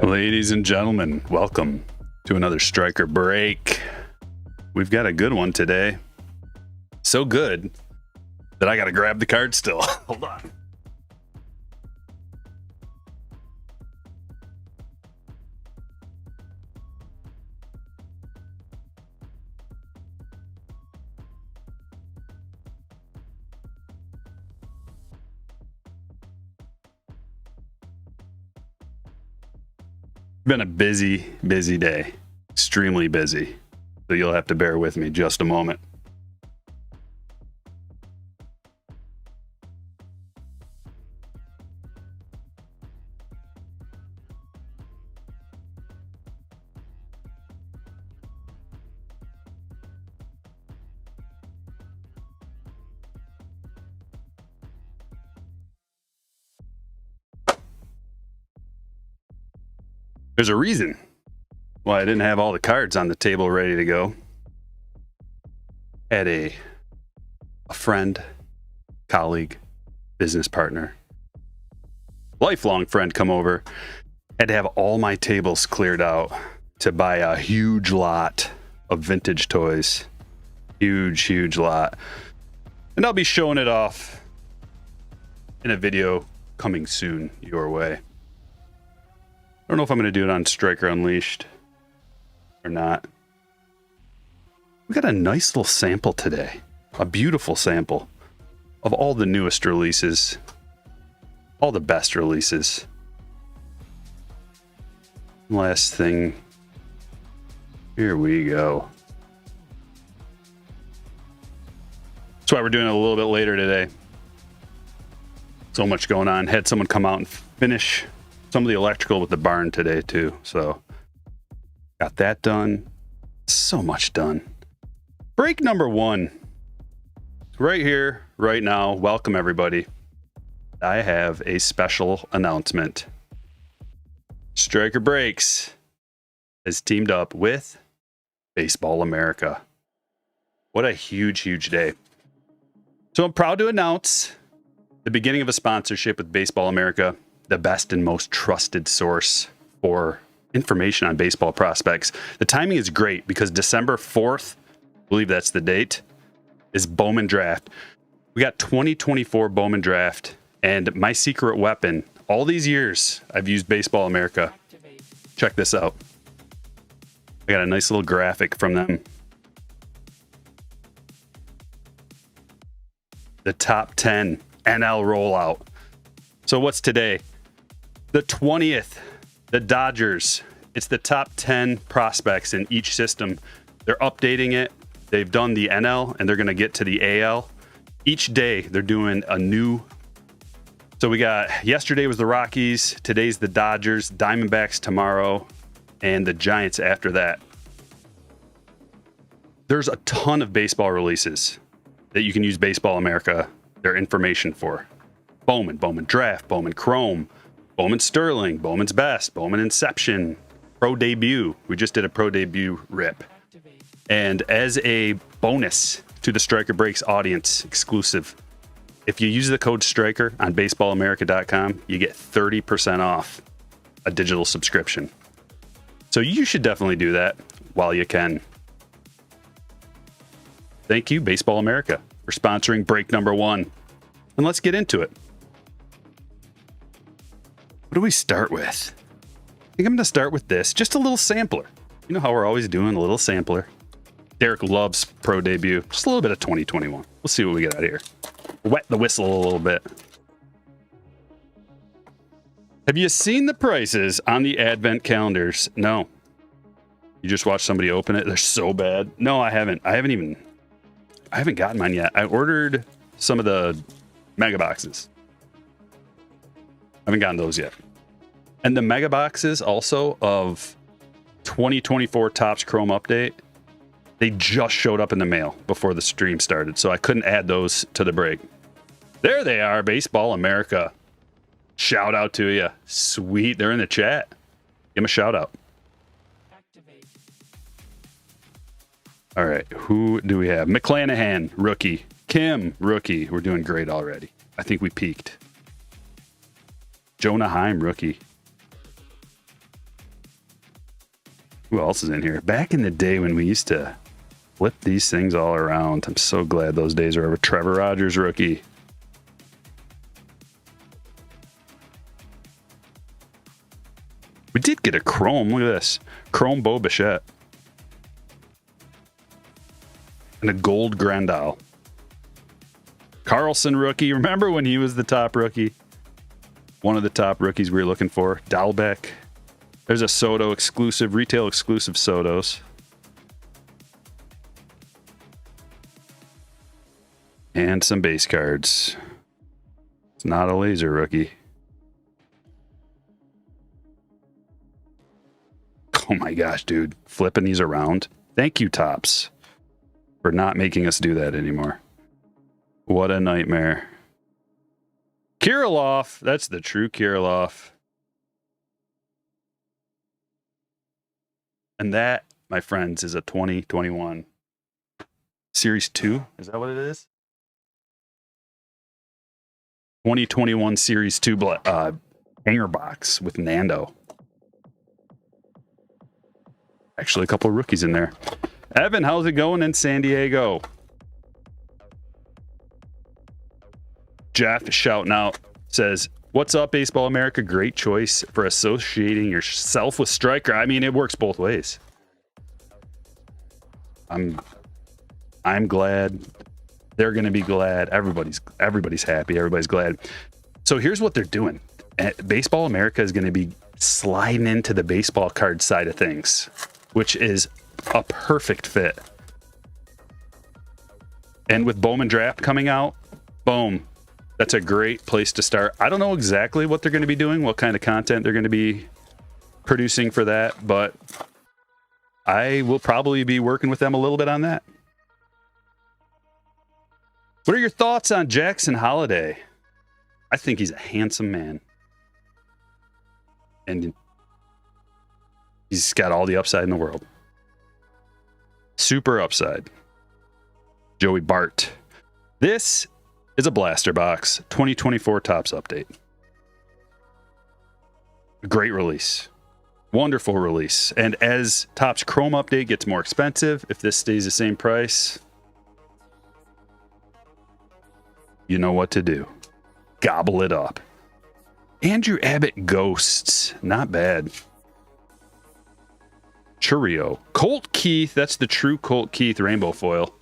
Ladies and gentlemen, welcome to another Stryker break. We've got a good one today. So good that I got to grab the card still. Hold on. Been a busy day. Extremely busy. So you'll have to bear with me just a moment. There's a reason why I didn't have all the cards on the table ready to go. Had a friend, colleague, business partner, lifelong friend come over. Had to have all my tables cleared out to buy a huge lot of vintage toys. Huge lot. And I'll be showing it off in a video coming soon your way. I don't know if I'm going to do it on Stryker Unleashed or not. We got a nice little sample today. A beautiful sample of all the newest releases. All the best releases. Last thing. Here we go. That's why we're doing it a little bit later today. So much going on. Had someone come out and finish some of the electrical with the barn today too. So got that done. So much done. Break number 1. Right here, right now. Welcome everybody. I have a special announcement. Stryker Breaks has teamed up with Baseball America. What a huge day. So I'm proud to announce the beginning of a sponsorship with Baseball America, the best and most trusted source for information on baseball prospects. The timing is great because December 4th, I believe that's the date, is Bowman Draft. We got 2024 Bowman Draft, and my secret weapon, all these years I've used Baseball America. Check this out. I got a nice little graphic from them. The top 10 NL rollout. So what's today? The 20th, the Dodgers. It's the top 10 prospects in each system. They're updating it. They've done the NL and they're going to get to the AL. Each day they're doing a new. So we got yesterday was the Rockies. Today's the Dodgers, Diamondbacks tomorrow, and the Giants after that. There's a ton of baseball releases that you can use Baseball America, their information for. Bowman Draft, Bowman Chrome, Bowman Sterling, Bowman's Best, Bowman Inception, Pro Debut. We just did a Pro Debut rip. And as a bonus to the Stryker Breaks audience exclusive, if you use the code Stryker on baseballamerica.com, you get 30% off a digital subscription. So you should definitely do that while you can. Thank you, Baseball America, for sponsoring break number 1. And let's get into it. What do we start with? I think I'm going to start with this. Just a little sampler. You know how we're always doing a little sampler. Derek loves Pro Debut. Just a little bit of 2021. We'll see what we get out of here. Wet the whistle a little bit. Have you seen the prices on the advent calendars? No. You just watched somebody open it? They're so bad. No, I haven't. I haven't gotten mine yet. I ordered some of the mega boxes. I haven't gotten those yet. And the mega boxes also of 2024 Topps Chrome Update, they just showed up in the mail before the stream started, so I couldn't add those to the break. There they are, Baseball America. Shout out to you. Sweet. They're in the chat. Give them a shout out. All right. Who do we have? McClanahan, rookie. Kim, rookie. We're doing great already. I think we peaked. Jonah Heim, rookie. Who else is in here? Back in the day when we used to flip these things all around. I'm so glad those days are over. Trevor Rogers rookie. We did get a chrome. Look at this. Chrome Bo Bichette. And a gold Grandal. Carlson rookie. Remember when he was the top rookie? One of the top rookies we were looking for. Dalbeck. There's a Soto exclusive, retail exclusive Sotos. And some base cards. It's not a laser rookie. Oh my gosh, dude. Flipping these around. Thank you, Topps, for not making us do that anymore. What a nightmare. Kirilloff. That's the true Kirilloff. And that, my friends, is a 2021 Series 2. Is that what it is? 2021 Series 2 hanger box with Nando. Actually, a couple of rookies in there. Evan, how's it going in San Diego? Jeff shouting out, says, what's up, Baseball America? Great choice for associating yourself with Stryker. I mean, it works both ways. I'm glad. They're going to be glad. Everybody's happy. Everybody's glad. So here's what they're doing. Baseball America is going to be sliding into the baseball card side of things, which is a perfect fit. And with Bowman Draft coming out, boom. That's a great place to start. I don't know exactly what they're going to be doing, what kind of content they're going to be producing for that, but I will probably be working with them a little bit on that. What are your thoughts on Jackson Holiday? I think he's a handsome man. And he's got all the upside in the world. Super upside. Joey Bart. This is a blaster box. 2024 Topps update. Great release. Wonderful release. And as Topps Chrome update gets more expensive, if this stays the same price, you know what to do. Gobble it up. Andrew Abbott Ghosts. Not bad. Churio. Colt Keith. That's the true Colt Keith rainbow foil.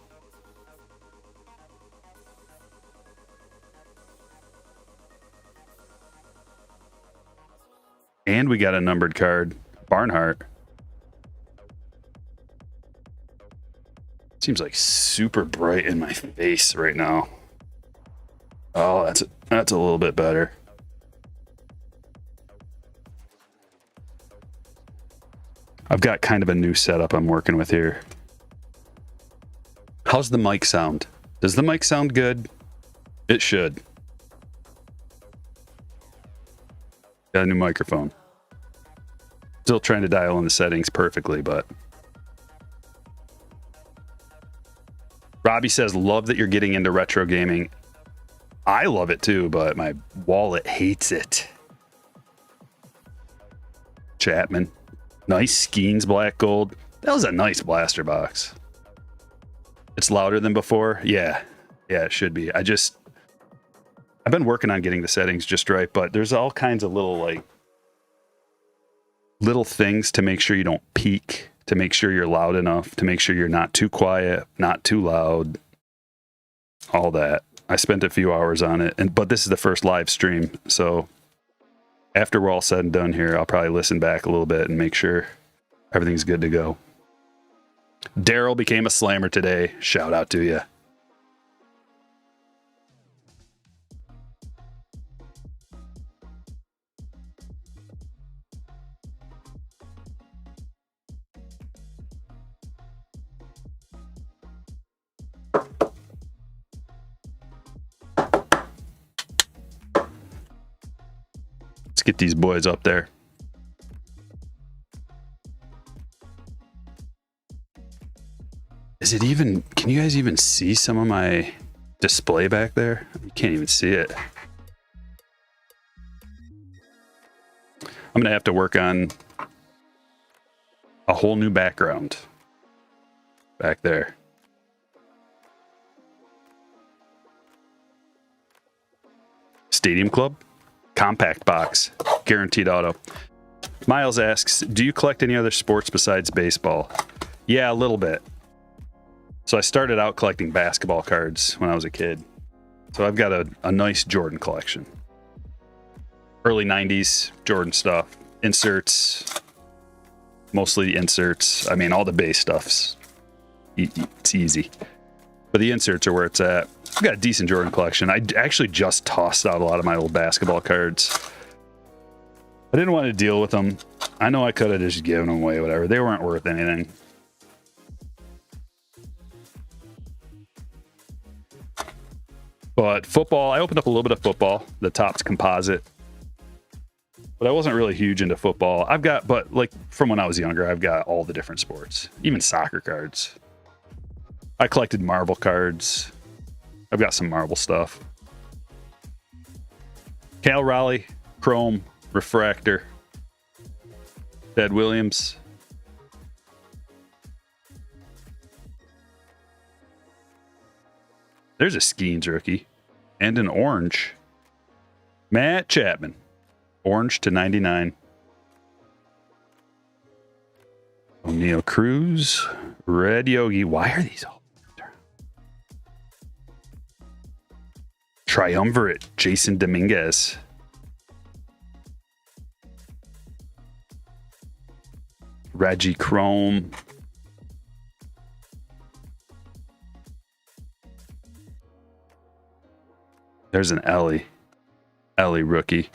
And we got a numbered card. Barnhart. Seems like super bright in my face right now. Oh, that's a little bit better. I've got kind of a new setup I'm working with here. How's the mic sound? Does the mic sound good? It should. Got a new microphone. Still trying to dial in the settings perfectly, but Robbie says, love that you're getting into retro gaming. I love it too, but my wallet hates it. Chapman. Nice Skeens black gold. That was a nice blaster box. It's louder than before. Yeah, it should be. I've been working on getting the settings just right, but there's all kinds of little things to make sure you don't peak, to make sure you're loud enough, to make sure you're not too quiet, not too loud, all that. I spent a few hours on it, but this is the first live stream, so after we're all said and done here, I'll probably listen back a little bit and make sure everything's good to go. Daryl became a slammer today. Shout out to you. Let's get these boys up there. Is it even, can you guys even see some of my display back there? You can't even see it. I'm going to have to work on a whole new background back there. Stadium Club, compact box, guaranteed auto. Miles asks, do you collect any other sports besides baseball? Yeah, a little bit. So I started out collecting basketball cards when I was a kid. So I've got a nice Jordan collection. Early 90s Jordan stuff, inserts, mostly inserts. I mean, all the base stuff's it's easy. But the inserts are where it's at. I've got a decent Jordan collection. I actually just tossed out a lot of my old basketball cards. I didn't want to deal with them. I know I could have just given them away, whatever. They weren't worth anything. But football, I opened up a little bit of football, the Topps composite. But I wasn't really huge into football. But like from when I was younger, I've got all the different sports, even soccer cards. I collected marble cards. I've got some marble stuff. Cal Raleigh, Chrome, Refractor, Ted Williams. There's a Skeens rookie and an orange. Matt Chapman, orange to 99. O'Neal Cruz, Red Yogi. Why are these all? Triumvirate, Jason Dominguez. Reggie Chrome. There's an Ellie rookie.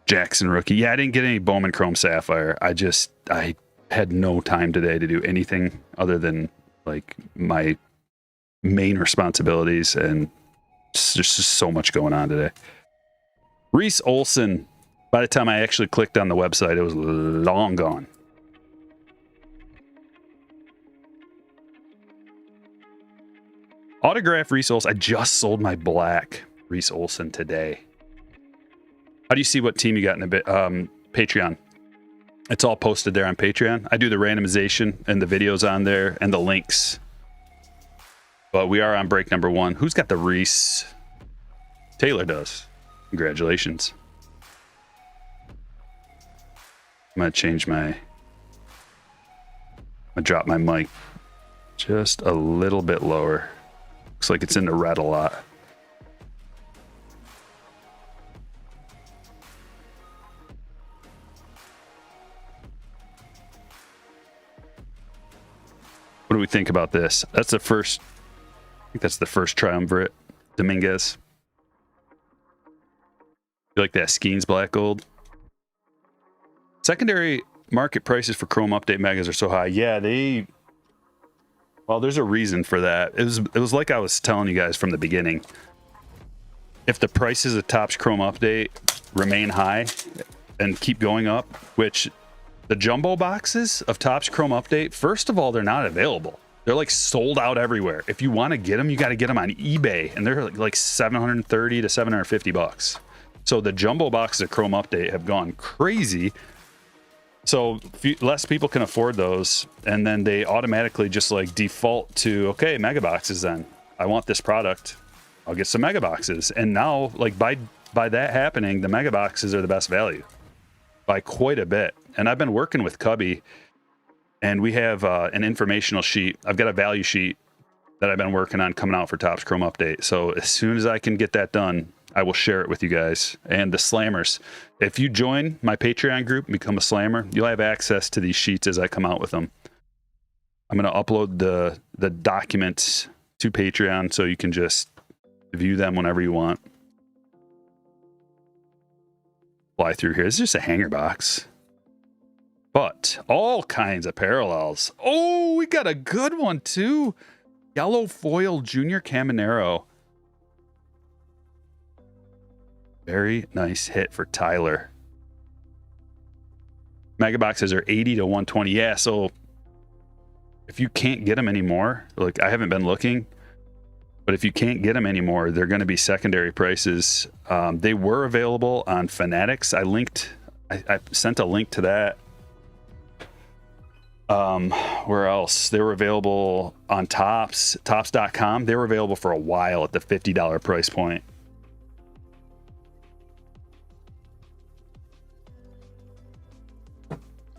Jackson rookie. Yeah, I didn't get any Bowman Chrome Sapphire. I had no time today to do anything other than like my main responsibilities, and there's just so much going on today. Reese Olson. By the time I actually clicked on the website, it was long gone. Autograph Reese Olson. I just sold my black Reese Olson today. How do you see what team you got in a bit? Patreon. It's all posted there on Patreon. I do the randomization and the videos on there and the links. But we are on break number 1. Who's got the Reese? Taylor does. Congratulations. I'm going to change I'm going to drop my mic just a little bit lower. Looks like it's in the red a lot. What do we think about this? That's the first, I think that's the first triumvirate. Dominguez. You like that Skeens black gold? Secondary market prices for Chrome Update Megas are so high. Yeah, well, there's a reason for that. It was like I was telling you guys from the beginning. If the prices of Topps Chrome Update remain high and keep going up, which the jumbo boxes of Topps Chrome Update, first of all, they're not available. They're like sold out everywhere. If you want to get them, you got to get them on eBay, and they're like $730 to $750. So the jumbo boxes of Chrome Update have gone crazy. So less people can afford those, and then they automatically just like default to, okay, mega boxes then. I want this product. I'll get some mega boxes. And now, like by that happening, the mega boxes are the best value by quite a bit. And I've been working with Cubby, and we have an informational sheet. I've got a value sheet that I've been working on coming out for Topps Chrome Update. So as soon as I can get that done, I will share it with you guys. And the slammers, if you join my Patreon group and become a slammer, you'll have access to these sheets as I come out with them. I'm going to upload the documents to Patreon so you can just view them whenever you want. Fly through here. This is just a hanger box. But all kinds of parallels. Oh, we got a good one too. Yellow foil Junior Caminero. Very nice hit for Tyler. Mega boxes are 80 to 120. Yeah, so if you can't get them anymore, like I haven't been looking, but if you can't get them anymore, they're going to be secondary prices. They were available on Fanatics. I I sent a link to that. Where else? They were available on tops.com. They were available for a while at the $50 price point.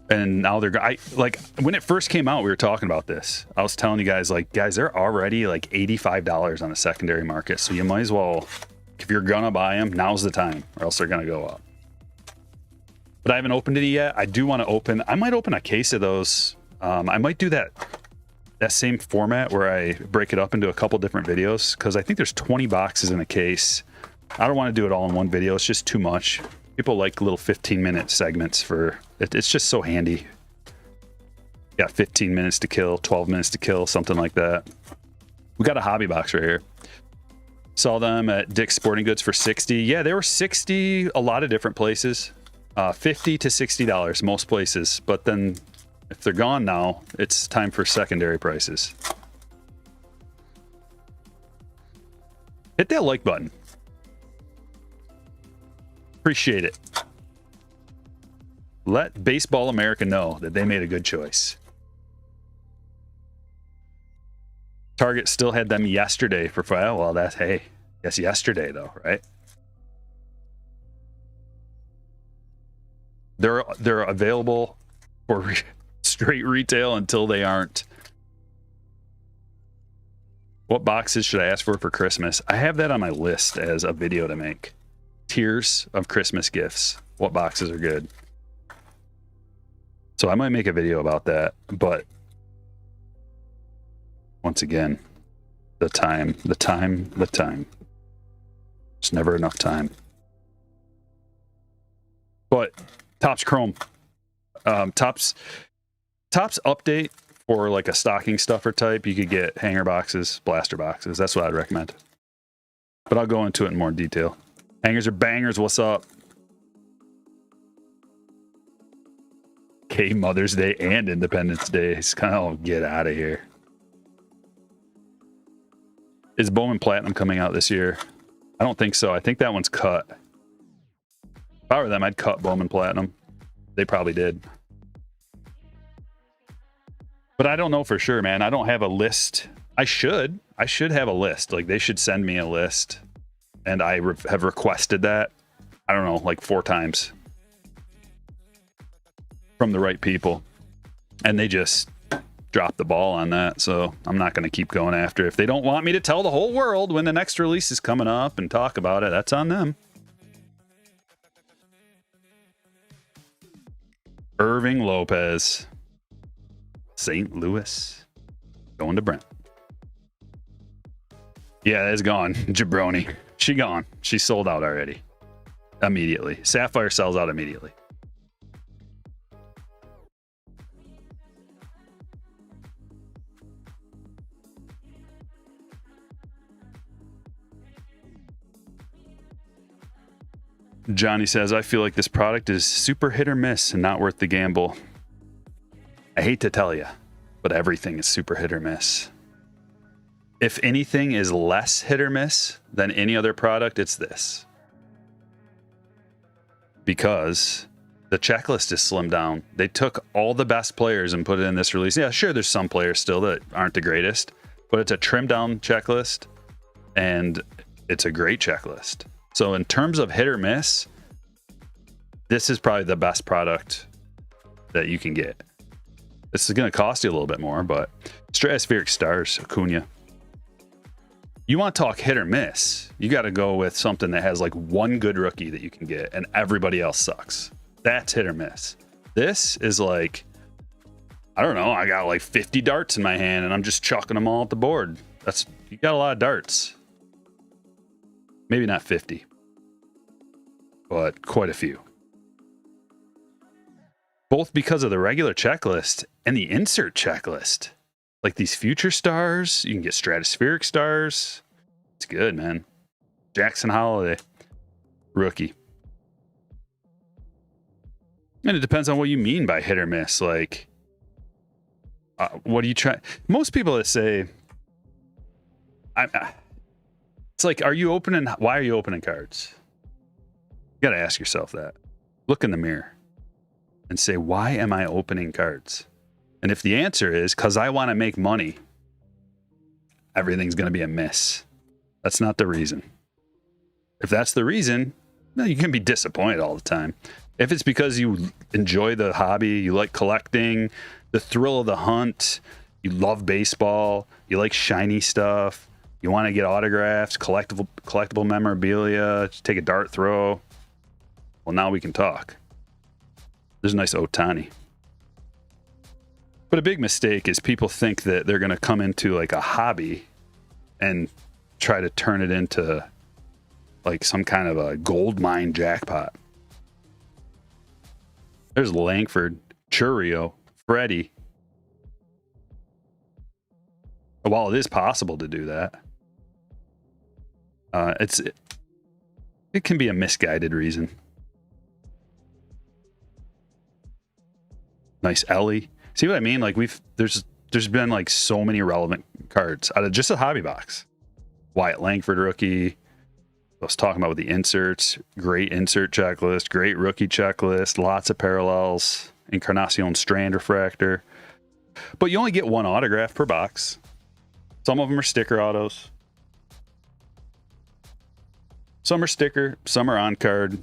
And now they're like when it first came out, we were talking about this. I was telling you guys, like, guys, they're already like $85 on the secondary market. So you might as well, if you're gonna buy them, now's the time, or else they're gonna go up. But I haven't opened it yet. I do want to open. I might open a case of those. I might do that same format where I break it up into a couple different videos, because I think there's 20 boxes in a case. I don't want to do it all in one video. It's just too much. People like little 15-minute segments for it. It's just so handy. Got 15 minutes to kill, 12 minutes to kill, something like that. We got a hobby box right here. Saw them at Dick's Sporting Goods for 60. Yeah, they were 60 a lot of different places. 50 to $60 most places, but then if they're gone now, it's time for secondary prices. Hit that like button. Appreciate it. Let Baseball America know that they made a good choice. Target still had them yesterday for, well, that's, hey, yes, yesterday though, right? They're available for straight retail until they aren't. What boxes should I ask for Christmas? I have that on my list as a video to make. Tiers of Christmas gifts. What boxes are good? So I might make a video about that, but once again, the time. There's never enough time. But Topps Chrome. Topps update for like a stocking stuffer type. You could get hanger boxes, blaster boxes. That's what I'd recommend. But I'll go into it in more detail. Hangers are bangers. What's up? Okay, Mother's Day and Independence Day. It's kind of get out of here. Is Bowman Platinum coming out this year? I don't think so. I think that one's cut. If I were them, I'd cut Bowman Platinum. They probably did. But I don't know for sure, man. I don't have a list. I should have a list. Like, they should send me a list. And I have requested that, I don't know, like 4 times. From the right people. And they just dropped the ball on that. So I'm not going to keep going after. If they don't want me to tell the whole world when the next release is coming up and talk about it, that's on them. Irving Lopez. St. Louis. Going to Brent. Yeah, that's gone. Jabroni. She gone. She sold out already. Immediately. Sapphire sells out immediately. Johnny says, I feel like this product is super hit or miss and not worth the gamble. I hate to tell you, but everything is super hit or miss. If anything is less hit or miss than any other product, it's this. Because the checklist is slimmed down. They took all the best players and put it in this release. Yeah, sure, there's some players still that aren't the greatest, but it's a trimmed down checklist, and it's a great checklist. So in terms of hit or miss, this is probably the best product that you can get. This is going to cost you a little bit more, but Stratospheric Stars, Acuna. You want to talk hit or miss, you got to go with something that has like one good rookie that you can get and everybody else sucks. That's hit or miss. This is like, I don't know, I got like 50 darts in my hand and I'm just chucking them all at the board. You got a lot of darts. Maybe not 50, but quite a few. Both because of the regular checklist and the insert checklist. Like these future stars, you can get stratospheric stars. It's good, man. Jackson Holiday, rookie. And it depends on what you mean by hit or miss. Like, what do you try? Most people that say, it's like, why are you opening cards? You got to ask yourself that. Look in the mirror. and say, why am I opening cards? And if the answer is because I want to make money, everything's going to be a miss. That's not the reason. If that's the reason, no, you can be disappointed all the time. If it's because you enjoy the hobby, you like collecting, the thrill of the hunt, you love baseball, you like shiny stuff, you want to get autographs, collectible memorabilia, just take a dart throw, well, now we can talk. There's a nice Ohtani. But a big mistake is people think that they're going to come into like a hobby and try to turn it into like some kind of a gold mine jackpot. There's Langford, Churio, Freddie. While it is possible to do that, it can be a misguided reason. Nice Ellie. See what I mean? Like there's been like so many relevant cards out of just a hobby box. Wyatt Langford rookie. I was talking about with the inserts. Great insert checklist. Great rookie checklist. Lots of parallels. Encarnacion Strand refractor. But you only get one autograph per box. Some of them are sticker autos. Some are sticker. Some are on card.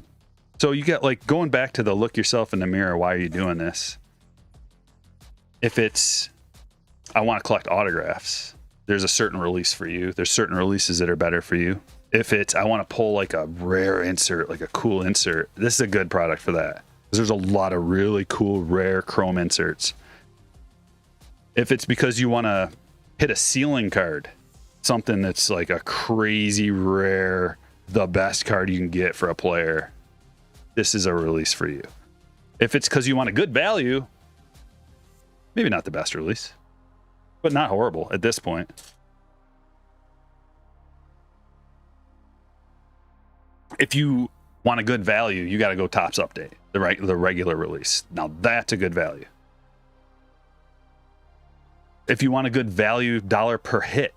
So you get like going back to the look yourself in the mirror. Why are you doing this? If it's, I want to collect autographs, there's a certain release for you. There's certain releases that are better for you. If it's, I want to pull like a rare insert, like a cool insert, this is a good product for that. Because there's a lot of really cool, rare chrome inserts. If it's because you want to hit a ceiling card, something that's like a crazy rare, the best card you can get for a player, this is a release for you. If it's because you want a good value, maybe not the best release, but not horrible at this point. If you want a good value, you got to go Topps Update, the regular release. Now that's a good value. If you want a good value dollar per hit,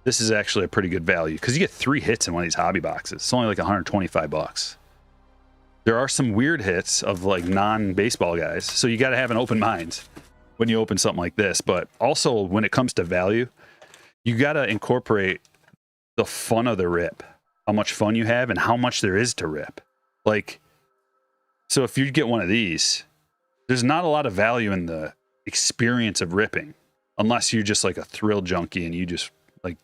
this is actually a pretty good value because you get 3 hits in one of these hobby boxes. It's only like $125. There are some weird hits of like non-baseball guys, so you got to have an open mind when you open something like this. But also when it comes to value, you got to incorporate the fun of the rip, how much fun you have and how much there is to rip. Like, so if you get one of these, there's not a lot of value in the experience of ripping unless you're just like a thrill junkie and you just like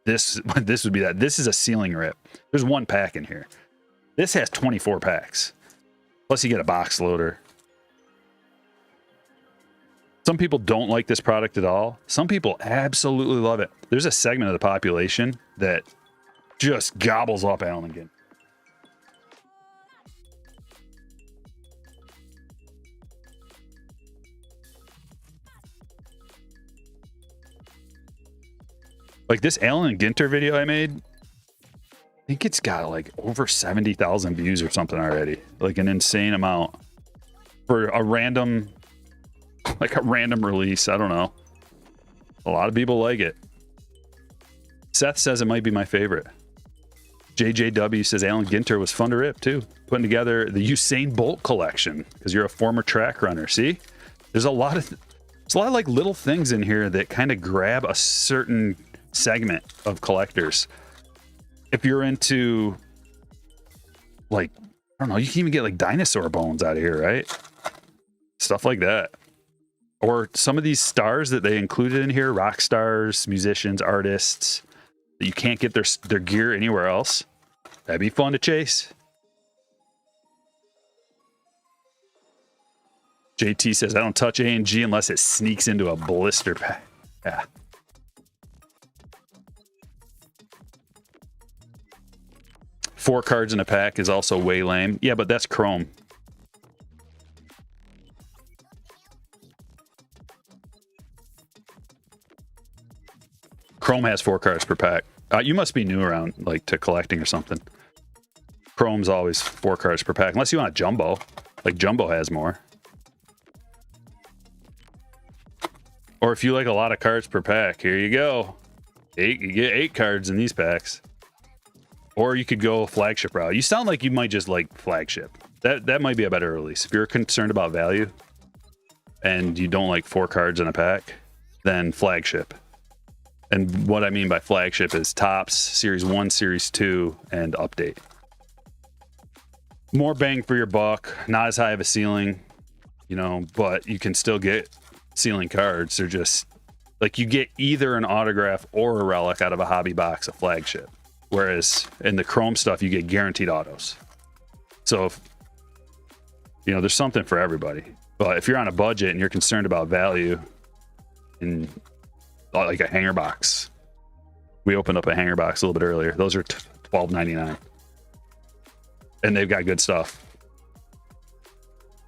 this would be that. This is a ceiling rip. There's 1 pack in here. This has 24 packs. Plus you get a box loader. Some people don't like this product at all. Some people absolutely love it. There's a segment of the population that just gobbles up Allen again. Like this Allen and Ginter video I made, I think it's got like over 70,000 views or something already. Like an insane amount for a random, like a random release. I don't know. A lot of people like it. Seth says it might be my favorite. JJW says Allen Ginter was fun to rip too. Putting together the Usain Bolt collection because you're a former track runner. See, there's a lot of like little things in here that kind of grab a certain segment of collectors. If you're into like, I don't know, you can even get like dinosaur bones out of here, right? Stuff like that. Or some of these stars that they included in here, rock stars, musicians, artists, that you can't get their gear anywhere else. That'd be fun to chase. JT says, I don't touch A&G unless it sneaks into a blister pack. Yeah. Four cards in a pack is also way lame. Yeah, but that's Chrome. Chrome has 4 cards per pack. You must be new around like to collecting or something. Chrome's always 4 cards per pack, unless you want a jumbo. Like Jumbo has more. Or if you like a lot of cards per pack, here you go. You get 8 cards in these packs. Or you could go flagship route. You sound like you might just like flagship. That might be a better release. If you're concerned about value and you don't like 4 cards in a pack, then flagship. And what I mean by flagship is Topps, Series 1, Series 2, and Update. More bang for your buck, not as high of a ceiling, you know, but you can still get ceiling cards. They're just like you get either an autograph or a relic out of a hobby box, a flagship. Whereas in the Chrome stuff, you get guaranteed autos. So, if, you know, there's something for everybody. But if you're on a budget and you're concerned about value, and like a hanger box, we opened up a hanger box a little bit earlier. Those are $12.99. And they've got good stuff.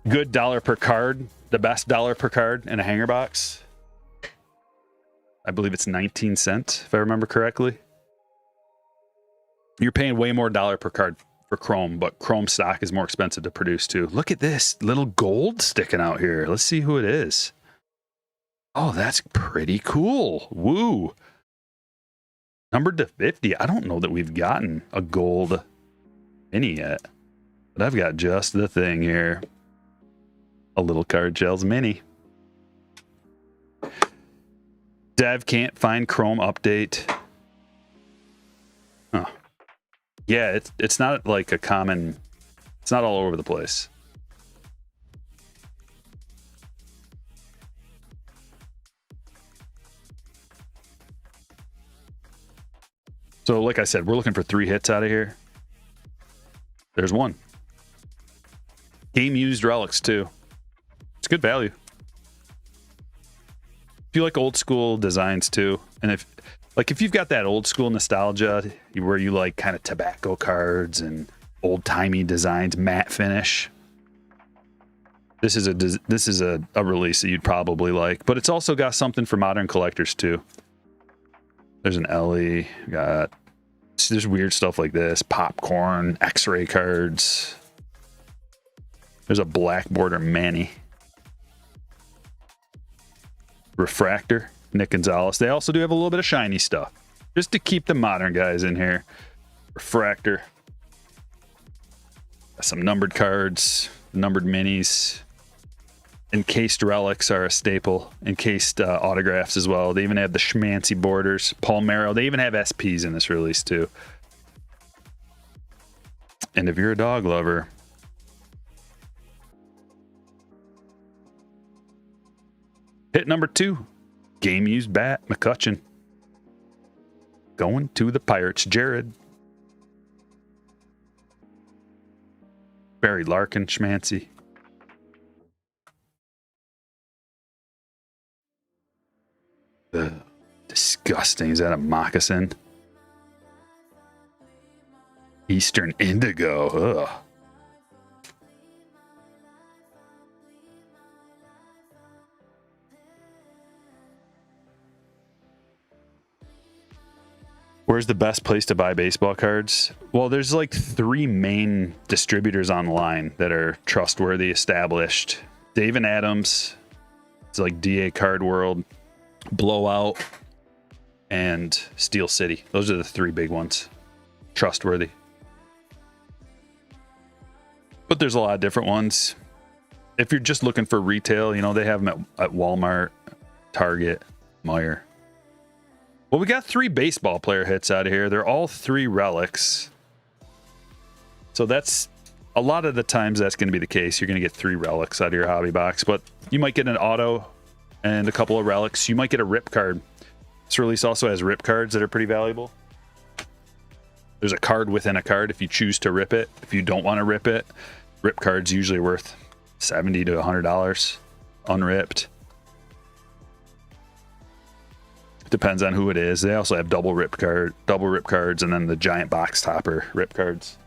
Good dollar per card. The best dollar per card in a hanger box. I believe it's 19 cents, if I remember correctly. You're paying way more dollar per card for Chrome, but Chrome stock is more expensive to produce too. Look at this little gold sticking out here. Let's see who it is. Oh, that's pretty cool. Woo. Numbered to 50. I don't know that we've gotten a gold mini yet, but I've got just the thing here. A little card shells mini. Dev can't find Chrome update. Huh. Yeah, it's not like a common, it's not all over the place. So like I said, we're looking for 3 hits out of here. There's one. Game used relics too. It's good value. If you like old school designs too, and if you've got that old school nostalgia where you like kind of tobacco cards and old timey designs, matte finish, this is a release that you'd probably like. But it's also got something for modern collectors too. There's an Ellie, there's weird stuff like this, popcorn, X-ray cards. There's a black border Manny. Refractor, Nick Gonzalez. They also do have a little bit of shiny stuff, just to keep the modern guys in here. Refractor. Some numbered cards, numbered minis. Encased relics are a staple. Encased autographs as well. They even have the schmancy borders. Palmero. They even have SPs in this release too. And if you're a dog lover, hit number 2, game used bat, McCutcheon. Going to the Pirates, Jared. Barry Larkin, schmancy. Disgusting. Is that a moccasin? Eastern Indigo. Ugh. Where's the best place to buy baseball cards? Well, there's like 3 main distributors online that are trustworthy, established. Dave and Adams. It's like DA Card World, Blowout, and Steel City. Those are the 3 big ones. Trustworthy. But there's a lot of different ones. If you're just looking for retail, you know, they have them at Walmart, Target, Meijer. Well, we got 3 baseball player hits out of here. They're all 3 relics. So that's a lot of the times that's going to be the case. You're going to get 3 relics out of your hobby box, but you might get an auto and a couple of relics. You might get a rip card. This release also has rip cards that are pretty valuable. There's a card within a card if you choose to rip it. If you don't want to rip it, rip cards usually worth $70 to $100 unripped. Depends on who it is. They also have double rip cards, and then the giant box topper rip cards.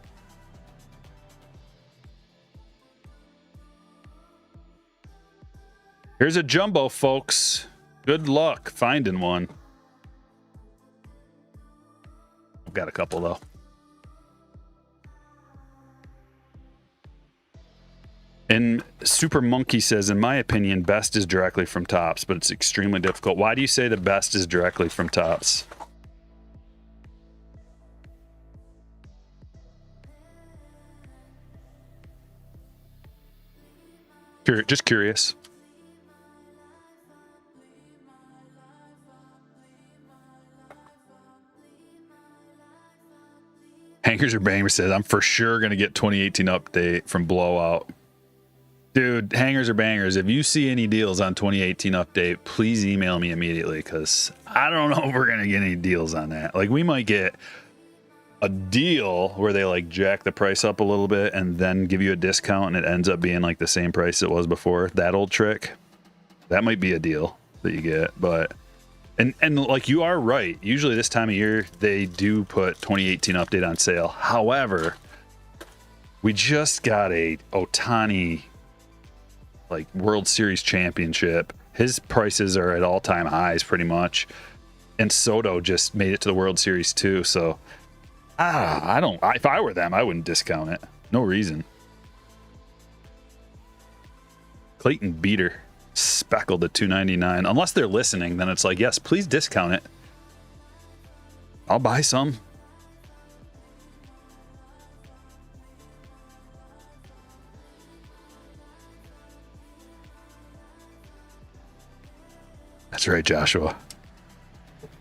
Here's a jumbo, folks. Good luck finding one. I've got a couple though. And Super Monkey says, in my opinion, best is directly from Topps, but it's extremely difficult. Why do you say the best is directly from Topps? Just curious. Hangers or Bangers says, I'm for sure going to get 2018 update from Blowout. Dude, Hangers or Bangers, if you see any deals on 2018 update, please email me immediately, because I don't know if we're going to get any deals on that. Like, we might get a deal where they like jack the price up a little bit and then give you a discount and it ends up being like the same price it was before. That old trick. That might be a deal that you get, but and like, you are right. Usually this time of year they do put 2018 update on sale. However, we just got a Ohtani like World Series championship. His prices are at all-time highs pretty much. And Soto just made it to the World Series too, so if I were them, I wouldn't discount it. No reason. Clayton Beater speckled at $2.99. Unless they're listening, then it's like, yes, please discount it. I'll buy some. That's right, Joshua.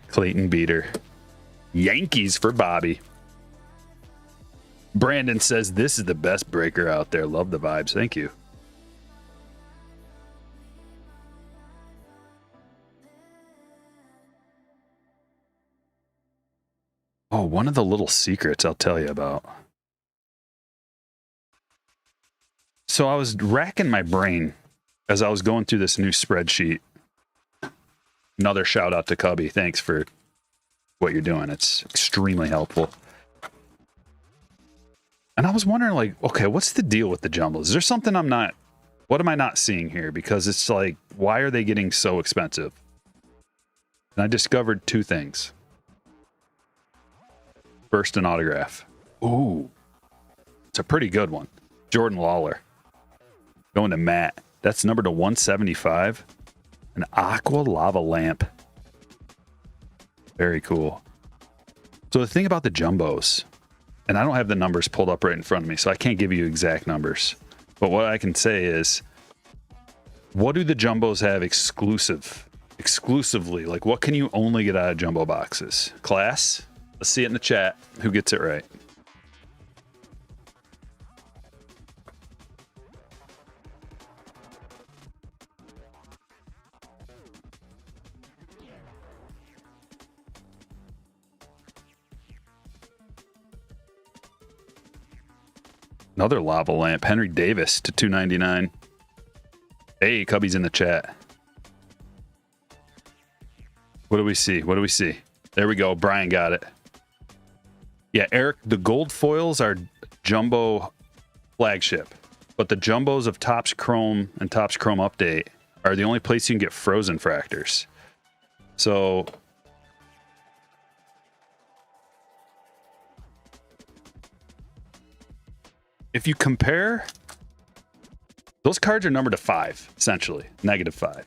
Clayton Beater. Yankees for Bobby. Brandon says, this is the best breaker out there. Love the vibes. Thank you. Oh, one of the little secrets I'll tell you about. So I was racking my brain as I was going through this new spreadsheet. Another shout out to Cubby. Thanks for what you're doing. It's extremely helpful. And I was wondering, like, okay, what's the deal with the jumbos? Is there something what am I not seeing here? Because it's like, why are they getting so expensive? And I discovered two things. First, an autograph. Ooh, it's a pretty good one. Jordan Lawler. Going to Matt. That's numbered to 175. An aqua lava lamp. Very cool. So the thing about the jumbos, and I don't have the numbers pulled up right in front of me, so I can't give you exact numbers. But what I can say is, what do the jumbos have exclusively? Like, what can you only get out of jumbo boxes? Class? Let's see it in the chat. Who gets it right? Another lava lamp. Henry Davis to $2.99. Hey, Cubby's in the chat. What do we see? What do we see? There we go. Brian got it. Yeah, Eric, the gold foils are jumbo flagship, but the jumbos of Topps Chrome and Topps Chrome Update are the only place you can get frozen fractors. So if you compare, those cards are numbered to 5, essentially, -5.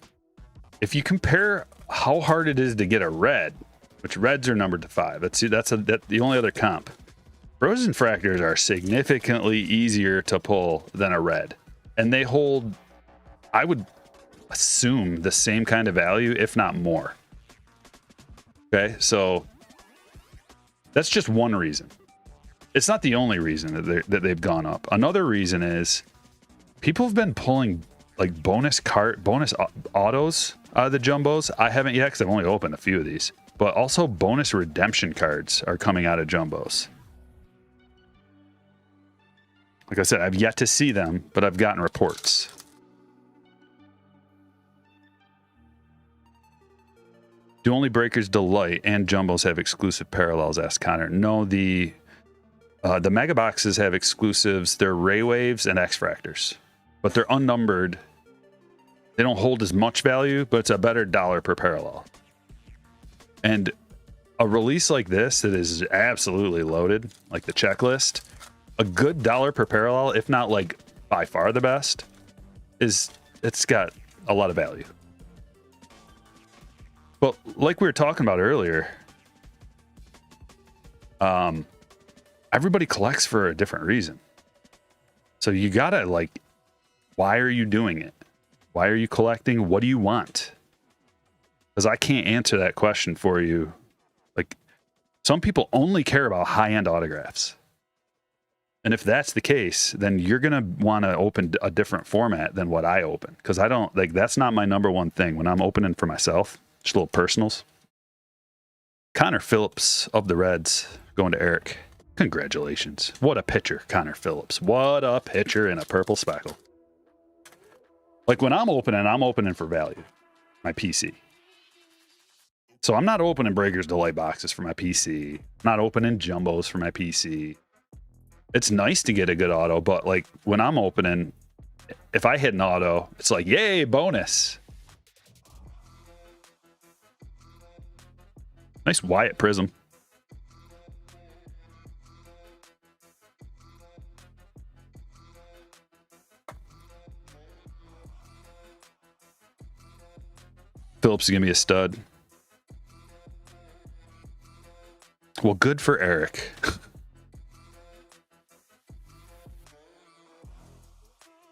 If you compare how hard it is to get a red, which reds are numbered to 5, that's the only other comp. Frozen fractors are significantly easier to pull than a red, and they hold, I would assume, the same kind of value, if not more. Okay, so that's just one reason. It's not the only reason that they've gone up. Another reason is people have been pulling like bonus autos out of the jumbos. I haven't yet because I've only opened a few of these, but also bonus redemption cards are coming out of jumbos. Like I said, I've yet to see them, but I've gotten reports. Do only breakers Delight and jumbos have exclusive parallels? Asked Connor. No, the mega boxes have exclusives. They're Ray Waves and X Fractors, but they're unnumbered. They don't hold as much value, but it's a better dollar per parallel. And a release like this that is absolutely loaded, like the checklist, a good dollar per parallel, if not like by far the best, it's got a lot of value. But like we were talking about earlier, everybody collects for a different reason. So you gotta like Why are you doing it? Why are you collecting? What do you want? Because I can't answer that question for you. Like, some people only care about high-end autographs. And if that's the case, then you're going to want to open a different format than what I open. Because I don't, like, that's not my number one thing. When I'm opening for myself, just little personals. Connor Phillips of the Reds going to Eric. Congratulations. What a pitcher, Connor Phillips. What a pitcher in a purple speckle. Like, when I'm opening for value, my PC. So I'm not opening Breakers Delight boxes for my PC. I'm not opening jumbos for my PC. It's nice to get a good auto, but like when I'm opening, if I hit an auto, it's like, yay, bonus. Nice Wyatt Prism. Phillips is going to be a stud. Well, good for Eric.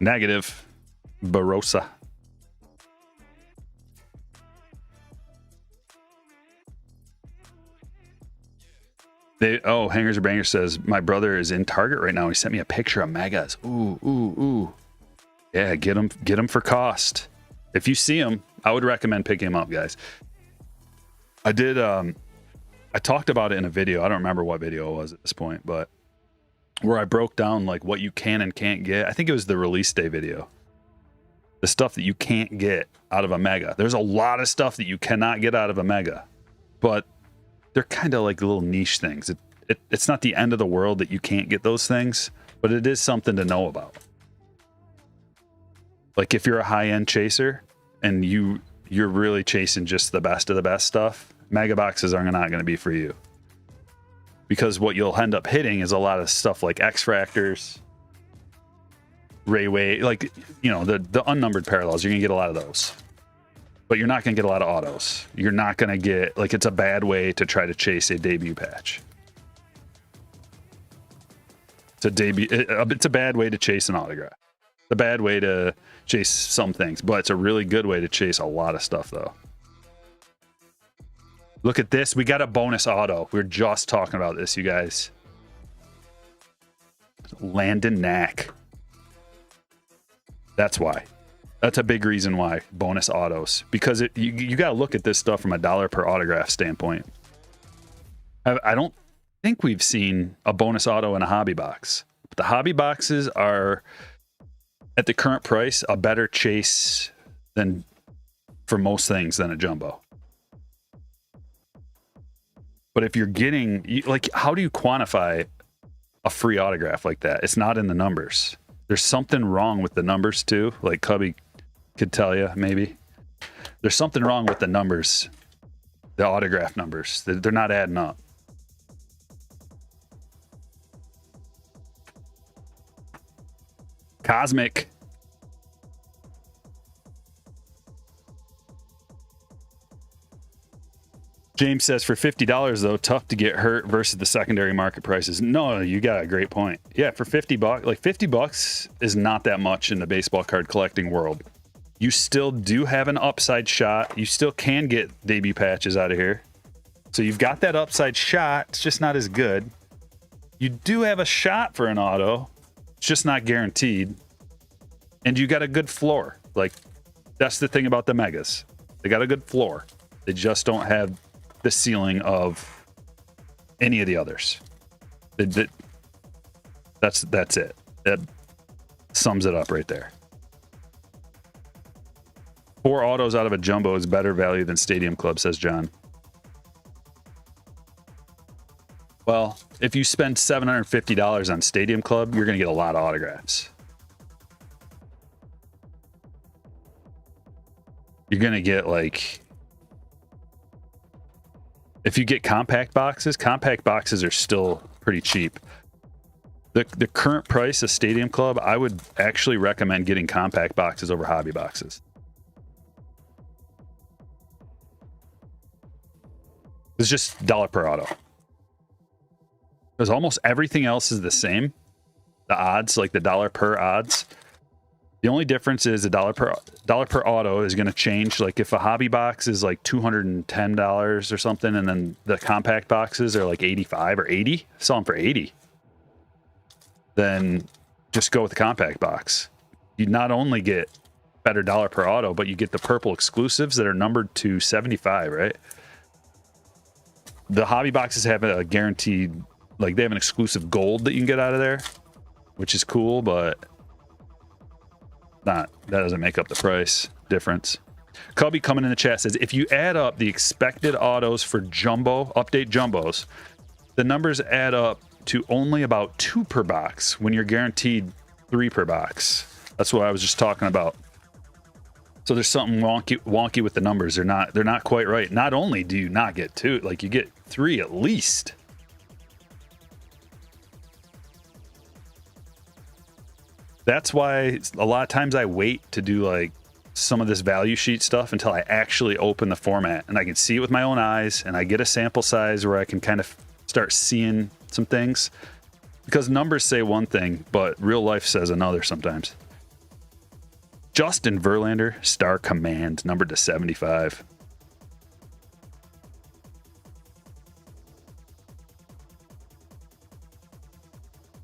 Negative. Barossa. Hangers or Bangers says, my brother is in Target right now. He sent me a picture of megas. Ooh. Yeah, get him for cost. If you see him, I would recommend picking him up, guys. I did, I talked about it in a video. I don't remember what video it was at this point, but where I broke down like what you can and can't get. I think it was the release day video. The stuff that you can't get out of a mega. There's a lot of stuff that you cannot get out of a mega, but they're kind of like little niche things. It's not the end of the world that you can't get those things, but it is something to know about. Like if you're a high-end chaser and you're really chasing just the best of the best stuff, mega boxes are not going to be for you. Because what you'll end up hitting is a lot of stuff like X-Fractors, Rayway, like, you know, the unnumbered parallels. You're going to get a lot of those. But you're not going to get a lot of autos. You're not going to get, like, it's a bad way to try to chase a debut patch. It's a bad way to chase an autograph. It's a bad way to chase some things, but it's a really good way to chase a lot of stuff, though. Look at this. We got a bonus auto. We were just talking about this, you guys. Landon Knack. That's why. That's a big reason why. Bonus autos. Because you got to look at this stuff from a $1 per autograph standpoint. I don't think we've seen a bonus auto in a hobby box. But the hobby boxes are, at the current price, a better chase than for most things than a jumbo. But if you're getting, like, how do you quantify a free autograph like that? It's not in the numbers. There's something wrong with the numbers too. Like Cubby could tell you, maybe. There's something wrong with the numbers, the autograph numbers. They're not adding up. Cosmic. James says for $50 though, tough to get hurt versus the secondary market prices. No, you got a great point. Yeah, for $50, like $50 is not that much in the baseball card collecting world. You still do have an upside shot. You still can get debut patches out of here. So you've got that upside shot. It's just not as good. You do have a shot for an auto. It's just not guaranteed. And you got a good floor. Like, that's the thing about the megas. They got a good floor. They just don't have the ceiling of any of the others. That's it. That sums it up right there. 4 autos out of a jumbo is better value than Stadium Club, says John. Well, if you spend $750 on Stadium Club, you're going to get a lot of autographs. You're going to get, like, if you get compact boxes are still pretty cheap. The current price of Stadium Club, I would actually recommend getting compact boxes over hobby boxes. It's just $1 per auto. Because almost everything else is the same. The odds, like the $1 per odds. The only difference is $1 per auto is going to change. Like if a hobby box is like $210 or something, and then the compact boxes are like 85 or 80, sell them for 80. Then just go with the compact box. You not only get better dollar per auto, but you get the purple exclusives that are numbered to 75, right? The hobby boxes have a guaranteed, like they have an exclusive gold that you can get out of there, which is cool, but that doesn't make up the price difference. Cubby coming in the chat says, if you add up the expected autos for jumbo, update jumbos, the numbers add up to only about 2 per box when you're guaranteed 3 per box. That's what I was just talking about. So there's something wonky with the numbers. They're not quite right. Not only do you not get 2, like you get 3 at least. That's why a lot of times I wait to do like some of this value sheet stuff until I actually open the format and I can see it with my own eyes and I get a sample size where I can kind of start seeing some things, because numbers say one thing, but real life says another sometimes. Justin Verlander, Star Command, numbered to 75.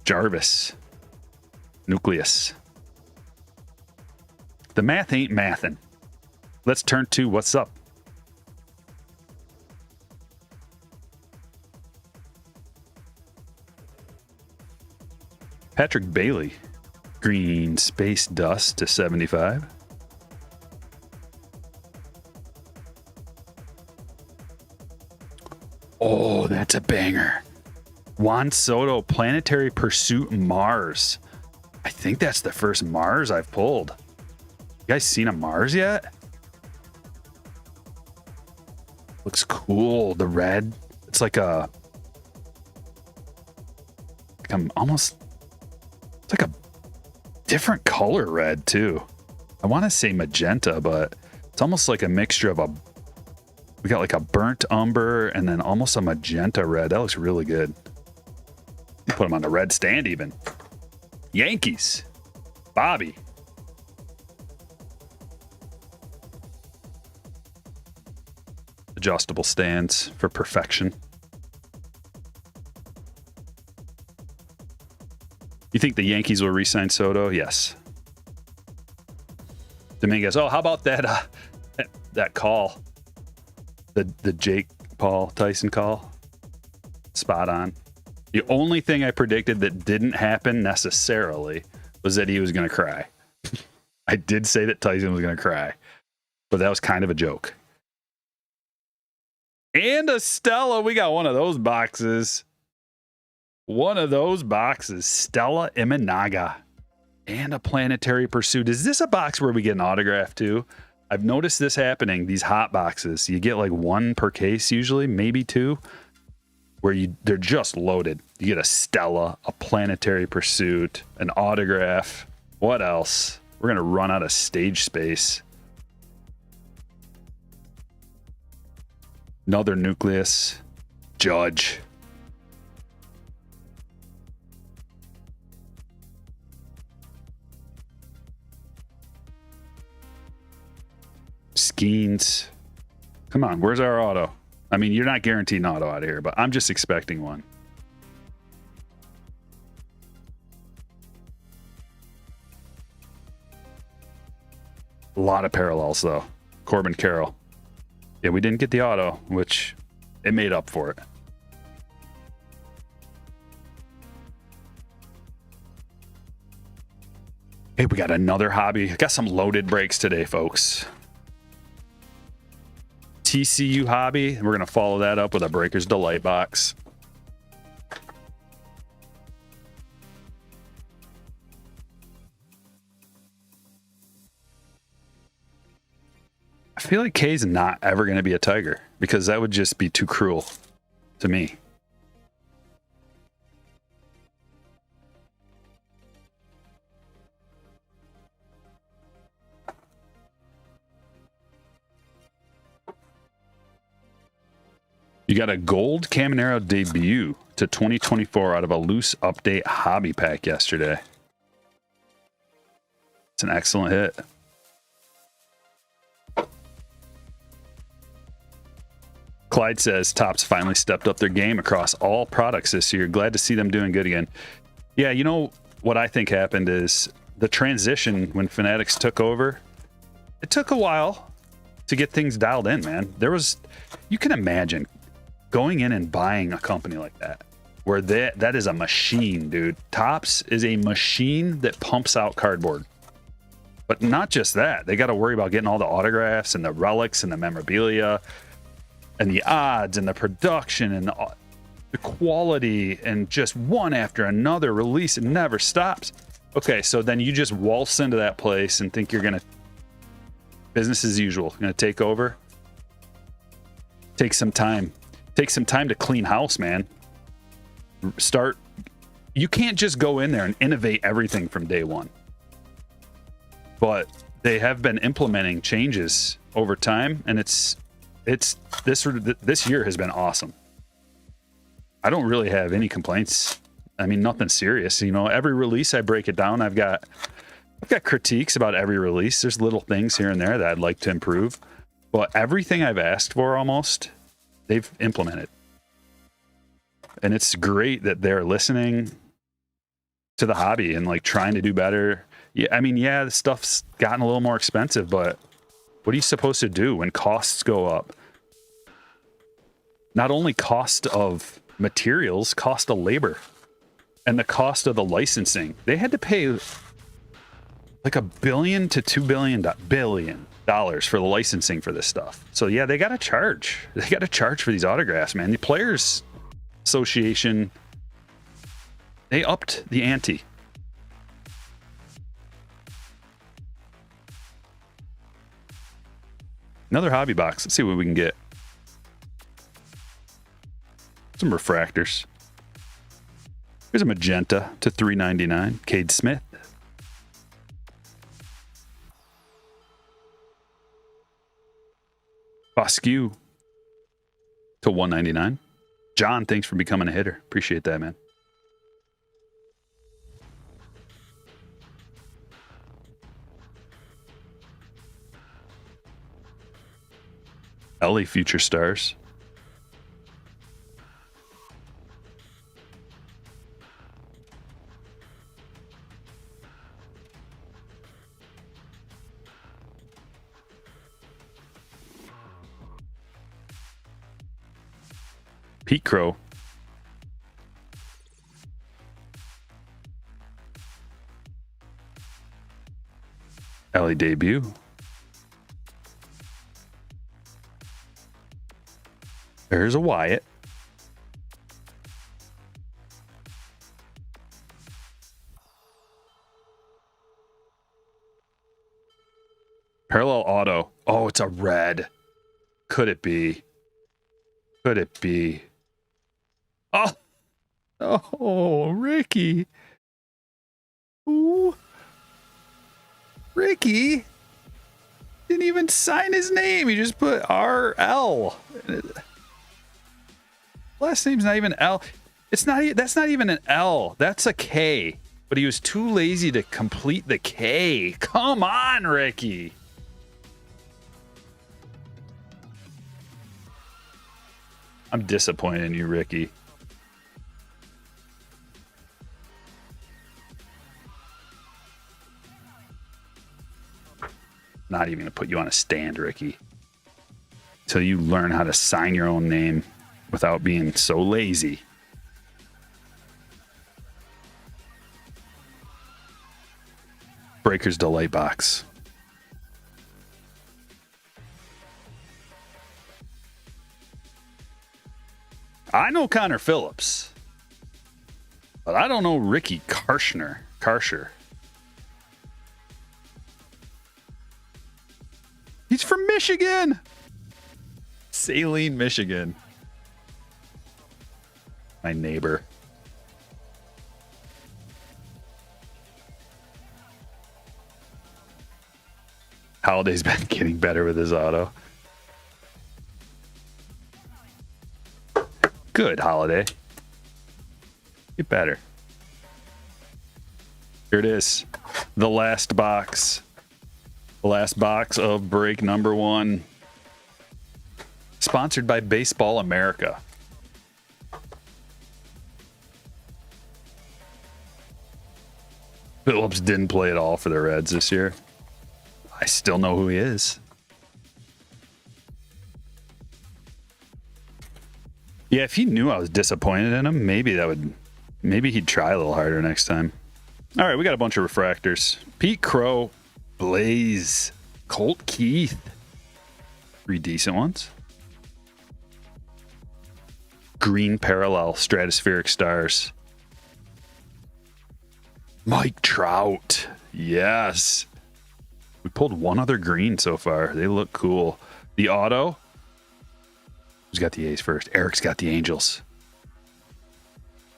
Jarvis. Nucleus. The math ain't mathin'. Let's turn to what's up. Patrick Bailey. Green Space Dust to 75. Oh, that's a banger. Juan Soto, Planetary Pursuit Mars. I think that's the first Mars I've pulled. You guys seen a Mars yet? Looks cool. The red. It's like a... almost... It's like a different color red, too. I want to say magenta, but it's almost like a mixture of a... We got like a burnt umber and then almost a magenta red. That looks really good. Put them on the red stand even. Yankees. Bobby. Adjustable stands for perfection. You think the Yankees will re-sign Soto? Yes. Dominguez. Oh, how about that that call? The Jake Paul Tyson call? Spot on. The only thing I predicted that didn't happen necessarily was that he was going to cry. I did say that Tyson was going to cry, but that was kind of a joke. And a Stella. We got one of those boxes. One of those boxes. Stella Imanaga. And a Planetary Pursuit. Is this a box where we get an autograph too? I've noticed this happening. These hot boxes. You get like 1 per case usually, maybe 2. Where they're just loaded. You get a Stella, a Planetary Pursuit, an autograph. What else? We're going to run out of stage space. Another Nucleus. Judge. Skeens. Come on, where's our auto? I mean, you're not guaranteed an auto out of here, but I'm just expecting one. A lot of parallels, though. Corbin Carroll. Yeah, we didn't get the auto, which it made up for it. Hey, we got another hobby. I got some loaded breaks today, folks. TCU hobby. We're going to follow that up with a Breaker's Delight box. I feel like K's not ever going to be a Tiger because that would just be too cruel to me. You got a gold Caminero debut to 2024 out of a loose update hobby pack yesterday. It's an excellent hit. Clyde says Topps finally stepped up their game across all products this year. Glad to see them doing good again. Yeah, you know what I think happened is the transition when Fanatics took over, it took a while to get things dialed in, man. You can imagine going in and buying a company like that, where that is a machine, dude. Topps is a machine that pumps out cardboard. But not just that, they got to worry about getting all the autographs and the relics and the memorabilia and the odds and the production and the quality, and just one after another release. It never stops. Okay, so then you just waltz into that place and think you're going to business as usual. You're going to take over. Take some time to clean house, man. You can't just go in there and innovate everything from day one. But they have been implementing changes over time, and this year has been awesome. I don't really have any complaints. I mean, nothing serious. You know, every release I break it down. I've got critiques about every release. There's little things here and there that I'd like to improve, but everything I've asked for almost, they've implemented. And it's great that they're listening to the hobby and like trying to do better. Yeah, I mean, yeah, the stuff's gotten a little more expensive, but what are you supposed to do when costs go up? Not only cost of materials, cost of labor, and the cost of the licensing. They had to pay like $1 billion to $2 billion for the licensing for this stuff. So yeah, they got to charge. They got to charge for these autographs, man. The Players Association, they upped the ante. Another hobby box. Let's see what we can get. Some refractors. Here's a magenta to $3.99. Cade Smith. Bosque to $1.99. John, thanks for becoming a hitter. Appreciate that, man. LA Future Stars. Pete Crow. LA debut. There's a Wyatt. Parallel auto. Oh, it's a red. Could it be? Could it be? Oh, Ricky. Ooh. Ricky didn't even sign his name. He just put RL. Last name's not even L. That's not even an L. That's a K. But he was too lazy to complete the K. Come on, Ricky. I'm disappointed in you, Ricky. Not even gonna put you on a stand, Ricky, until you learn how to sign your own name without being so lazy. Breaker's Delight box. I know Connor Phillips, but I don't know Ricky Karsher. He's from Michigan. Saline, Michigan. My neighbor. Holiday's been getting better with his auto. Good, Holiday. Get better. Here it is. The last box. The last box of break number 1. Sponsored by Baseball America. Phillips didn't play at all for the Reds this year. I still know who he is. Yeah, if he knew I was disappointed in him, maybe he'd try a little harder next time. All right, we got a bunch of refractors. Pete Crow, Blaze, Colt Keith. 3 decent ones. Green Parallel, Stratospheric Stars. Mike Trout. Yes. We pulled one other green so far. They look cool. The auto. Who's got the A's first? Eric's got the Angels.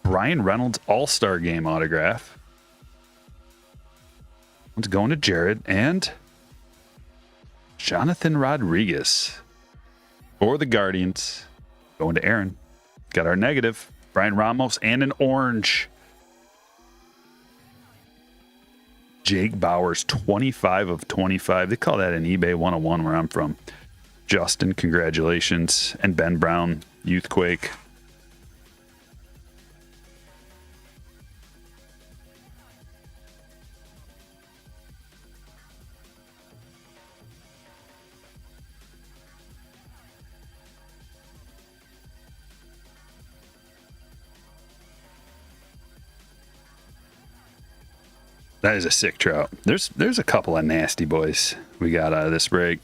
Brian Reynolds All-Star Game autograph. One's going to Jared. And Jonathan Rodriguez for the Guardians. Going to Aaron. Got our negative. Brian Ramos and an orange. Jake Bowers, 25 of 25. They call that an eBay 101 where I'm from. Justin, congratulations. And Ben Brown, Youthquake. That is a sick Trout. There's a couple of nasty boys we got out of this break.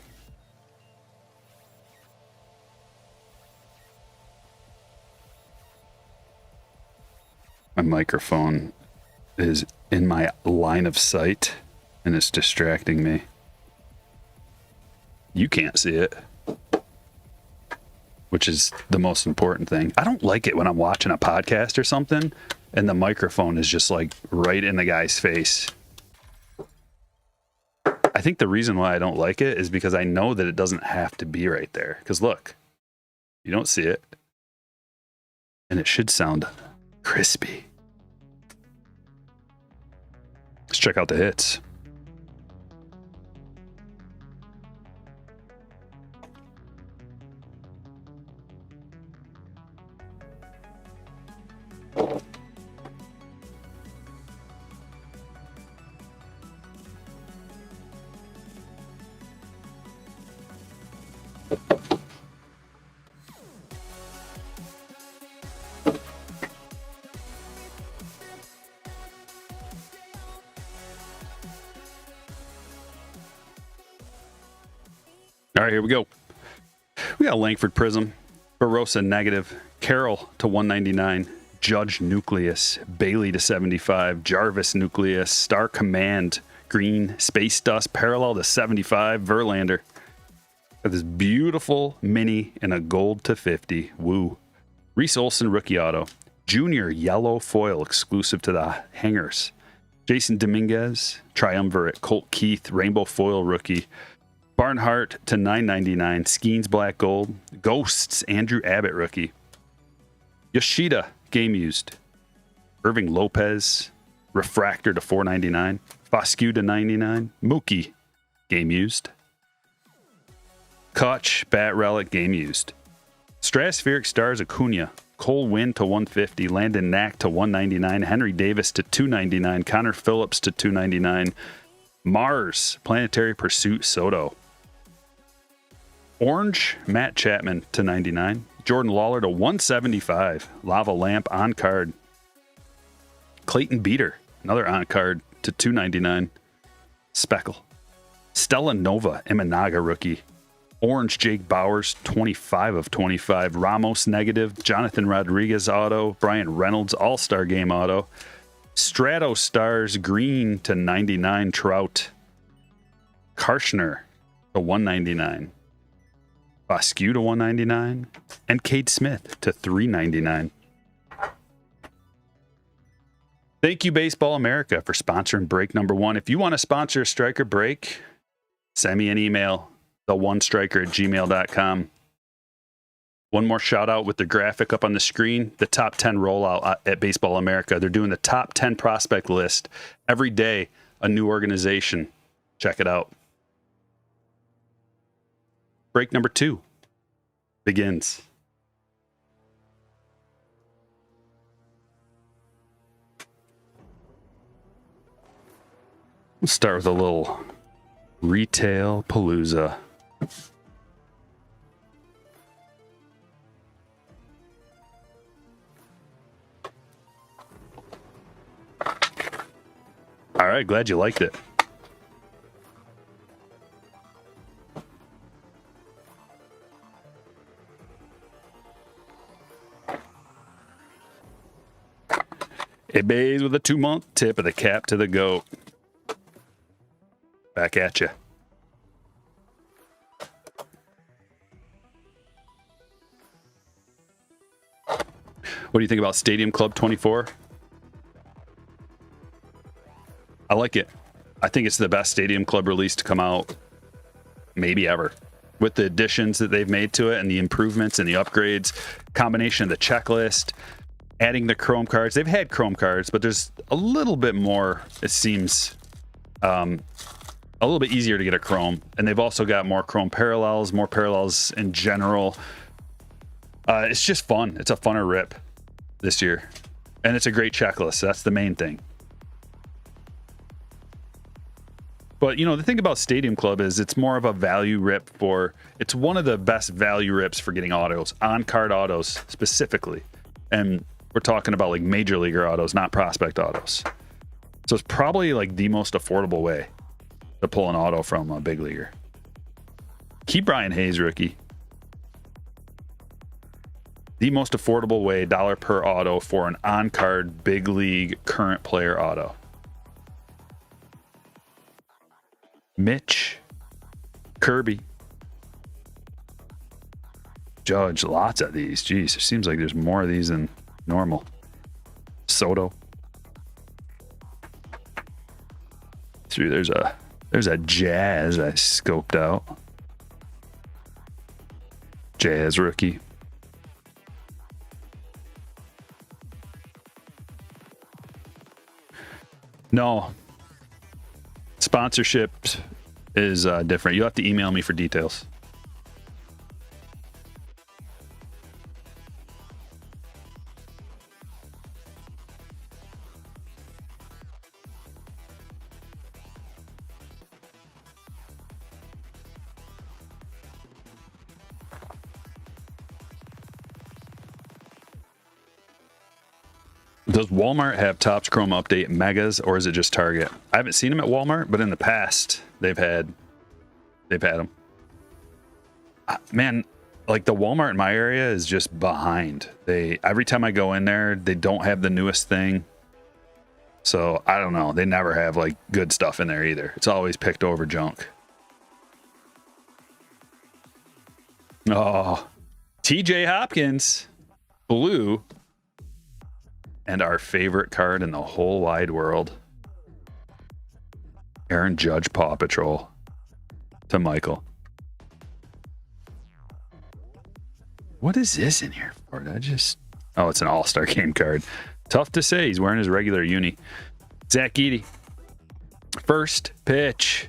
My microphone is in my line of sight and it's distracting me. You can't see it, which is the most important thing. I don't like it when I'm watching a podcast or something and the microphone is just like right in the guy's face. I think the reason why I don't like it is because I know that it doesn't have to be right there. Because look, you don't see it. And it should sound crispy. Let's check out the hits. All right, here we go. We got Langford Prism, Barossa negative, Carroll to 199, Judge Nucleus, Bailey to 75, Jarvis Nucleus, Star Command, green, Space Dust, parallel to 75, Verlander. Got this beautiful mini in a gold to 50. Woo. Reese Olson rookie auto, Junior yellow foil exclusive to the hangers. Jason Dominguez, Triumvirate, Colt Keith, rainbow foil rookie. Barnhart to 999, Skeens black gold, Ghosts, Andrew Abbott rookie. Yoshida, game used. Irving Lopez, refractor to 499, Foscue to 99, Mookie, game used. Kutch, bat relic, game used. Stratospheric Stars Acuna, Cole Winn to 150, Landon Knack to 199, Henry Davis to 299, Connor Phillips to 299, Mars, Planetary Pursuit Soto. Orange, Matt Chapman to 99. Jordan Lawler to 175. Lava Lamp on card. Clayton Beater, another on card to 299. Speckle. Stella Nova, Imanaga rookie. Orange, Jake Bowers, 25 of 25. Ramos negative. Jonathan Rodriguez auto. Brian Reynolds All-Star Game auto. Strato Stars green to 99. Trout. Karshner to 199. Foscue to 199, and Cade Smith to 399. Thank you, Baseball America, for sponsoring break number 1. If you want to sponsor a Stryker break, send me an email, the1striker@gmail.com. One more shout out with the graphic up on the screen, the top 10 rollout at Baseball America. They're doing the top 10 prospect list every day a new organization. Check it out. Break number 2 begins. We'll start with a little retail palooza. All right, glad you liked it. It bays with a 2-month tip of the cap to the goat. Back at you. What do you think about Stadium Club 24? I like it. I think it's the best Stadium Club release to come out maybe ever. With the additions that they've made to it and the improvements and the upgrades, combination of the checklist, adding the Chrome cards. They've had Chrome cards, but there's a little bit more, it seems, a little bit easier to get a Chrome. And they've also got more Chrome parallels, more parallels in general. It's just fun. It's a funner rip this year. And it's a great checklist. That's the main thing. But, you know, the thing about Stadium Club is it's more of a value rip for, it's one of the best value rips for getting autos, on-card autos specifically. And we're talking about like major leaguer autos, not prospect autos. So it's probably like the most affordable way to pull an auto from a big leaguer. Keep Brian Hayes rookie. The most affordable way, $1 per auto for an on-card big league current player auto. Mitch, Kirby, Judge, lots of these. Jeez, it seems like there's more of these than normal. Soto. There's a Jazz I scoped out. Jazz rookie. No. Sponsorship is different. You'll have to email me for details. Does Walmart have Topps Chrome Update Megas, or is it just Target? I haven't seen them at Walmart, but in the past they've had them. Man, like the Walmart in my area is just behind. Every time I go in there, they don't have the newest thing. So I don't know. They never have like good stuff in there either. It's always picked over junk. Oh, TJ Hopkins, blue. And our favorite card in the whole wide world, Aaron Judge Paw Patrol to Michael. What is this in here for? Oh, it's an All-Star Game card. Tough to say. He's wearing his regular uni. Zach Eady. First pitch.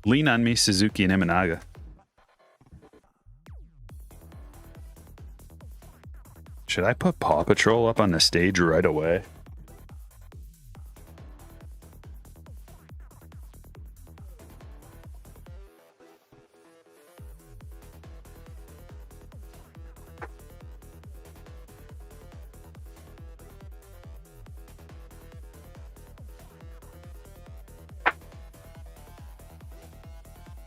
Lean on me, Suzuki and Imanaga. Should I put Paw Patrol up on the stage right away? I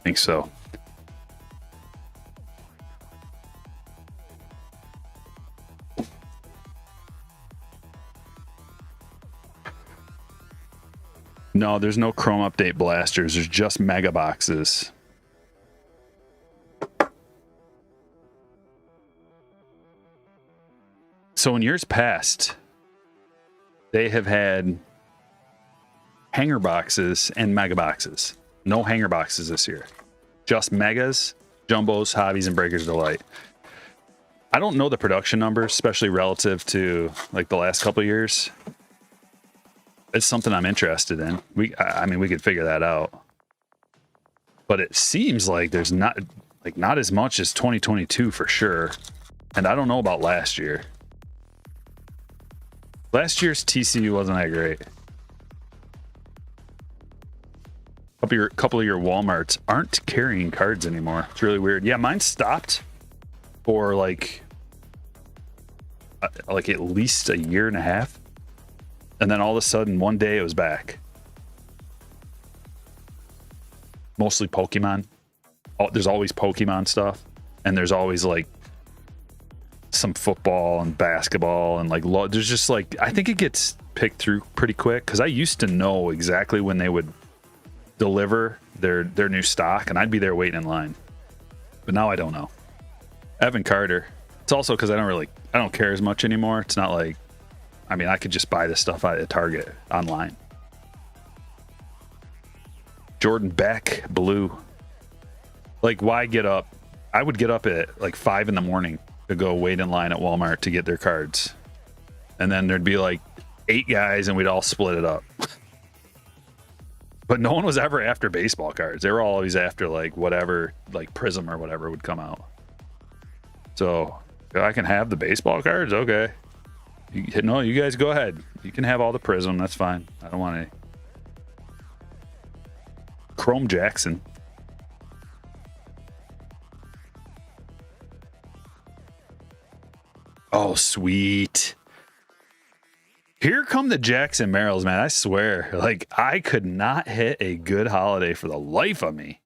think so. No, there's no Chrome Update blasters. There's just mega boxes. So in years past, they have had hanger boxes and mega boxes. No hanger boxes this year. Just megas, jumbos, hobbies, and breakers delight. I don't know the production numbers, especially relative to like the last couple of years. It's something I'm interested in. I mean, we could figure that out. But it seems like there's not as much as 2022 for sure. And I don't know about last year. Last year's TCU wasn't that great. Couple of your Walmarts aren't carrying cards anymore. It's really weird. Yeah, mine stopped for like at least a year and a half. And then all of a sudden, one day it was back. Mostly Pokemon. There's always Pokemon stuff. And there's always like some football and basketball and like there's just like, I think it gets picked through pretty quick because I used to know exactly when they would deliver their new stock and I'd be there waiting in line. But now I don't know. Evan Carter. It's also because I don't care as much anymore. It's not like, I mean, I could just buy this stuff at Target online. Jordan Beck, blue. Like, why get up? I would get up at like 5 a.m. to go wait in line at Walmart to get their cards. And then there'd be like 8 guys and we'd all split it up. But no one was ever after baseball cards. They were always after like whatever, like Prism or whatever would come out. So I can have the baseball cards? Okay. No, you guys go ahead. You can have all the Prism. That's fine. I don't want any. Chrome Jackson. Oh, sweet. Here come the Jackson Merrills, man. I swear. Like, I could not hit a good holiday for the life of me.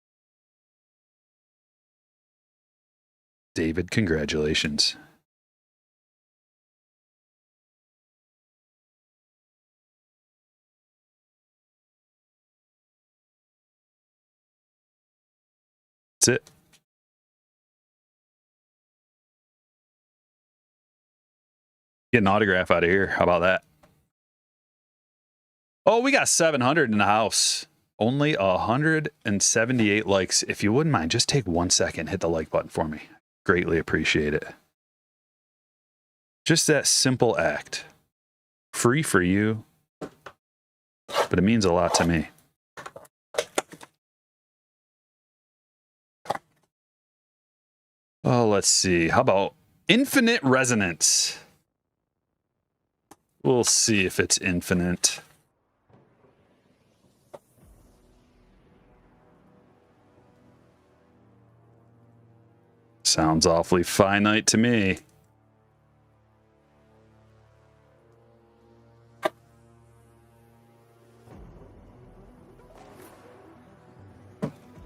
David, congratulations. That's it. Get an autograph out of here. How about that? Oh, we got 700 in the house. Only 178 likes. If you wouldn't mind, just take 1 second, hit the like button for me. Greatly appreciate it. Just that simple act. Free for you, but it means a lot to me. Oh, let's see. How about Infinite Resonance? We'll see if it's infinite. Sounds awfully finite to me.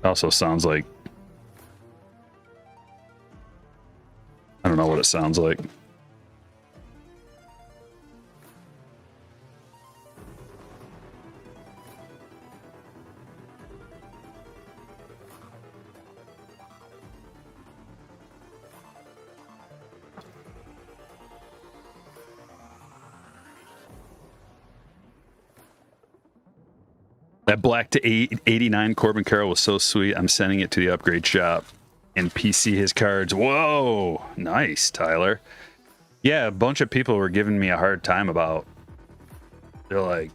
Also sounds like, I don't know what it sounds like. That black to 89 Corbin Carroll was so sweet. I'm sending it to the upgrade shop and PC his cards. Whoa, nice, Tyler. Yeah, a bunch of people were giving me a hard time about. They're like,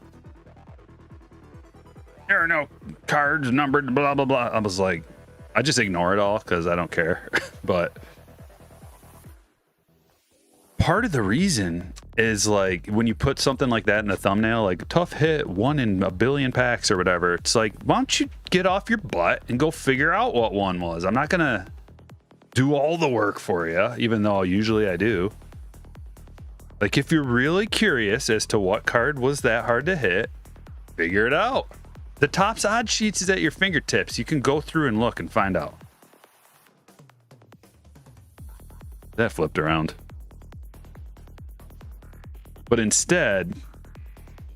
there are no cards numbered, blah, blah, blah. I was like, I just ignore it all because I don't care. But part of the reason is like when you put something like that in the thumbnail, like tough hit, 1 in a billion packs or whatever, it's like, why don't you get off your butt and go figure out what one was? I'm not gonna do all the work for you, even though usually I do. Like, if you're really curious as to what card was that hard to hit, figure it out. The Topps odd sheets is at your fingertips. You can go through and look and find out. That flipped around. But instead,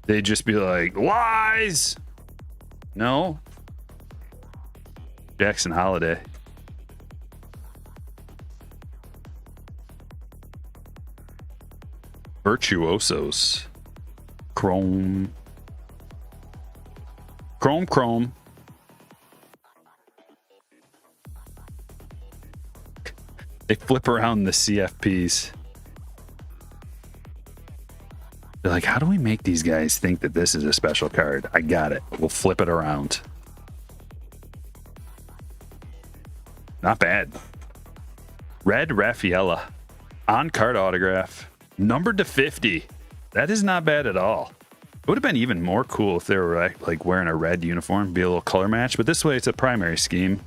they just be like, lies! No. Jackson Holiday. Virtuosos. Chrome. Chrome. They flip around the CFPs. They're like, how do we make these guys think that this is a special card? I got it. We'll flip it around. Not bad. Red Raffaella. On-card autograph. Numbered to 50. That is not bad at all. It would have been even more cool if they were like wearing a red uniform, be a little color match. But this way, it's a primary scheme.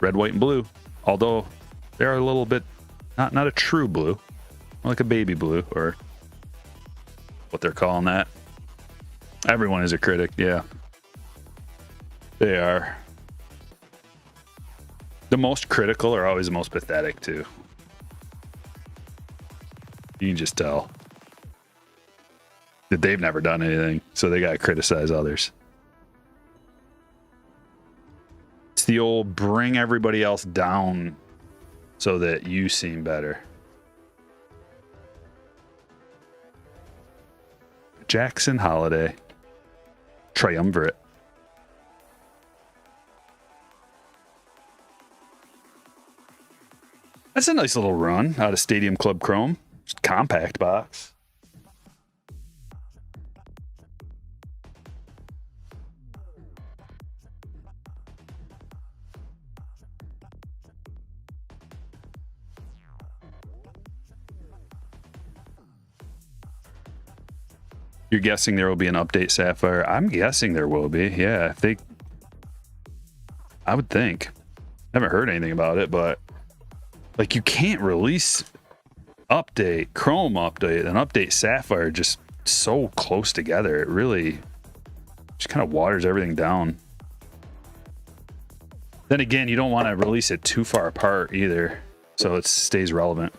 Red, white, and blue. Although, they're a little bit, not a true blue. More like a baby blue, or what they're calling that. Everyone is a critic, yeah. They are. The most critical are always the most pathetic, too. You can just tell that they've never done anything, so they got to criticize others. It's the old bring everybody else down so that you seem better. Jackson Holiday. Triumvirate. That's a nice little run out of Stadium Club Chrome. Just compact box. You're guessing there will be an update Sapphire? I'm guessing there will be. Yeah, I would think. Haven't heard anything about it, but like you can't release update Chrome update and update Sapphire just so close together. It really just kind of waters everything down. Then again, you don't want to release it too far apart either, so it stays relevant.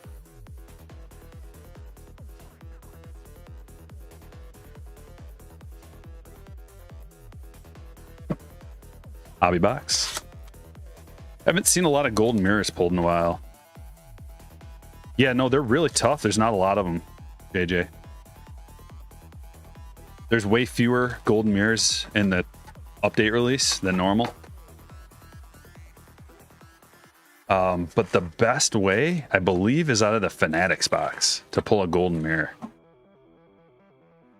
Hobby box. Haven't seen a lot of golden mirrors pulled in a while. Yeah, no, they're really tough. There's not a lot of them, JJ. There's way fewer golden mirrors in the update release than normal. But the best way, I believe, is out of the Fanatics box to pull a golden mirror.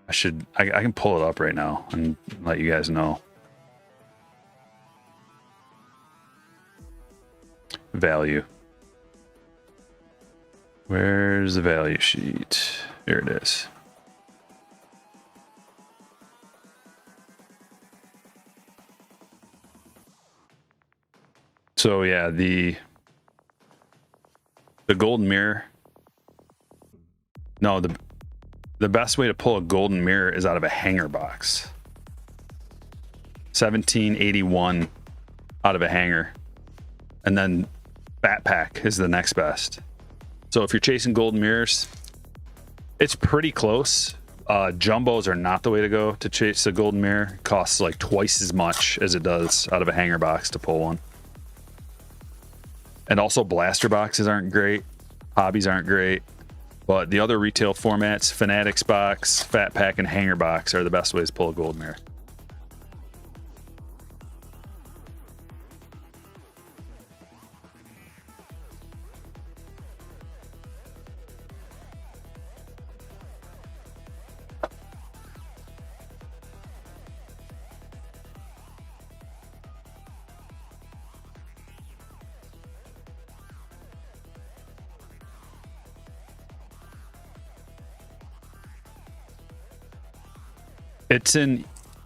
I can pull it up right now and let you guys know. Value. Where's the value sheet? Here it is. So yeah, the golden mirror. No, the best way to pull a golden mirror is out of a hanger box. 1781 out of a hanger. And then Fat Pack is the next best. So if you're chasing golden mirrors, it's pretty close. Jumbos are not the way to go to chase a golden mirror. It costs like twice as much as it does out of a hanger box to pull one. And also blaster boxes aren't great. Hobbies aren't great. But the other retail formats, Fanatics box, Fat Pack, and hanger box are the best ways to pull a golden mirror.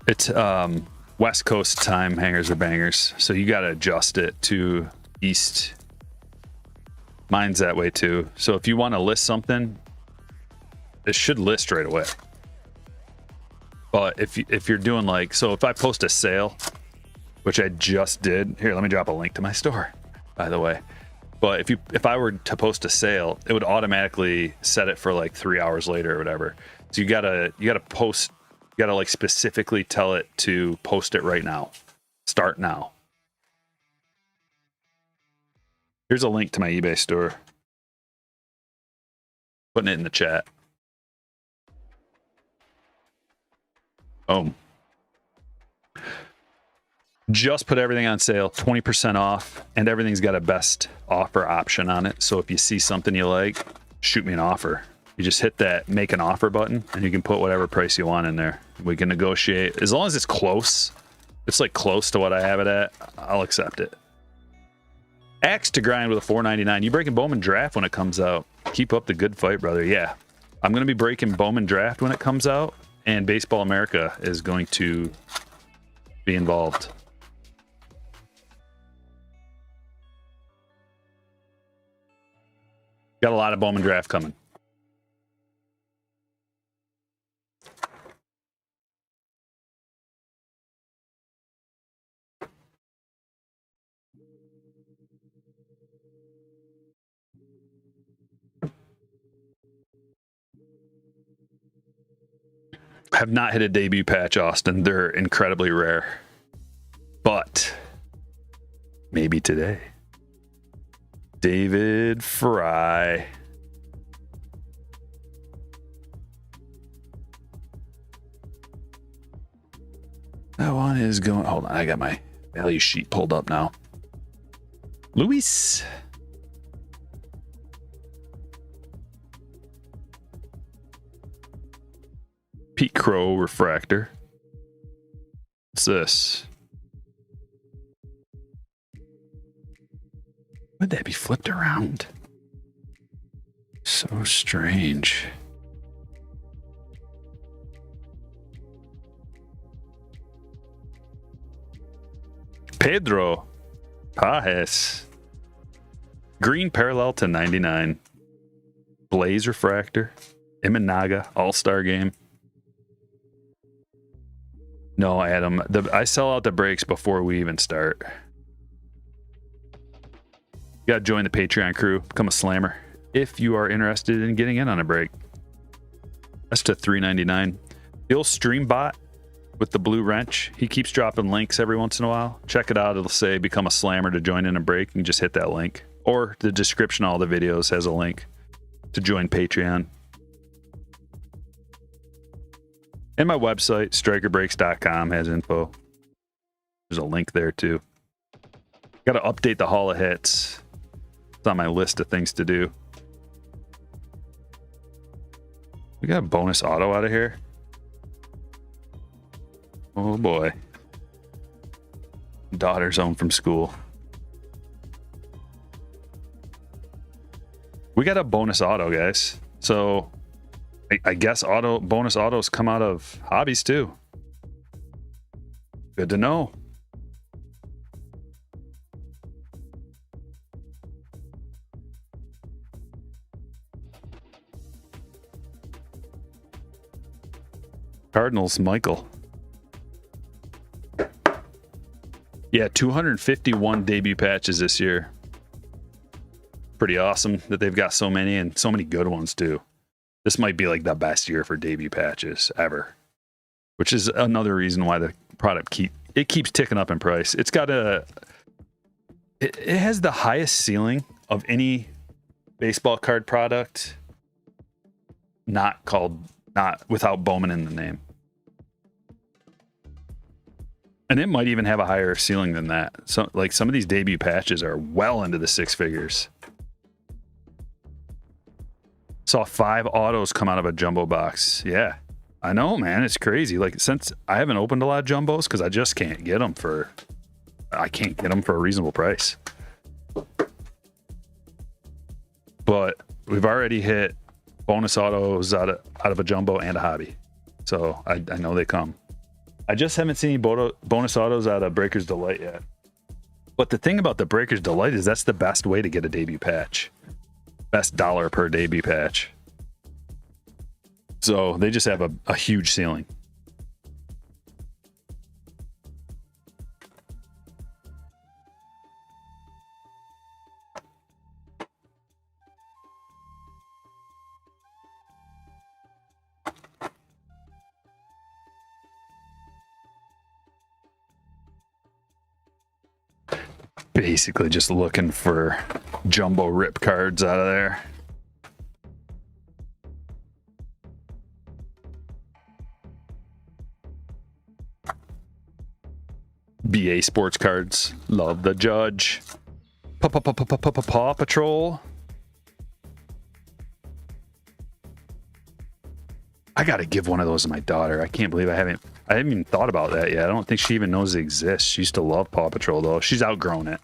It's West Coast time hangers or bangers, so you got to adjust it to East. Mine's that way too. So if you want to list something, it should list right away. But if you're doing like, so if I post a sale, which I just did, here, let me drop a link to my store, by the way. But if I were to post a sale, it would automatically set it for like 3 hours later or whatever. So you gotta post. You gotta like specifically tell it to post it right now. Start now. Here's a link to my eBay store. Putting it in the chat. Boom. Just put everything on sale, 20% off, and everything's got a best offer option on it. So if you see something you like, shoot me an offer. You just hit that make an offer button and you can put whatever price you want in there. We can negotiate as long as it's close. It's like close to what I have it at. I'll accept it. Axe to grind with a $4.99. You breaking Bowman Draft when it comes out. Keep up the good fight, brother. Yeah. I'm going to be breaking Bowman Draft when it comes out, and Baseball America is going to be involved. Got a lot of Bowman Draft coming. Have not hit a debut patch, Austin. They're incredibly rare. But maybe today. David Fry. That one is going. Hold on, I got my value sheet pulled up now. Luis. Pete Crow refractor. What's this? Would that be flipped around? So strange. Pedro Pajes. Green parallel to 99. Blaze refractor. Imanaga All-Star Game. No, Adam. I sell out the breaks before we even start. You got to join the Patreon crew. Become a slammer if you are interested in getting in on a break. That's to $3.99. The old stream bot with the blue wrench. He keeps dropping links every once in a while. Check it out. It'll say become a slammer to join in a break. You can just hit that link. Or the description of all the videos has a link to join Patreon. And my website, strikerbreaks.com, has info. There's a link there too. Got to update the Hall of Hits. It's on my list of things to do. We got a bonus auto out of here. Oh boy. Daughter's home from school. We got a bonus auto, guys. So I guess bonus autos come out of hobbies too. Good to know. Cardinals, Michael. Yeah, 251 debut patches this year. Pretty awesome that they've got so many and so many good ones too. This might be like the best year for debut patches ever, which is another reason why the product keeps ticking up in price. It has the highest ceiling of any baseball card product, not without Bowman in the name. And it might even have a higher ceiling than that. So like some of these debut patches are well into the six figures. Saw 5 autos come out of a jumbo box. Yeah, I know, man. It's crazy. Like, since I haven't opened a lot of jumbos because I just can't get them for a reasonable price. But we've already hit bonus autos out of a jumbo and a hobby. So I know they come. I just haven't seen any bonus autos out of Breaker's Delight yet. But the thing about the Breaker's Delight is that's the best way to get a debut patch. Best dollar per debut patch. So they just have a huge ceiling. Basically just looking for jumbo rip cards out of there. BA sports cards. Love the Judge. Paw Patrol. got to give one of those to my daughter. I can't believe I haven't even thought about that yet. I don't think she even knows it exists. She used to love Paw Patrol, though. She's outgrown it.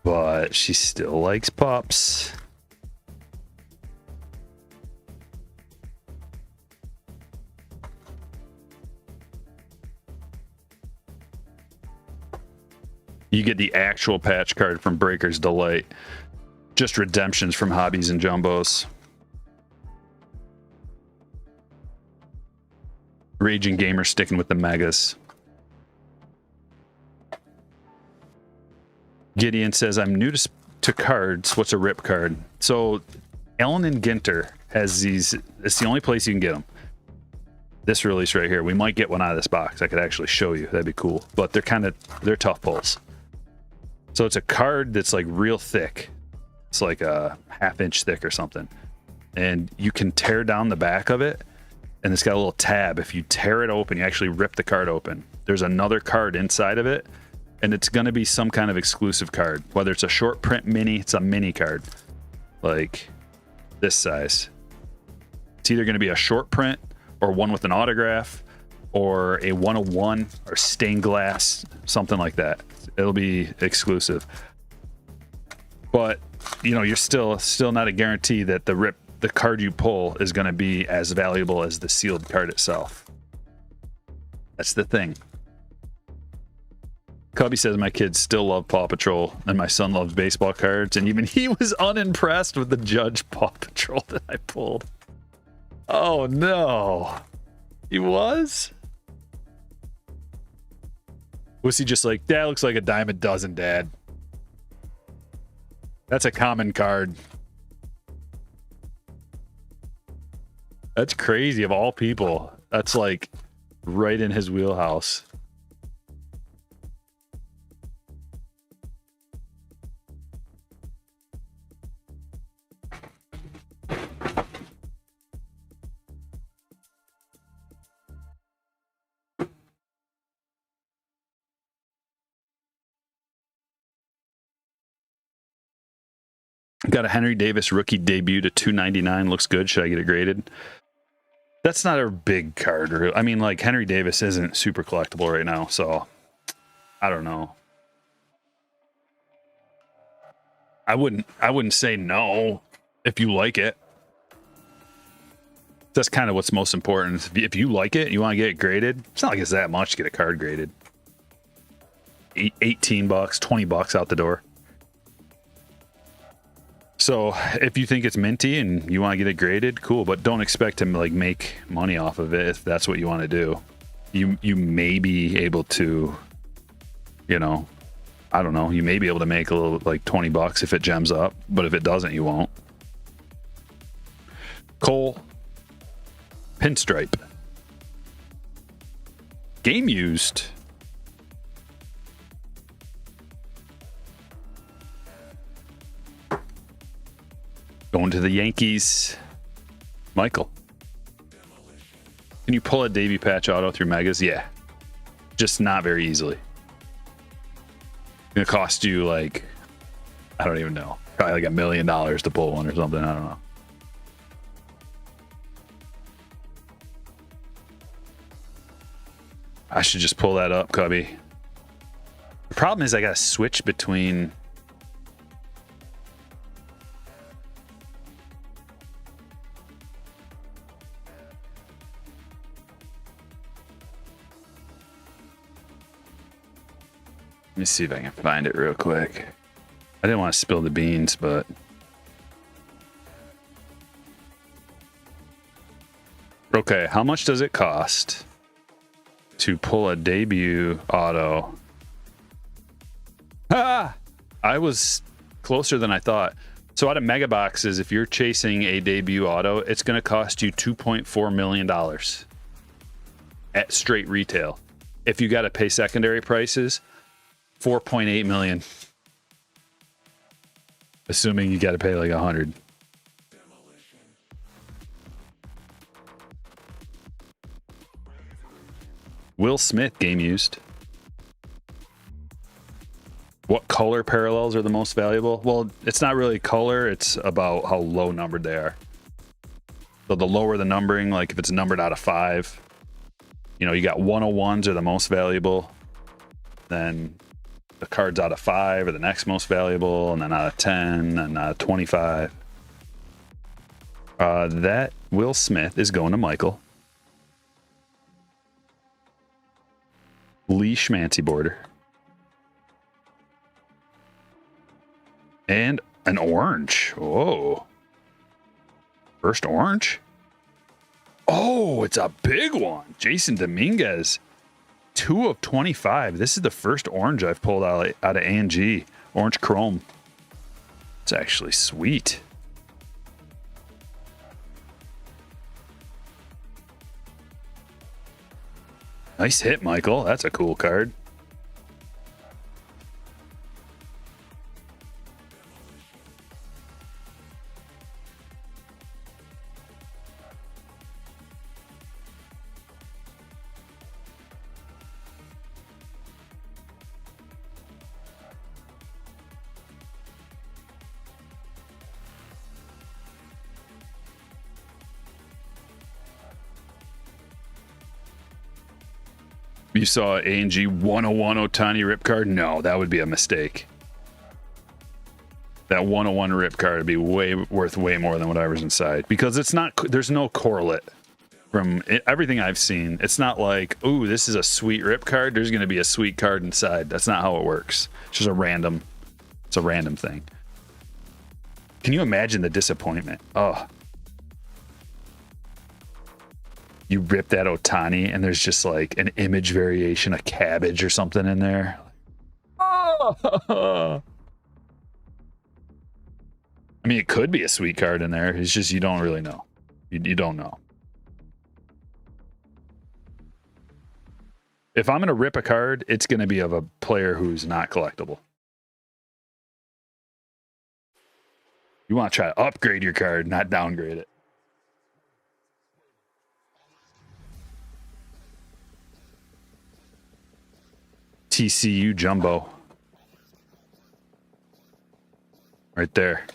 But she still likes pups. You get the actual patch card from Breaker's Delight. Just redemptions from Hobbies and Jumbos. Raging Gamer sticking with the megas. Gideon says, I'm new to cards. What's a rip card? So Allen and Ginter has these. It's the only place you can get them. This release right here. We might get one out of this box. I could actually show you. That'd be cool. But they're tough pulls. So it's a card that's like real thick. It's like a half-inch thick or something. And you can tear down the back of it. And it's got a little tab. If you tear it open, you actually rip the card open. There's another card inside of it. And it's going to be some kind of exclusive card. Whether it's a short print mini, it's a mini card. Like this size. It's either going to be a short print or one with an autograph or a 101 or stained glass, something like that. It'll be exclusive. But, you know, you're still not a guarantee that the card you pull is going to be as valuable as the sealed card itself. That's the thing. Cubby says my kids still love Paw Patrol and my son loves baseball cards, and even he was unimpressed with the Judge Paw Patrol that I pulled. Oh no. He was? Was he just like, that looks like a dime a dozen, Dad? That's a common card. That's crazy, of all people. That's like right in his wheelhouse. Got a Henry Davis rookie debut to $2.99. Looks good. Should I get it graded? That's not a big card. I mean, like, Henry Davis isn't super collectible right now, so I don't know. I wouldn't say no if you like it. That's kind of what's most important. If you like it, you want to get it graded. It's not like it's that much to get a card graded. $18, $20 out the door. So if you think it's minty and you want to get it graded, cool, but don't expect to like make money off of it if that's what you want to do. You may be able to, you know, I don't know, you may be able to make a little like $20 if it gems up, but if it doesn't, you won't. Cole Pinstripe. Game used. Going to the Yankees. Michael. Can you pull a debut patch auto through Megas? Yeah. Just not very easily. It's going to cost you like, I don't even know. Probably like $1 million to pull one or something. I don't know. I should just pull that up, Cubby. The problem is I got to switch between... Let me see if I can find it real quick. I didn't want to spill the beans, but... Okay, how much does it cost to pull a debut auto? Ah! I was closer than I thought. So out of mega boxes, if you're chasing a debut auto, it's going to cost you $2.4 million at straight retail. If you got to pay secondary prices, $4.8 million. Assuming you got to pay like 100. Will Smith game used. What color parallels are the most valuable? Well, it's not really color, it's about how low numbered they are. So the lower the numbering, like if it's numbered out of 5, you know, you got 101s are the most valuable. Then the cards out of 5 are the next most valuable, and then out of 10, and out of 25. That Will Smith is going to Michael. Lee Schmancy border. And an orange. Whoa. First orange? Oh, it's a big one. Jason Dominguez. 2 of 25. This is the first orange I've pulled out of A&G. Orange chrome. It's actually sweet. Nice hit, Michael. That's a cool card. You saw A&G 101 Ohtani rip card? No, that would be a mistake. That 101 rip card would be worth way more than whatever's inside, because it's not. There's no correlate from everything I've seen. It's not like, ooh, this is a sweet rip card. There's going to be a sweet card inside. That's not how it works. It's just a random. It's a random thing. Can you imagine the disappointment? Oh. You rip that Ohtani and there's just like an image variation, a cabbage or something in there. Oh. I mean, it could be a sweet card in there. It's just you don't really know. You don't know. If I'm going to rip a card, it's going to be of a player who's not collectible. You want to try to upgrade your card, not downgrade it. TCU Jumbo. Right there.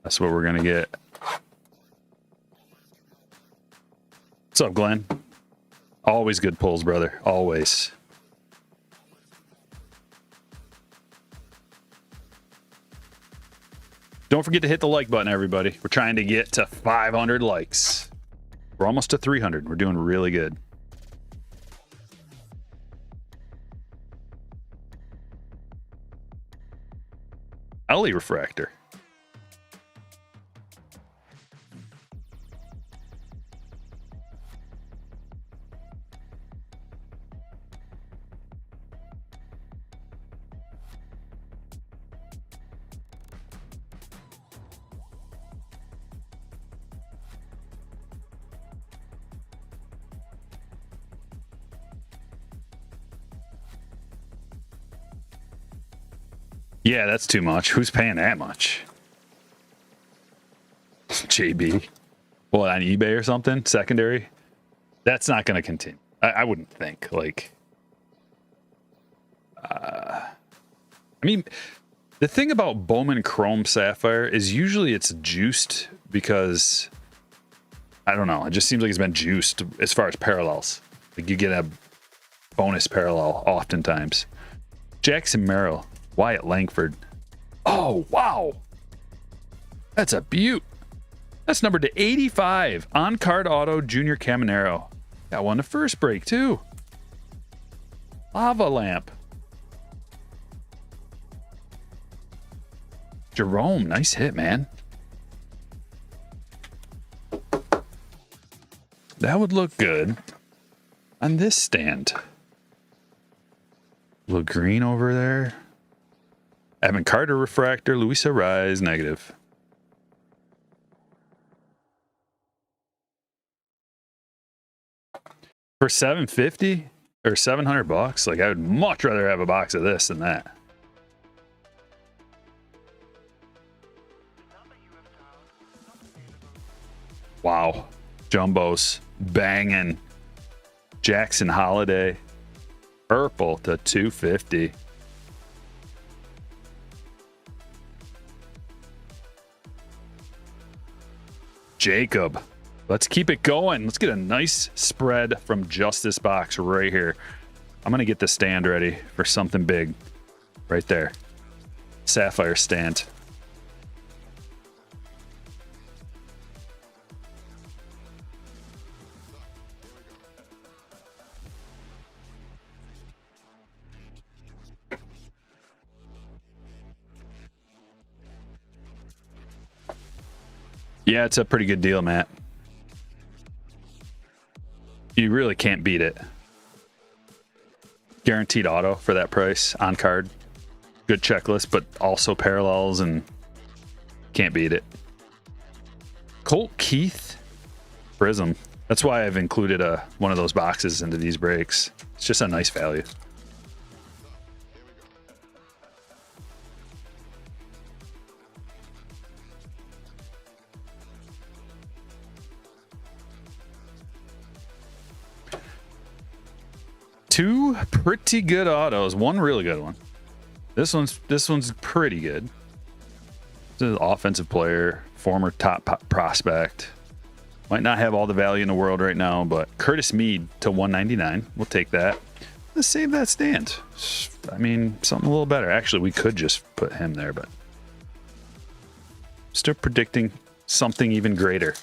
That's what we're going to get. What's up, Glenn? Always good pulls, brother. Always. Don't forget to hit the like button, everybody. We're trying to get to 500 likes. We're almost to 300. We're doing really good. Ellie refractor. Yeah, that's too much. Who's paying that much? JB. What, on eBay or something? Secondary? That's not going to continue. I wouldn't think. Like, I mean, the thing about Bowman Chrome Sapphire is usually it's juiced because, I don't know, it just seems like it's been juiced as far as parallels. Like, you get a bonus parallel oftentimes. Jackson Merrill. Wyatt Langford. Oh, wow. That's a beaut. That's numbered to 85. On-card auto, Junior Caminero. Got one to first break, too. Lava Lamp. Jerome, nice hit, man. That would look good on this stand. Little green over there. Evan Carter refractor, Luisa Rise negative. For $750 or $700, like I would much rather have a box of this than that. Wow, jumbos banging. Jackson Holiday, purple to $250. Jacob, Let's keep it going. Let's get a nice spread from just this box right here. I'm going to get the stand ready for something big right there. Sapphire stand. Yeah, it's a pretty good deal, Matt. You really can't beat it. Guaranteed auto for that price on card. Good checklist, but also parallels, and can't beat it. Colt Keith Prism. That's why I've included one of those boxes into these breaks. It's just a nice value. Two pretty good autos, one really good one. This one's pretty good. This is an offensive player, former top prospect. Might not have all the value in the world right now, but Curtis Mead to 199. We'll take that. Let's save that stand. I mean, something a little better. Actually, we could just put him there, but still predicting something even greater.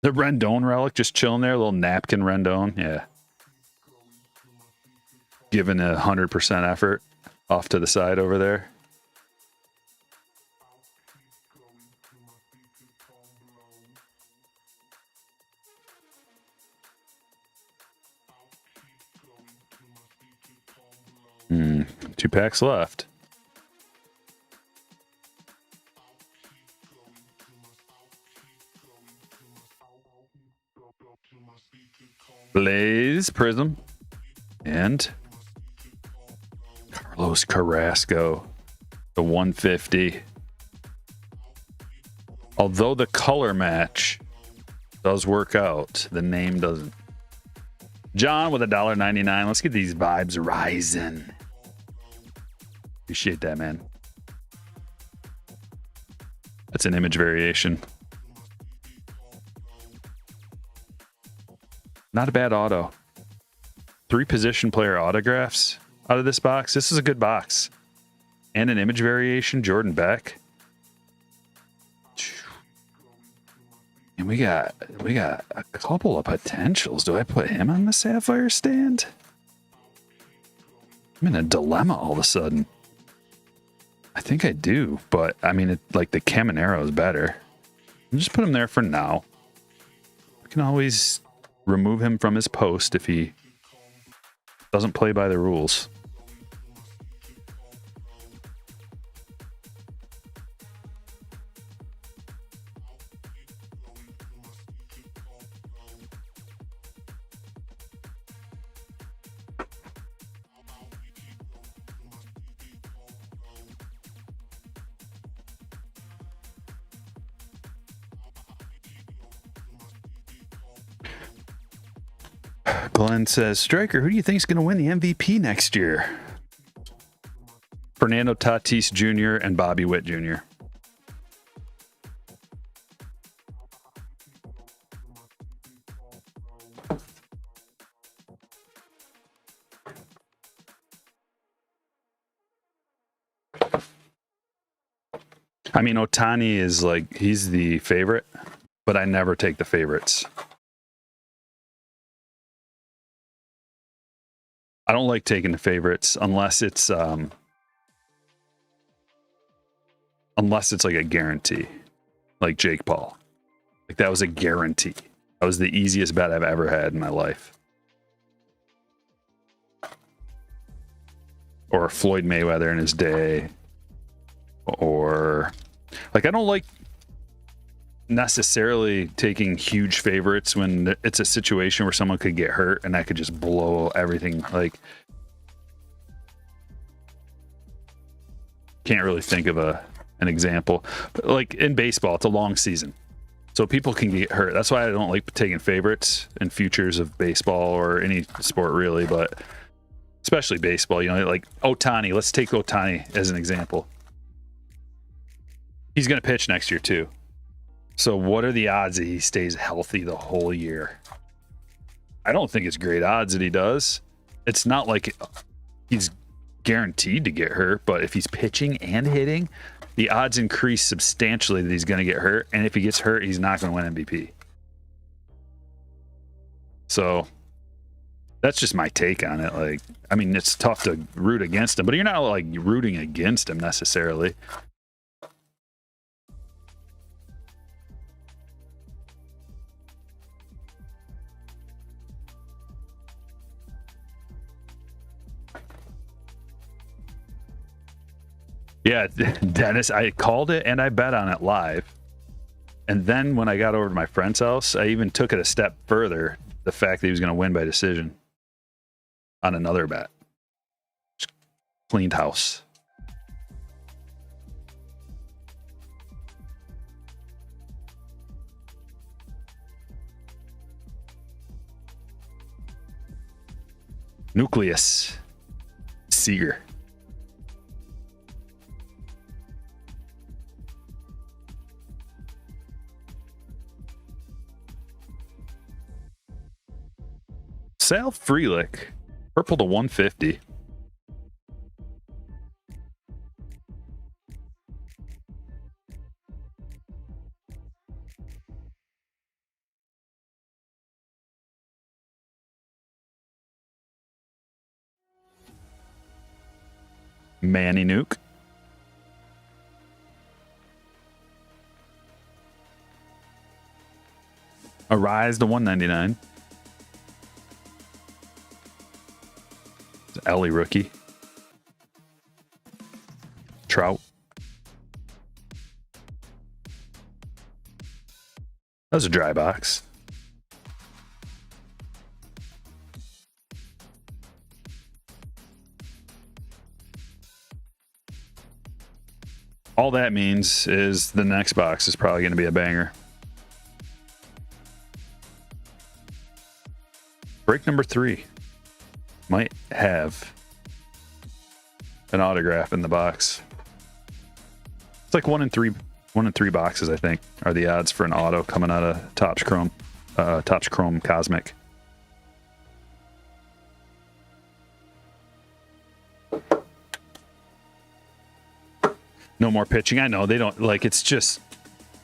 The Rendon relic just chilling there, a little napkin Rendon. Yeah. Giving 100% effort off to the side over there. Two packs left. Blaze Prism and Carlos Carrasco, the 150. Although the color match does work out, the name doesn't. John with $1.99. Let's get these vibes rising. Appreciate that, man. That's an image variation. Not a bad auto. 3 position player autographs out of this box. This is a good box. And an image variation, Jordan Beck. And we got a couple of potentials. Do I put him on the Sapphire stand? I'm in a dilemma all of a sudden. I think I do, but I mean, like the Caminero is better. I'll just put him there for now. We can always remove him from his post if he doesn't play by the rules. Glenn says, Stryker, who do you think is going to win the MVP next year? Fernando Tatis Jr. and Bobby Witt Jr. I mean, Ohtani is like, he's the favorite, but I never take the favorites. I don't like taking the favorites unless it's like a guarantee, like Jake Paul. Like that was a guarantee. That was the easiest bet I've ever had in my life. Or Floyd Mayweather in his day. Or like I don't like necessarily taking huge favorites when it's a situation where someone could get hurt and that could just blow everything. Like can't really think of an example, but like in baseball, it's a long season, so people can get hurt. That's why I don't like taking favorites in futures of baseball or any sport really, but especially baseball. You know, like Ohtani. Let's take Ohtani as an example. He's going to pitch next year too. So what are the odds that he stays healthy the whole year? I don't think it's great odds that he does. It's not like he's guaranteed to get hurt, but if he's pitching and hitting, the odds increase substantially that he's going to get hurt. And if he gets hurt, he's not going to win MVP. So that's just my take on it. Like, I mean, it's tough to root against him, but you're not like rooting against him necessarily. Yeah, Dennis, I called it and I bet on it live. And then when I got over to my friend's house, I even took it a step further. The fact that he was going to win by decision on another bet. Just cleaned house. Nucleus. Seager. Sal Frelick, purple to 150. Manny Nuke. Arise to 199. Ellie rookie. Trout. That was a dry box. All that means is the next box is probably going to be a banger. Break number 3 might have an autograph in the box. It's like 1 in 3 boxes, I think, are the odds for an auto coming out of Topps Chrome Cosmic. No more pitching. I know they don't like. It's just,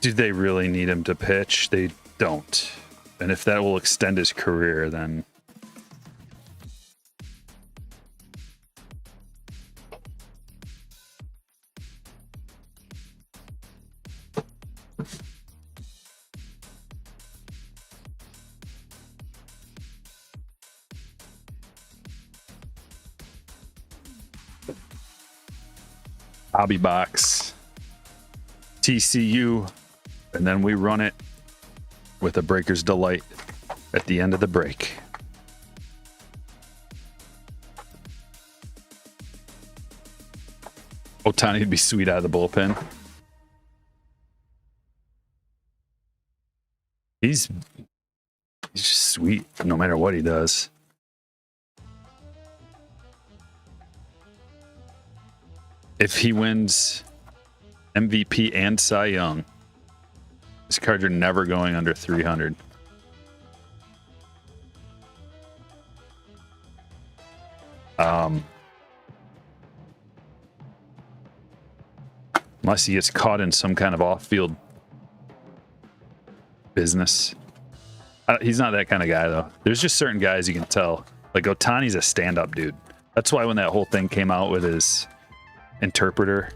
do they really need him to pitch? They don't. And if that will extend his career, then hobby box, TCU, and then we run it with a Breaker's Delight at the end of the break. Ohtani would be sweet out of the bullpen. He's just sweet no matter what he does. If he wins MVP and Cy Young, his cards are never going under 300. Unless he gets caught in some kind of off-field business. He's not that kind of guy, though. There's just certain guys you can tell. Like, Ohtani's a stand-up dude. That's why when that whole thing came out with his interpreter,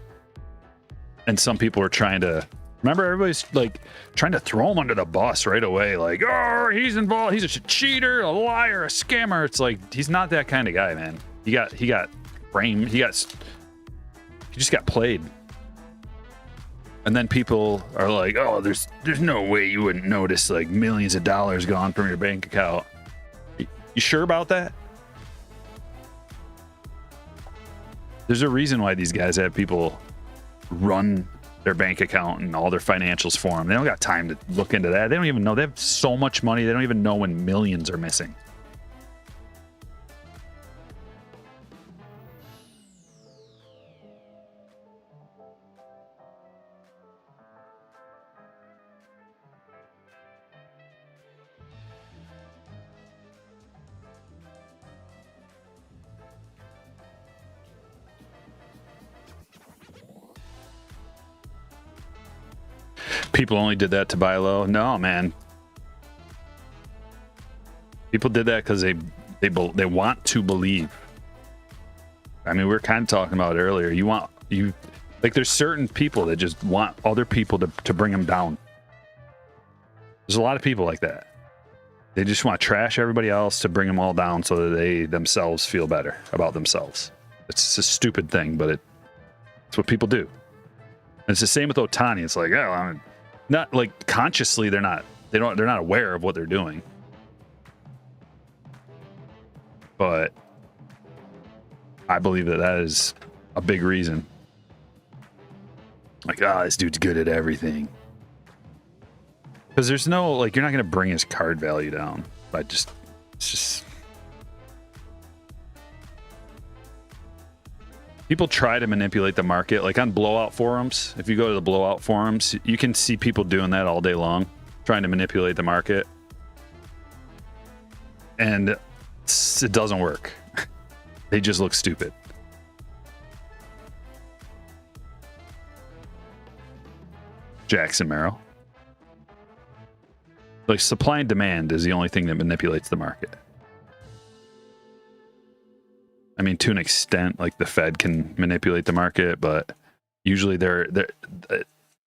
and some people were trying to, remember, everybody's like trying to throw him under the bus right away, like, oh, he's involved, he's a cheater, a liar, a scammer. It's like, he's not that kind of guy, man. He got framed, he just got played. And then people are like, oh, there's no way you wouldn't notice like millions of dollars gone from your bank account. You sure about that? There's a reason why these guys have people run their bank account and all their financials for them. They don't got time to look into that. They don't even know. They have so much money. They don't even know when millions are missing. People only did that to buy low. No, man. People did that because they want to believe. I mean, we were kind of talking about it earlier. Like, there's certain people that just want other people to bring them down. There's a lot of people like that. They just want to trash everybody else to bring them all down so that they themselves feel better about themselves. It's a stupid thing, but it's what people do. And it's the same with Ohtani. It's like, oh, I'm not like consciously they're not aware of what they're doing. But I believe that is a big reason. Like, this dude's good at everything. Because there's no, like, you're not going to bring his card value down by it's just. People try to manipulate the market. Like on blowout forums, if you go to the blowout forums, you can see people doing that all day long, trying to manipulate the market. And it doesn't work. They just look stupid. Jackson Merrill. Like, supply and demand is the only thing that manipulates the market. I mean, to an extent, like the Fed can manipulate the market, but usually the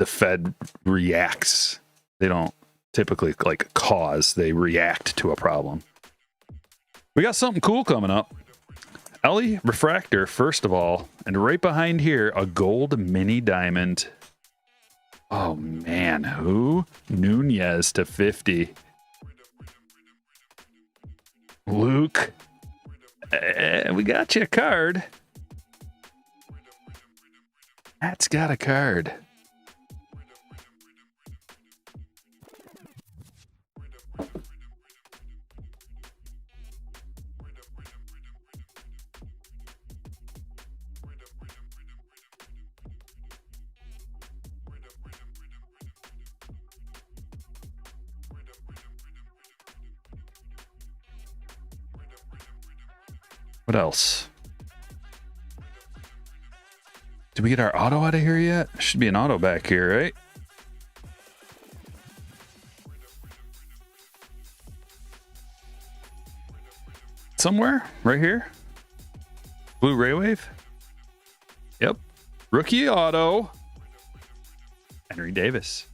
Fed reacts. They don't typically like cause, they react to a problem. We got something cool coming up. Ellie Refractor, first of all, and right behind here, a gold mini diamond. Oh man, who? Nunez to 50. Luke. We got you a card. That's got a card. What else? Did we get our auto out of here yet? Should be an auto back here, right? Somewhere? Right here? Blue Ray Wave? Yep. Rookie auto. Henry Davis.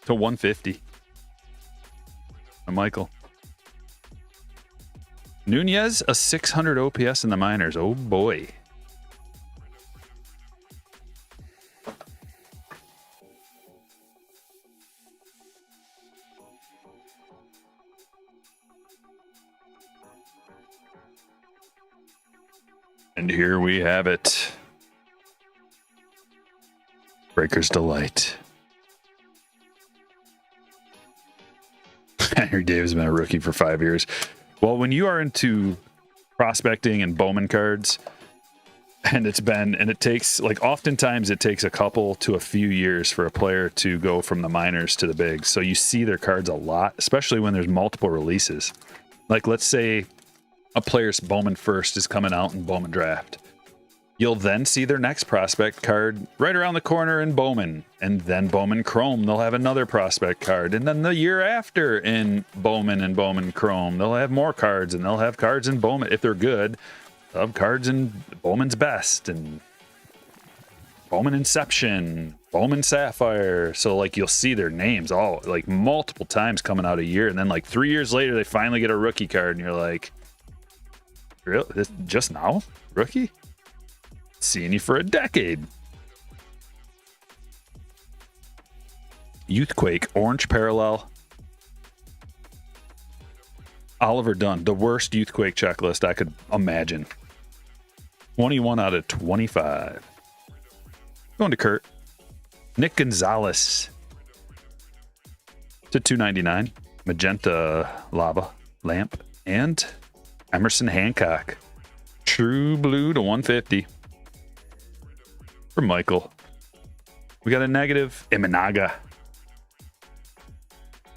To 150. And Michael. Nunez, a 600 OPS in the minors. Oh boy. And here we have it. Breaker's Delight. Henry Davis has been a rookie for 5 years. Well, when you are into prospecting and Bowman cards, and it takes, like, oftentimes it takes a couple to a few years for a player to go from the minors to the bigs. So you see their cards a lot, especially when there's multiple releases. Like, let's say a player's Bowman first is coming out in Bowman draft. You'll then see their next prospect card right around the corner in Bowman. And then Bowman Chrome, they'll have another prospect card. And then the year after in Bowman and Bowman Chrome, they'll have more cards. And they'll have cards in Bowman, if they're good, they'll have cards in Bowman's Best and Bowman Inception, Bowman Sapphire. So, like, you'll see their names all, like, multiple times coming out a year. And then, like, 3 years later, they finally get a rookie card. And you're like, really? This just now? Rookie? Seeing you for a decade. Youthquake, orange parallel. Oliver Dunn, the worst Youthquake checklist I could imagine. 21 out of 25. Going to Kurt. Nick Gonzalez to 299. Magenta Lava Lamp. And Emerson Hancock. True Blue to 150. For Michael. We got a negative. Imanaga.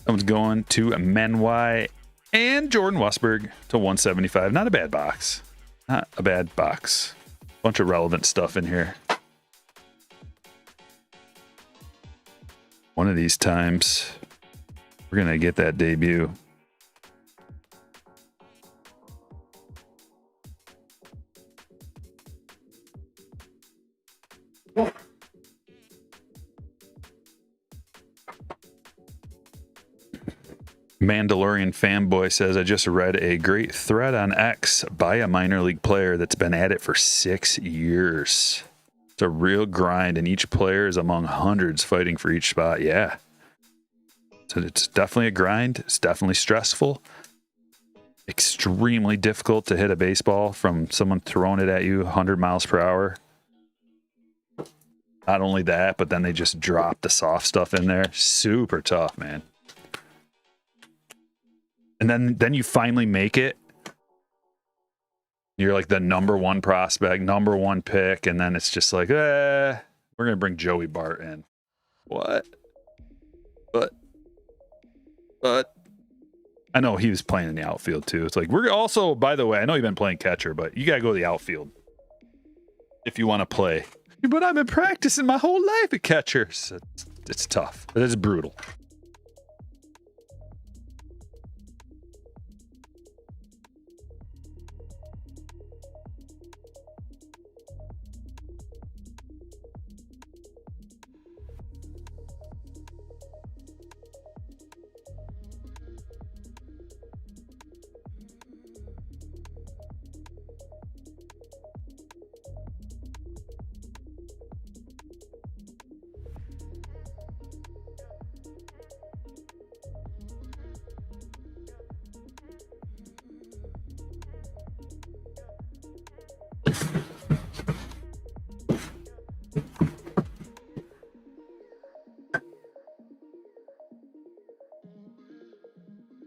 That one's going to Menwai and Jordan Westberg to 175. Not a bad box. Not a bad box. Bunch of relevant stuff in here. One of these times, we're going to get that debut. Mandalorian fanboy says, I just read a great thread on X by a minor league player that's been at it for 6 years. It's a real grind, and each player is among hundreds fighting for each spot. Yeah. So it's definitely a grind. It's definitely stressful. Extremely difficult to hit a baseball from someone throwing it at you 100 miles per hour. Not only that, but then they just drop the soft stuff in there. Super tough, man. And then you finally make it. You're like the number one prospect, number one pick, and then it's just like, we're gonna bring Joey Bart in. What? But I know he was playing in the outfield too. It's like, we're also, by the way, I know you've been playing catcher, but you gotta go to the outfield if you want to play. But I've been practicing my whole life at catcher. So it's tough. It is brutal.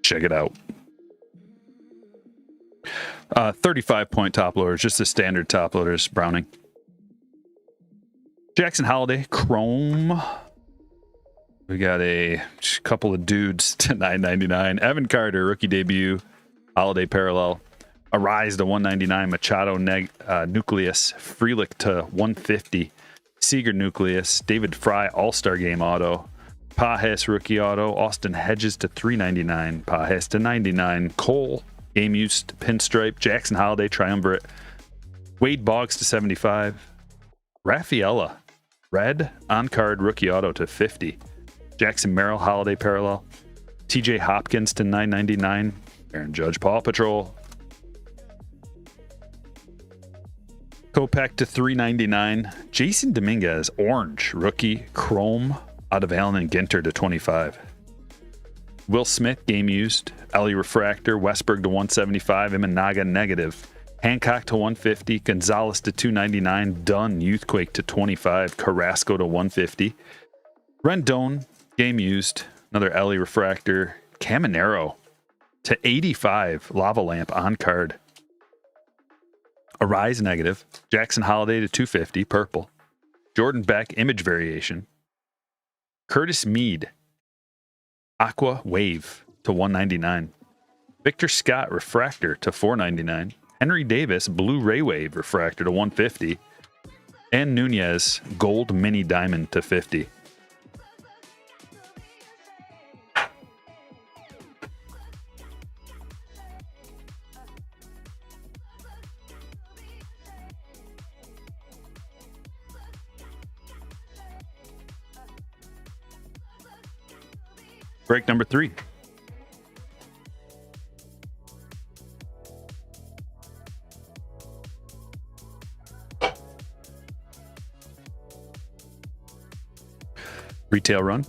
Check it out. 35-point top loaders, just the standard top loaders, Browning. Jackson Holiday, Chrome. We got a couple of dudes to $9.99. Evan Carter, rookie debut, Holiday parallel. Arise to $199. Machado Nucleus, Frelick to $150. Seager Nucleus, David Fry All-Star Game auto. Pajes rookie auto, Austin Hedges to $3.99, Pajes to $99, Cole game used pinstripe, Jackson Holiday triumvirate, Wade Boggs to $75, Rafaela red on card rookie auto to $50, Jackson Merrill Holiday parallel, TJ Hopkins to $9.99, Aaron Judge Paw Patrol, Kopech to $3.99, Jason Dominguez orange rookie chrome out of Allen and Ginter to $25. Will Smith, game used. Ellie Refractor, Westberg to $175. Imanaga, negative. Hancock to $150. Gonzalez to $299. Dunn, Youthquake to $25. Carrasco to $150. Rendon, game used. Another Ellie Refractor. Caminero to $85. Lava Lamp on card. Arise, negative. Jackson Holiday to $250. Purple. Jordan Beck, image variation. Curtis Mead, Aqua Wave to $199. Victor Scott Refractor to $4.99. Henry Davis Blue Ray Wave Refractor to $150. And Nunez Gold Mini Diamond to $50. Break number 3. Retail run.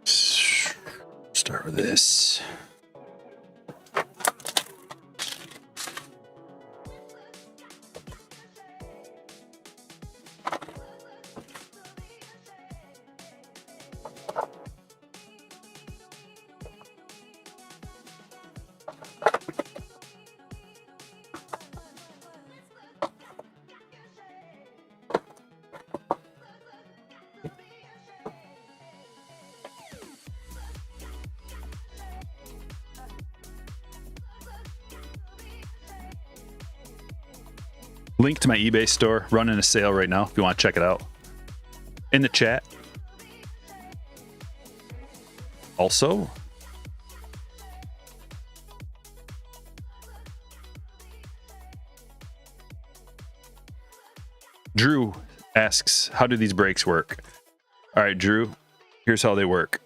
Start with this. Link to my eBay store, running a sale right now if you want to check it out. In the chat. Also, Drew asks, how do these brakes work? All right, Drew, here's how they work.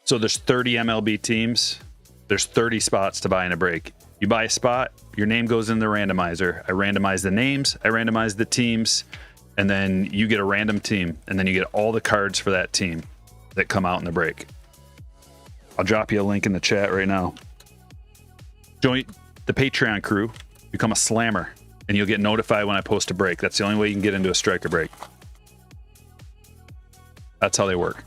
So there's 30 MLB teams. There's 30 spots to buy in a brake. You buy a spot, your name goes in the randomizer. I randomize the names, I randomize the teams, and then you get a random team, and then you get all the cards for that team that come out in the brake. I'll drop you a link in the chat right now. Join the Patreon crew, become a slammer, and you'll get notified when I post a brake. That's the only way you can get into a Stryker brake. That's how they work.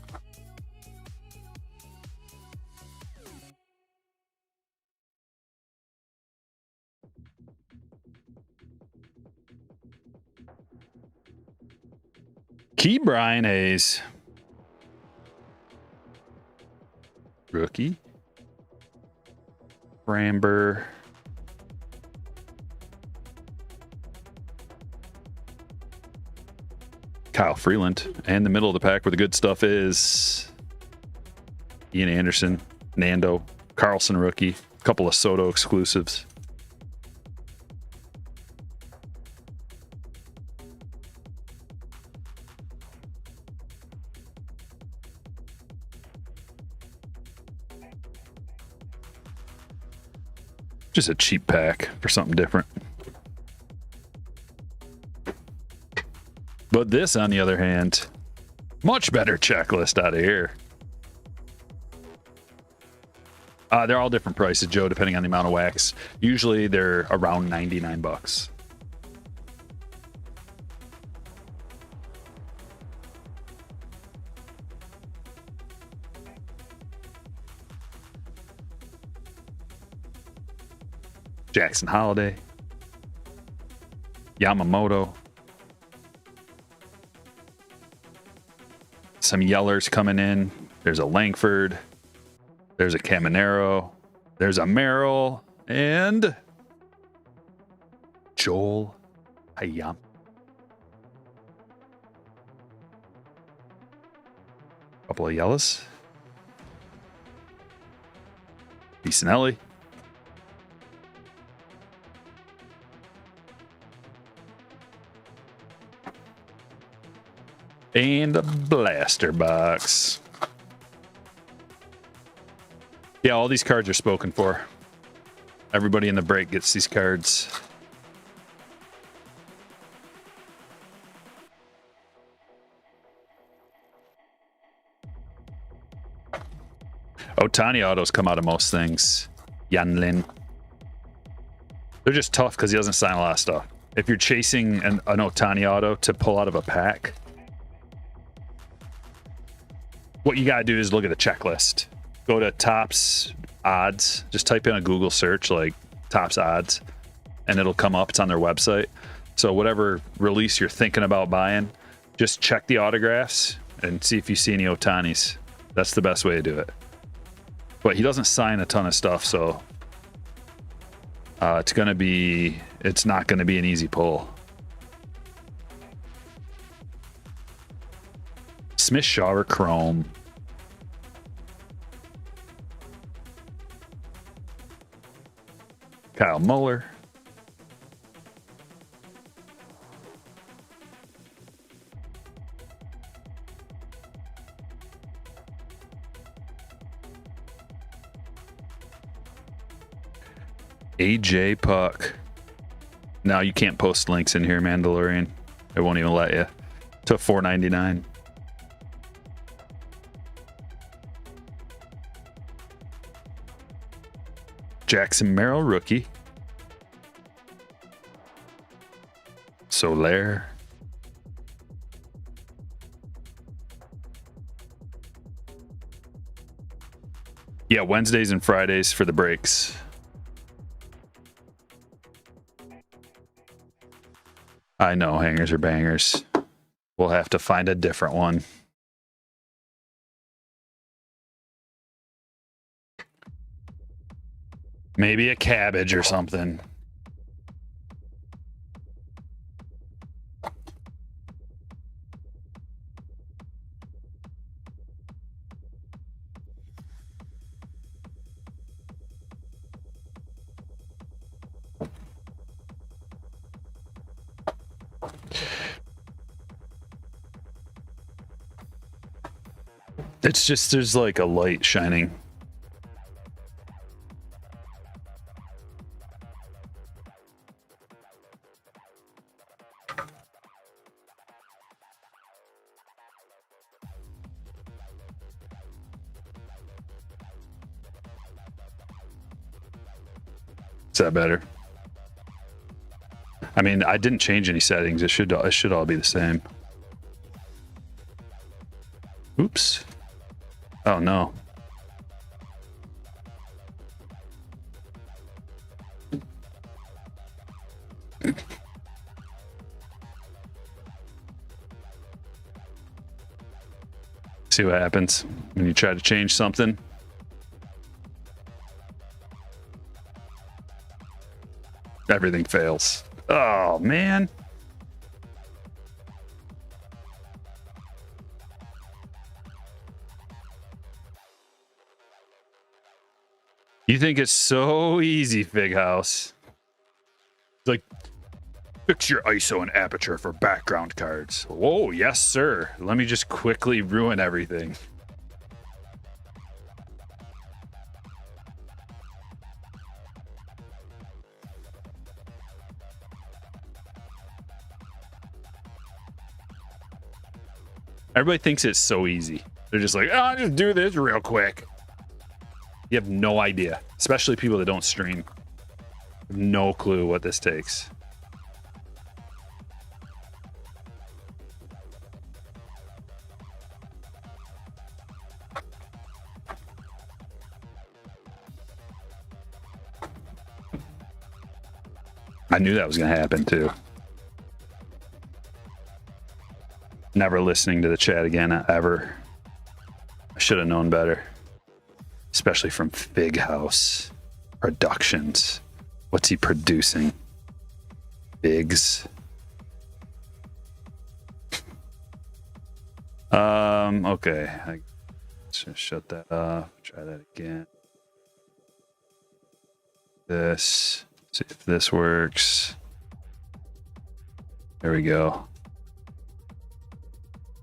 Key Brian Hayes. Rookie. Framber. Kyle Freeland. And the middle of the pack where the good stuff is Ian Anderson, Nando, Carlson rookie, a couple of Soto exclusives. Just a cheap pack for something different. But this, on the other hand, much better checklist out of here. They're all different prices, Joe, depending on the amount of wax. Usually they're around 99 bucks. Jackson Holiday, Yamamoto, some Yellers coming in. There's a Langford, there's a Caminero, there's a Merrill, and Joel Hayam. Couple of Yellows, Bisanelli. And a blaster box. Yeah, all these cards are spoken for. Everybody in the break gets these cards. Ohtani autos come out of most things. Yanlin. They're just tough because he doesn't sign a lot of stuff. If you're chasing an Ohtani auto to pull out of a pack, what you gotta do is look at the checklist. Go to Topps odds. Just type in a Google search like Topps odds, and it'll come up. It's on their website. So whatever release you're thinking about buying, just check the autographs and see if you see any Ohtanis. That's the best way to do it. But he doesn't sign a ton of stuff, so it's not gonna be an easy pull. Smith Shawver Chrome. Kyle Muller. AJ Puck. Now you can't post links in here, Mandalorian. It won't even let you. To $4.99. Jackson Merrill rookie. Soler. Yeah, Wednesdays and Fridays for the breaks. I know, hangers are bangers. We'll have to find a different one. Maybe a cabbage or something. It's just there's like a light shining. Is that better? I mean, I didn't change any settings. It should all be the same. Oops. Oh no. See what happens when you try to change something. Everything fails. Oh, man. You think it's so easy, Fig House. It's like, fix your ISO and aperture for background cards. Whoa, yes, sir. Let me just quickly ruin everything. Everybody thinks it's so easy. They're just like, oh, I'll just do this real quick. You have no idea, especially people that don't stream. No clue what this takes. I knew that was going to happen too. Never listening to the chat again, ever. I should have known better. Especially from Fig House Productions. What's he producing? Figs. Okay. I should shut that off. Try that again. This. See if this works. There we go.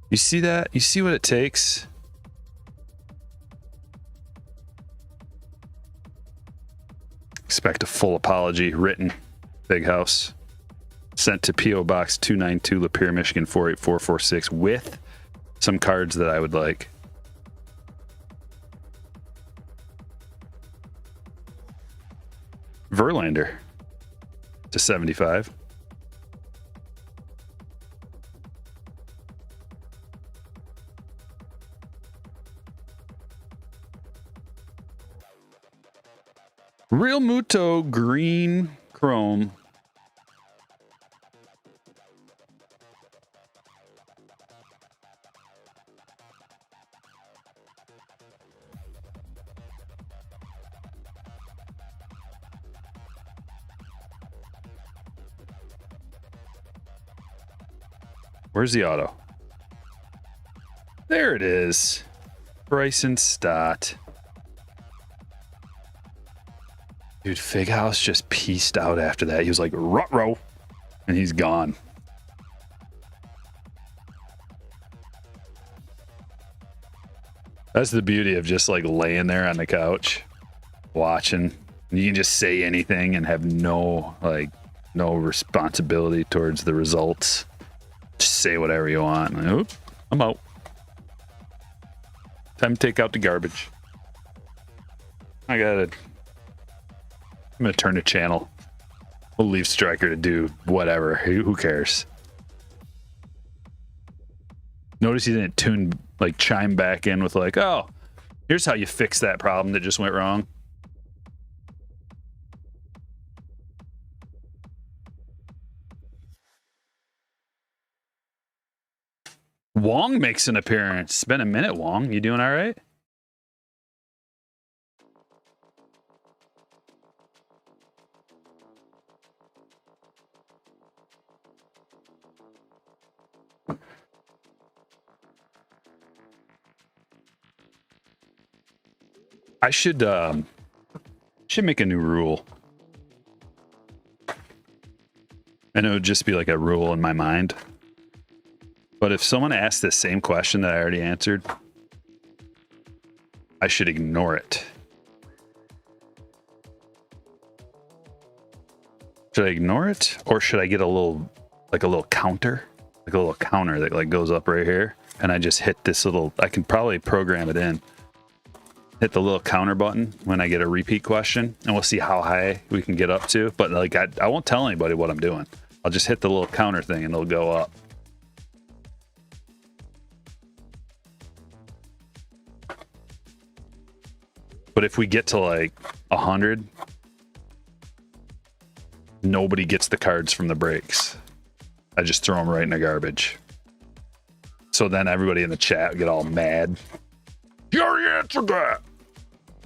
You see that? You see what it takes? Expect a full apology written. Big House. Sent to P.O. Box 292 Lapeer, Michigan 48446 with some cards that I would like. Verlander to 75. Real Muto green chrome. Where's the auto? There it is. Bryson Stott. Dude, Fig House just pieced out after that. He was like, ruh-roh, and he's gone. That's the beauty of just like laying there on the couch, watching. You can just say anything and have no responsibility towards the results. Just say whatever you want. Like, oops, I'm out. Time to take out the garbage. I'm gonna turn the channel. We'll leave Stryker to do whatever. Who cares? Notice he didn't chime back in with like, oh, here's how you fix that problem that just went wrong. Wong makes an appearance. It's been a minute, Wong. You doing all right? I should make a new rule. And it would just be like a rule in my mind. But if someone asks the same question that I already answered, I should ignore it. Should I ignore it, or should I get a little counter, like a little counter that like goes up right here, and I just hit this little, I can probably program it in. Hit the little counter button when I get a repeat question, and we'll see how high we can get up to. But like I won't tell anybody what I'm doing. I'll just hit the little counter thing and it'll go up. But if we get to like 100, nobody gets the cards from the breaks. I just throw them right in the garbage. So then everybody in the chat get all mad. You already answered that.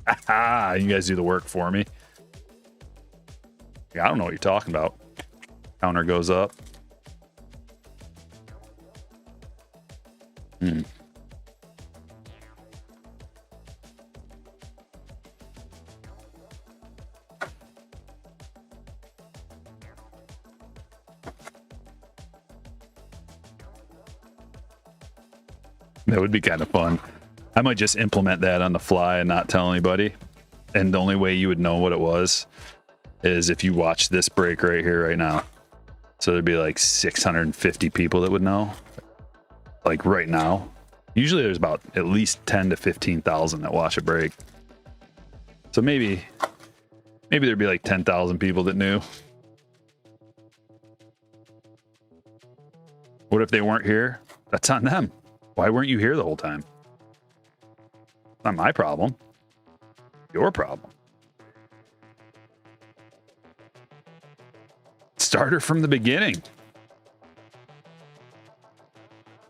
Haha, you guys do the work for me. I don't know what you're talking about. Counter goes up. That would be kind of fun. I might just implement that on the fly and not tell anybody. And the only way you would know what it was is if you watch this break right here, right now. So there'd be like 650 people that would know. Like right now. Usually there's about at least 10 to 15,000 that watch a break. So maybe there'd be like 10,000 people that knew. What if they weren't here? That's on them. Why weren't you here the whole time? Not my problem. Your problem. Starter from the beginning.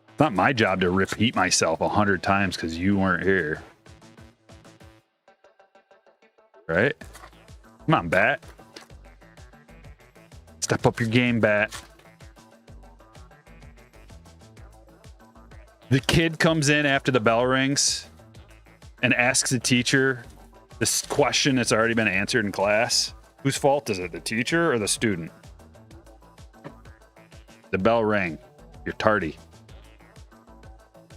It's not my job to repeat myself 100 times because you weren't here. Right? Come on, Bat. Step up your game, Bat. The kid comes in after the bell rings and asks the teacher this question that's already been answered in class. Whose fault is it, the teacher or the student? The bell rang. You're tardy.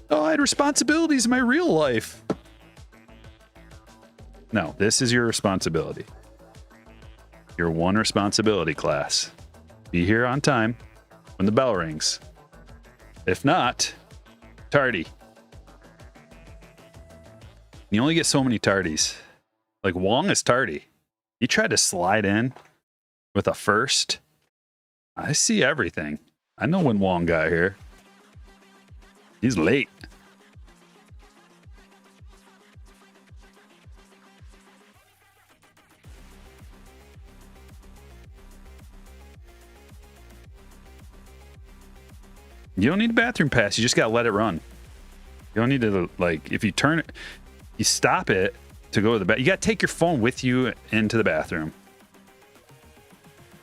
Oh, I had responsibilities in my real life. No, this is your responsibility. Your one responsibility, class. Be here on time when the bell rings. If not, tardy. You only get so many tardies. Like Wong is tardy. He tried to slide in with a first. I see everything. I know when Wong got here. He's late. You don't need a bathroom pass. You just got to let it run. You don't need to, like, if you turn it, you stop it to go to the bathroom. You got to take your phone with you into the bathroom.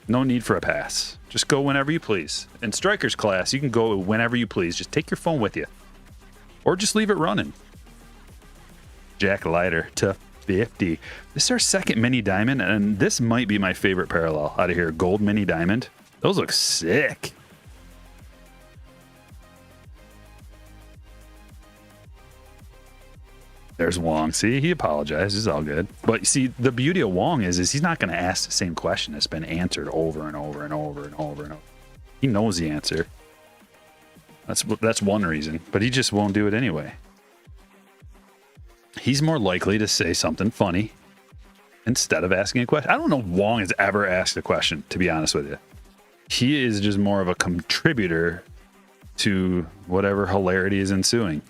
No need for a pass. Just go whenever you please. In Stryker's class, you can go whenever you please. Just take your phone with you. Or just leave it running. Jack Leiter to 50. This is our second mini diamond, and this might be my favorite parallel out of here. Gold mini diamond. Those look sick. There's Wong. See, he apologized. It's all good. But see, the beauty of Wong is he's not going to ask the same question that's been answered over and over and over and over and over. He knows the answer. That's one reason. But he just won't do it anyway. He's more likely to say something funny instead of asking a question. I don't know if Wong has ever asked a question, to be honest with you. He is just more of a contributor to whatever hilarity is ensuing.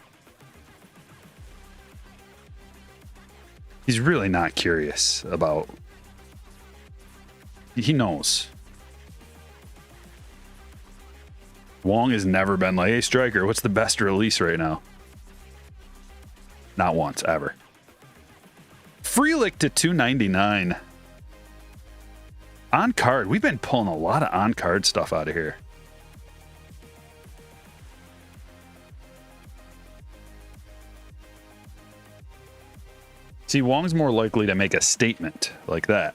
He's really not curious about... He knows. Wong has never been like, hey, Stryker, what's the best release right now? Not once, ever. Freelick to 299. On card. We've been pulling a lot of on card stuff out of here. See, Wong's more likely to make a statement like that.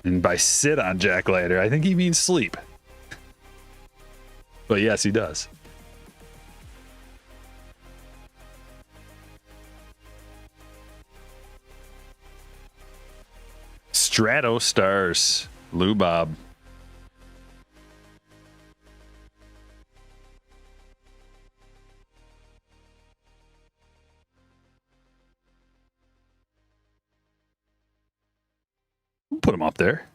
And by sit on Jack Leiter, I think he means sleep. But yes, he does. Strato Stars. Lou Bob. We'll put them up there.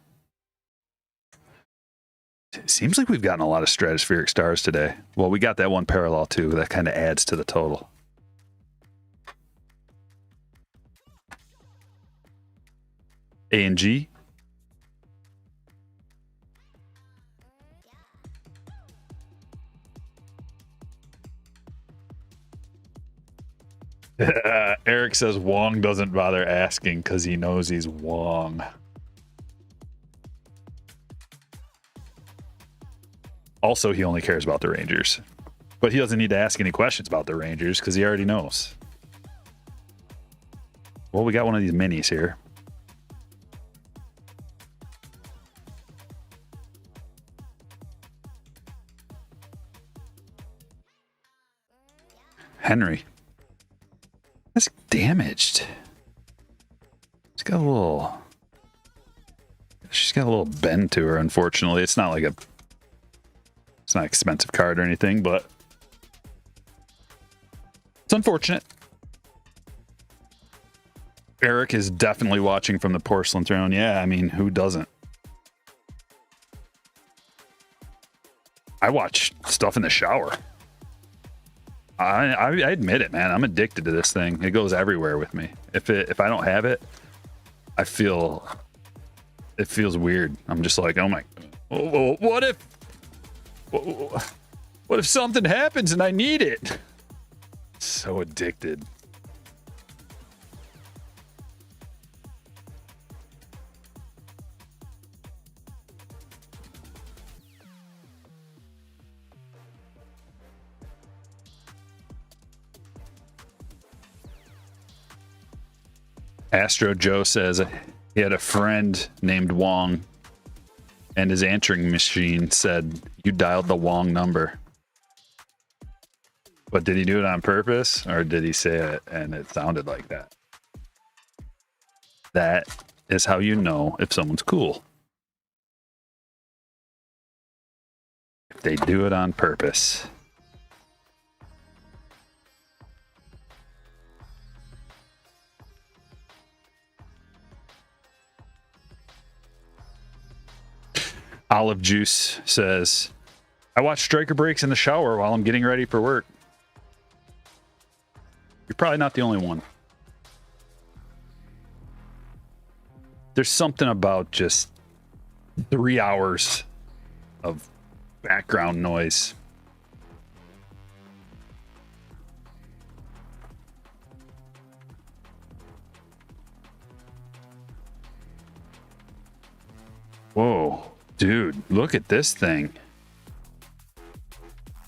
It seems like we've gotten a lot of stratospheric stars today. Well, we got that one parallel too. That kind of adds to the total. A and G. Eric says Wong doesn't bother asking because he knows he's Wong. Also, he only cares about the Rangers. But he doesn't need to ask any questions about the Rangers because he already knows. Well, we got one of these minis here. Henry. That's damaged. She's got a little bend to her, unfortunately. It's not an expensive card or anything, but it's unfortunate. Eric is definitely watching from the porcelain throne. Yeah, I mean, who doesn't? I watch stuff in the shower. I admit it, man. I'm addicted to this thing. It goes everywhere with me. If I don't have it, it feels weird. I'm just like, oh my, what if something happens and I need it? So addicted. Astro Joe says he had a friend named Wong, and his answering machine said, "You dialed the Wong number." But did he do it on purpose, or did he say it and it sounded like that? That is how you know if someone's cool. If they do it on purpose. Olive Juice says, I watch Stryker breaks in the shower while I'm getting ready for work. You're probably not the only one. There's something about just 3 hours of background noise. Whoa. Dude, look at this thing.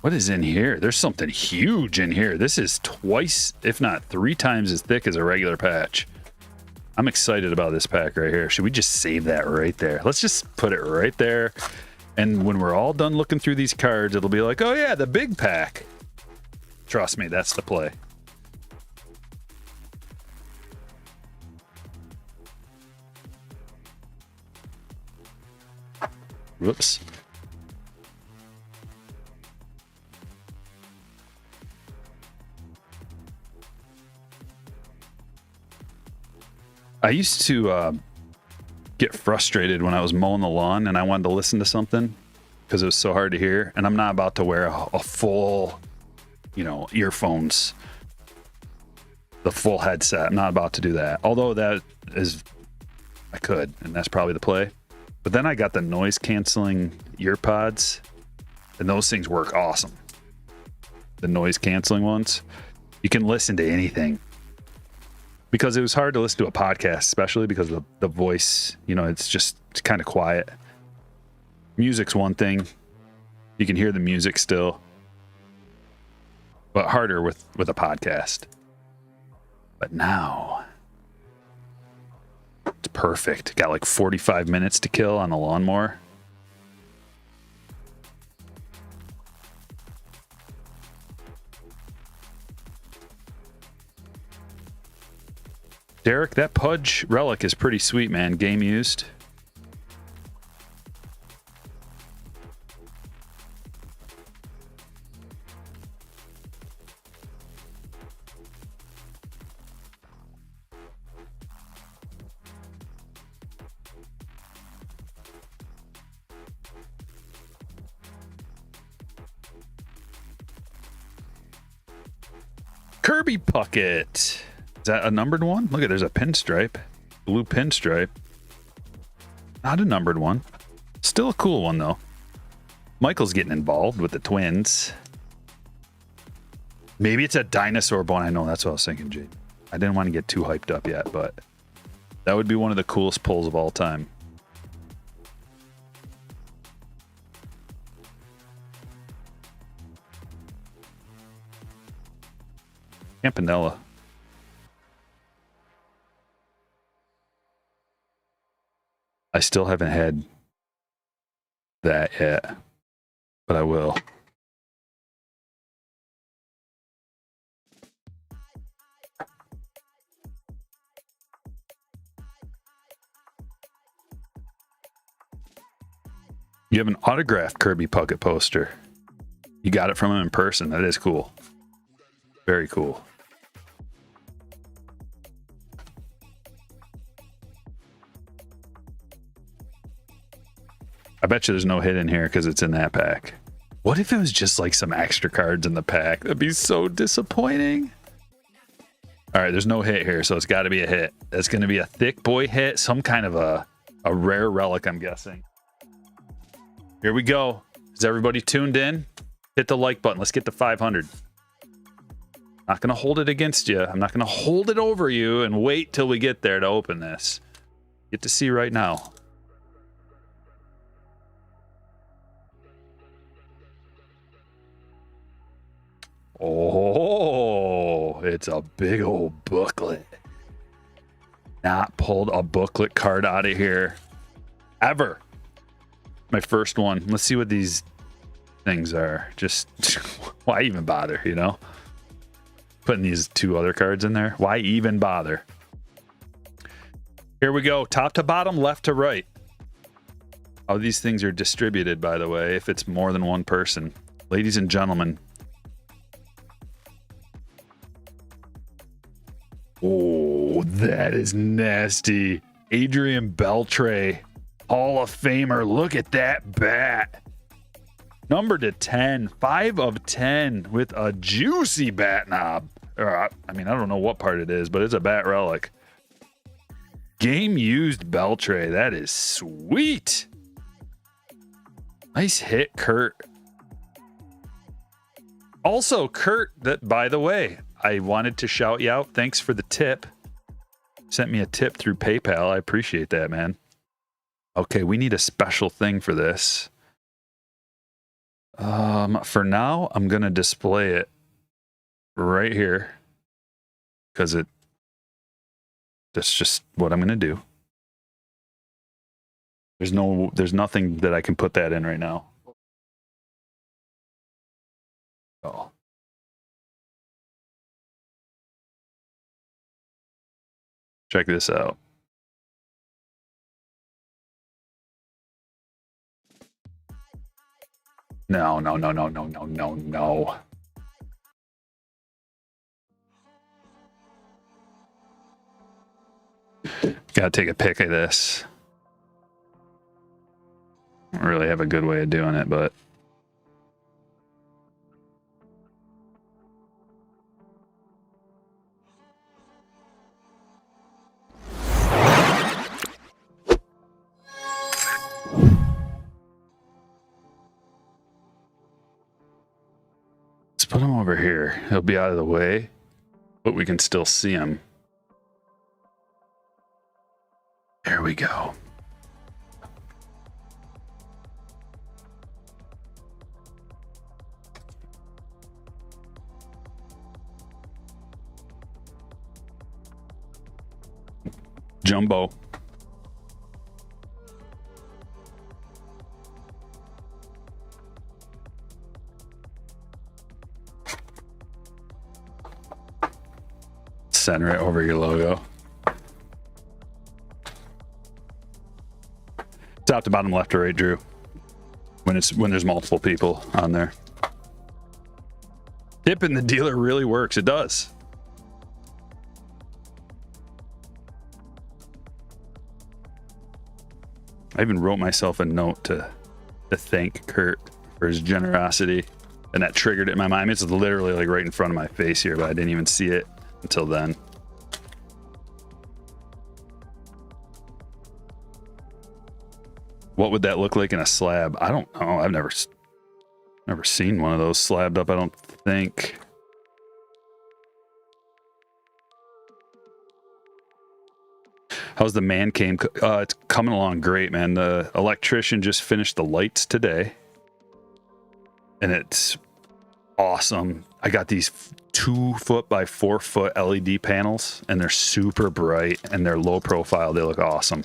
What is in here? There's something huge in here. This is twice, if not 3 times as thick as a regular patch. I'm excited about this pack right here. Should we just save that right there? Let's just put it right there. And when we're all done looking through these cards, it'll be like, oh yeah, the big pack. Trust me, that's the play. Whoops. I used to get frustrated when I was mowing the lawn and I wanted to listen to something because it was so hard to hear. And I'm not about to wear a full, earphones, the full headset. I'm not about to do that. Although I could, and that's probably the play. But then I got the noise canceling ear pods, and those things work awesome. The noise canceling ones. You can listen to anything. Because it was hard to listen to a podcast, especially because of the voice, it's kind of quiet. Music's one thing. You can hear the music still. But harder with a podcast. But now it's perfect. Got like 45 minutes to kill on the lawnmower. Derek, that Pudge relic is pretty sweet, man. Game used. Kirby Puckett. Is that a numbered one? Look at, there's a pinstripe. Blue pinstripe. Not a numbered one. Still a cool one, though. Michael's getting involved with the twins. Maybe it's a dinosaur bone. I know, that's what I was thinking, Jade. I didn't want to get too hyped up yet, but that would be one of the coolest pulls of all time. Campanella. I still haven't had that yet, but I will. You have an autographed Kirby Puckett poster. You got it from him in person. That is cool. Very cool. I bet you there's no hit in here because it's in that pack. What if it was just like some extra cards in the pack? That'd be so disappointing. All right, there's no hit here, so it's got to be a hit. That's going to be a thick boy hit, some kind of a rare relic, I'm guessing. Here we go. Is everybody tuned in? Hit the like button. Let's get to 500. Not going to hold it against you. I'm not going to hold it over you and wait till we get there to open this. Get to see right now. Oh, it's a big old booklet. Not pulled a booklet card out of here ever. My first one. Let's see what these things are. Just why even bother, you know? Putting these two other cards in there. Why even bother? Here we go. Top to bottom, left to right. How these things are distributed, by the way, if it's more than one person. Ladies and gentlemen. Oh, that is nasty. Adrian Beltre, Hall of Famer. Look at that bat. Number to 10, 5 of 10 with a juicy bat knob. Or, I mean, I don't know what part it is, but it's a bat relic. Game used Beltre. That is sweet. Nice hit, Kurt. Also, Kurt, that, by the way, I wanted to shout you out. Thanks for the tip. Sent me a tip through PayPal. I appreciate that, man. Okay, we need a special thing for this. For now, I'm going to display it right here because that's just what I'm going to do. There's nothing that I can put that in right now. Oh. Check this out. No. Gotta take a pic of this. I don't really have a good way of doing it, but let's put him over here. He'll be out of the way, but we can still see him. There we go. Jumbo. Center it over your logo. Top to bottom, left to right, Drew. When there's multiple people on there. Tipping the dealer really works. It does. I even wrote myself a note to thank Kurt for his generosity, and that triggered it in my mind. It's literally like right in front of my face here, but I didn't even see it until then. What would that look like in a slab? I don't know. I've never seen one of those slabbed up, I don't think. How's the man cave? It's coming along great, man. The electrician just finished the lights today, and it's awesome. I got these 2 foot by 4 foot LED panels, and they're super bright and they're low profile. They look awesome.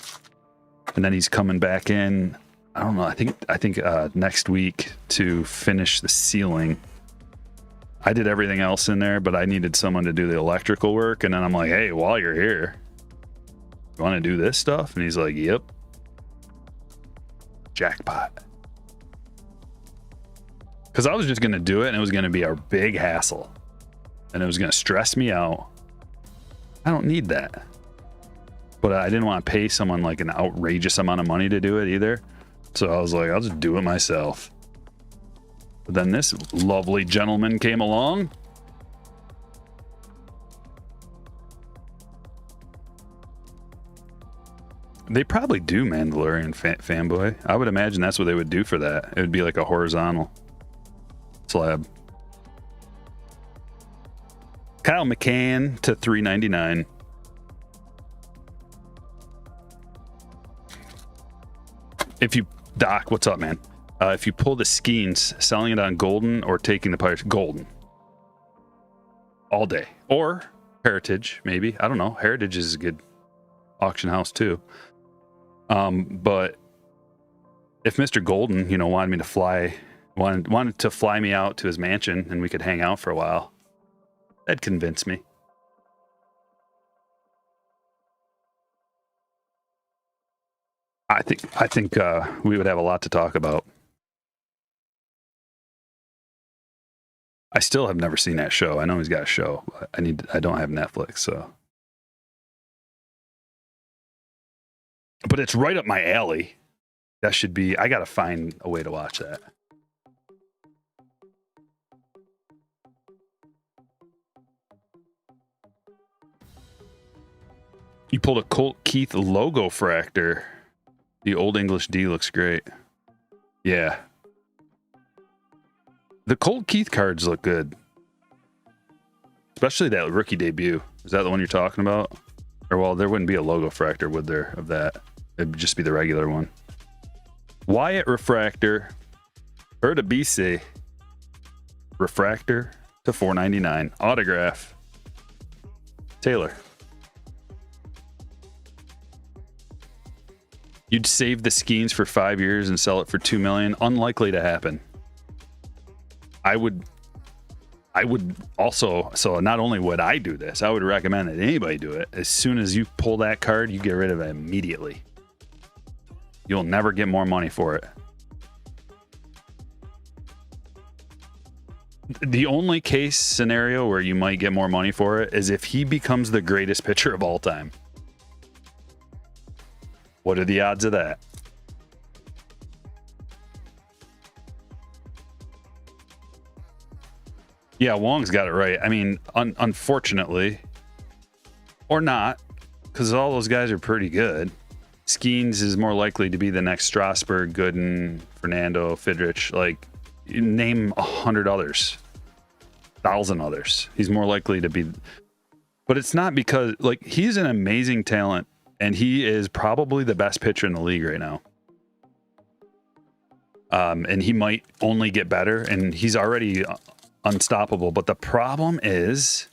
And then he's coming back in, I don't know, I think next week to finish the ceiling. I did everything else in there, but I needed someone to do the electrical work. And then I'm like, hey, while you're here, you want to do this stuff? And he's like, yep. Jackpot. Because I was just going to do it, and it was going to be a big hassle. And it was going to stress me out. I don't need that. But I didn't want to pay someone like an outrageous amount of money to do it either. So I was like, I'll just do it myself. But then this lovely gentleman came along. They probably do Mandalorian fanboy. I would imagine that's what they would do for that. It would be like a horizontal slab. Kyle McCann to $3.99. If you, Doc, what's up, man? If you pull the skeins, selling it on Golden or taking the Pirates, Golden. All day. Or Heritage, maybe. I don't know. Heritage is a good auction house too. But if Mr. Golden, wanted me to wanted to fly me out to his mansion and we could hang out for a while, that'd convince me. I think we would have a lot to talk about. I still have never seen that show. I know he's got a show. I don't have Netflix, so. But it's right up my alley. That should be, I got to find a way to watch that. You pulled a Colt Keith logo fractor. The Old English D looks great. Yeah. The Colt Keith cards look good. Especially that rookie debut. Is that the one you're talking about? Or, well, there wouldn't be a logo fractor, would there, of that? It'd just be the regular one. Wyatt refractor. Erta refractor to $4.99. Autograph. Taylor. You'd save the skeins for 5 years and sell it for $2 million. Unlikely to happen. I would also, so not only would I do this, I would recommend that anybody do it. As soon as you pull that card, you get rid of it immediately. You'll never get more money for it. The only case scenario where you might get more money for it is if he becomes the greatest pitcher of all time. What are the odds of that? Yeah, Wong's got it right. I mean, unfortunately, or not, because all those guys are pretty good. Skeens is more likely to be the next Strasburg, Gooden, Fernando, Fidrich. Like, you name 100 others, 1,000 others. He's more likely to be. But it's not because, like, he's an amazing talent, and he is probably the best pitcher in the league right now. And he might only get better, and he's already unstoppable. But the problem is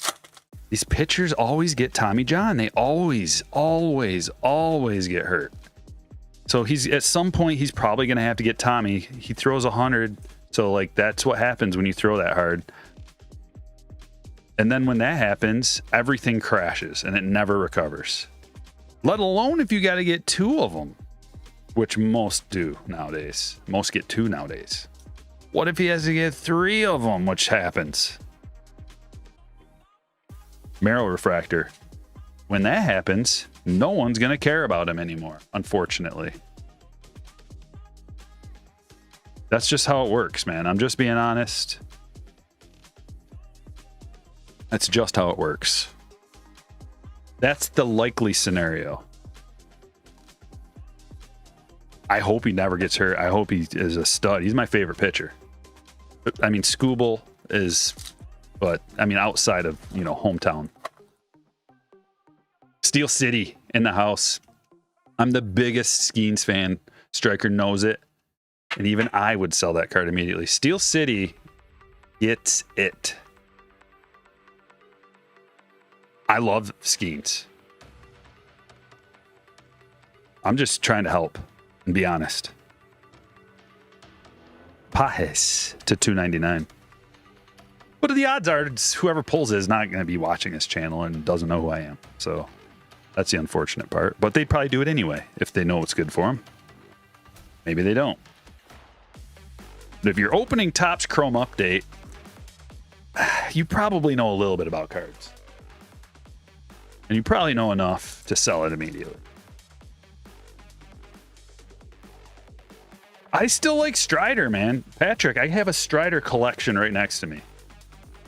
these pitchers always get Tommy John. They always get hurt. So he's at some point he's probably going to have to get Tommy. He throws 100, so like that's what happens when you throw that hard. And then when that happens, everything crashes and it never recovers. Let alone if you got to get 2 of them. which most do nowadays. Most get 2 nowadays. What if he has to get 3 of them, which happens? Marrow refractor. When that happens, no one's going to care about him anymore, unfortunately. That's just how it works, man. I'm just being honest. That's just how it works. That's the likely scenario. I hope he never gets hurt. I hope he is a stud. He's my favorite pitcher. I mean, Scooble is, but I mean, outside of, you know, hometown. Steel City in the house. I'm the biggest Skeens fan. Stryker knows it. And even I would sell that card immediately. Steel City gets it. I love Skeens. I'm just trying to help and be honest. Pajes to $2.99. But the odds are whoever pulls it is not going to be watching this channel and doesn't know who I am. So that's the unfortunate part. But they'd probably do it anyway if they know what's good for them. Maybe they don't. But if you're opening Topps Chrome Update, you probably know a little bit about cards. And you probably know enough to sell it immediately. I still like Strider, man. Patrick, I have a Strider collection right next to me.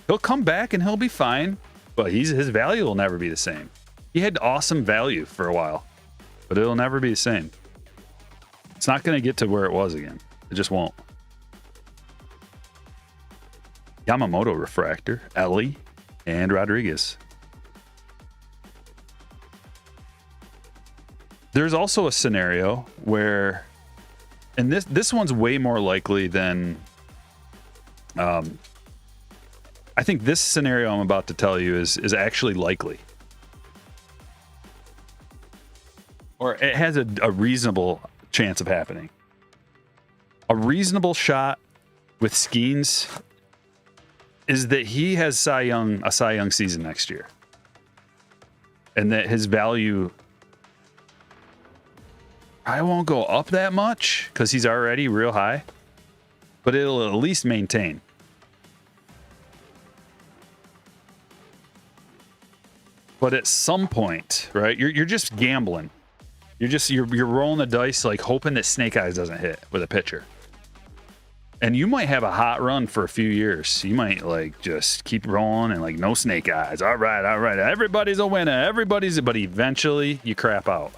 He'll come back and he'll be fine, but his value will never be the same. He had awesome value for a while, but it'll never be the same. It's not going to get to where it was again. It just won't. Yamamoto refractor, Ellie, and Rodriguez. There's also a scenario where, and this one's way more likely than, I think this scenario I'm about to tell you is actually likely. Or it has a reasonable chance of happening. A reasonable shot with Skeens is that he has a Cy Young season next year. And that his value, I won't go up that much because he's already real high, but it'll at least maintain. But at some point, right, you're just gambling. You're rolling the dice, like hoping that Snake Eyes doesn't hit with a pitcher. And you might have a hot run for a few years. You might like just keep rolling and like no Snake Eyes. All right. Everybody's a winner. But eventually you crap out.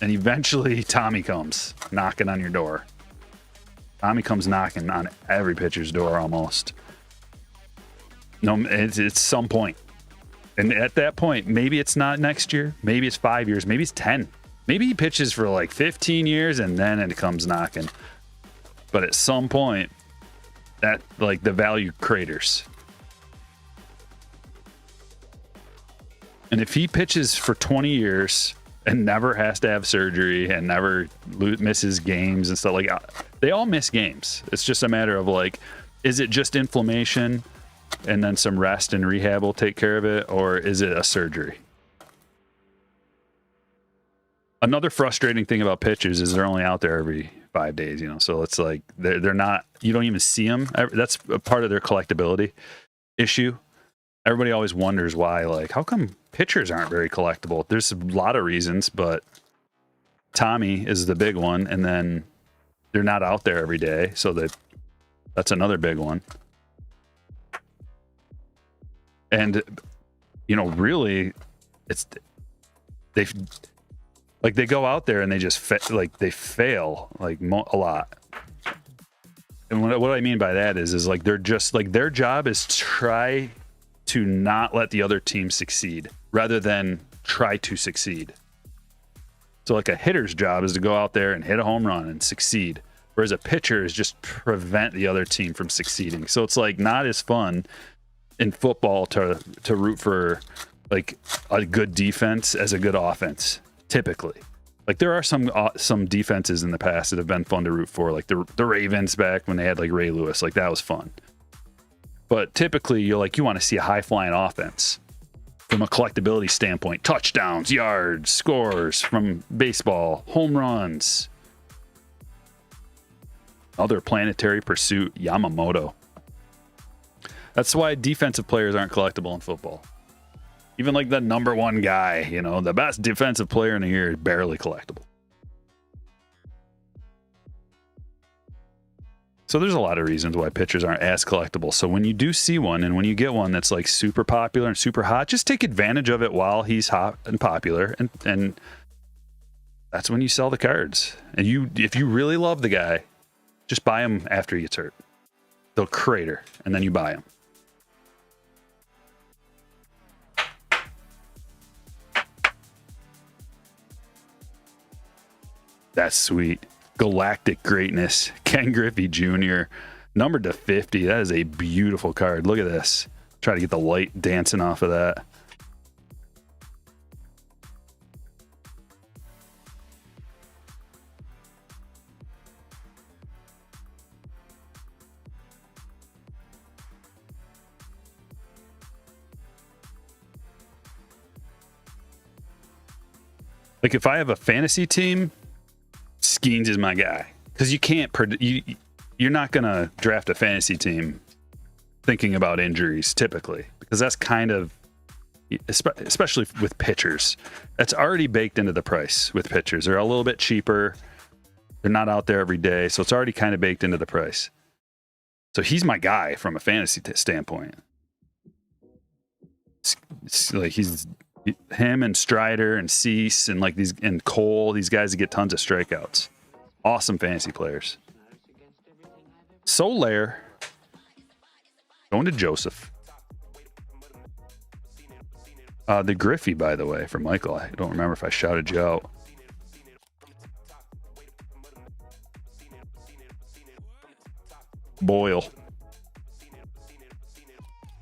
And eventually Tommy comes knocking on your door. Tommy comes knocking on every pitcher's door almost. No, it's some point. And at that point, maybe it's not next year. Maybe it's 5 years. Maybe it's 10. Maybe he pitches for like 15 years and then it comes knocking. But at some point, that like the value craters. And if he pitches for 20 years and never has to have surgery and never misses games and stuff, like they all miss games. It's just a matter of like, is it just inflammation and then some rest and rehab will take care of it, or is it a surgery? Another frustrating thing about pitchers is they're only out there every 5 days, you know, so it's like they're not, you don't even see them. That's a part of their collectability issue. Everybody always wonders why, like, how come pitchers aren't very collectible? There's a lot of reasons, but Tommy is the big one, and then they're not out there every day, so that's another big one. And you know, really, it's they go out there and they just they fail like a lot. And what I mean by that is like they're just like their job is try to not let the other team succeed rather than try to succeed. So like a hitter's job is to go out there and hit a home run and succeed, whereas a pitcher is just prevent the other team from succeeding. So it's like not as fun in football to root for like a good defense as a good offense. Typically, like there are some defenses in the past that have been fun to root for, like the Ravens back when they had like Ray Lewis, like that was fun. But typically, you want to see a high flying offense from a collectability standpoint: touchdowns, yards, scores from baseball, home runs, Other planetary pursuit, Yamamoto. That's why defensive players aren't collectible in football. Even like the number one guy, you know, the best defensive player in the year is barely collectible. So there's a lot of reasons why pitchers aren't as collectible. So when you do see one and when you get one that's like super popular and super hot, just take advantage of it while he's hot and popular. And that's when you sell the cards. And if you really love the guy, just buy him after he gets hurt. They'll crater and then you buy him. That's sweet. Galactic Greatness, Ken Griffey Jr., numbered to 50. That is a beautiful card. Look at this. Try to get the light dancing off of that. Like if I have a fantasy team, Skeens is my guy, because you can't you're not gonna draft a fantasy team thinking about injuries typically, because that's kind of, especially with pitchers, that's already baked into the price. With pitchers, they're a little bit cheaper, they're not out there every day, so it's already kind of baked into the price. So he's my guy from a fantasy standpoint. It's like he's him and Strider and Cease and like these and Cole, these guys that get tons of strikeouts. Awesome fantasy players. Solaire going to Joseph. The Griffey, by the way, for Michael. I don't remember if I shouted you out. Boyle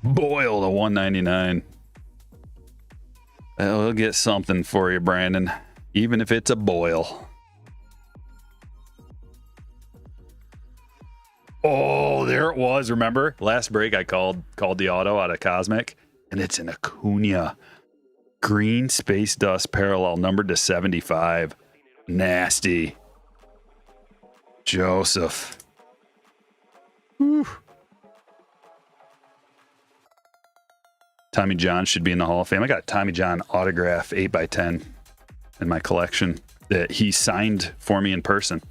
to 199. We'll get something for you, Brandon, even if it's a Boyle. Oh, there it was. Remember last break I called the auto out of Cosmic, and it's an Acuna green space dust parallel, numbered to 75. Nasty. Joseph. Whew. Tommy John should be in the Hall of Fame. I got a Tommy John autograph 8x10 in my collection that he signed for me in person.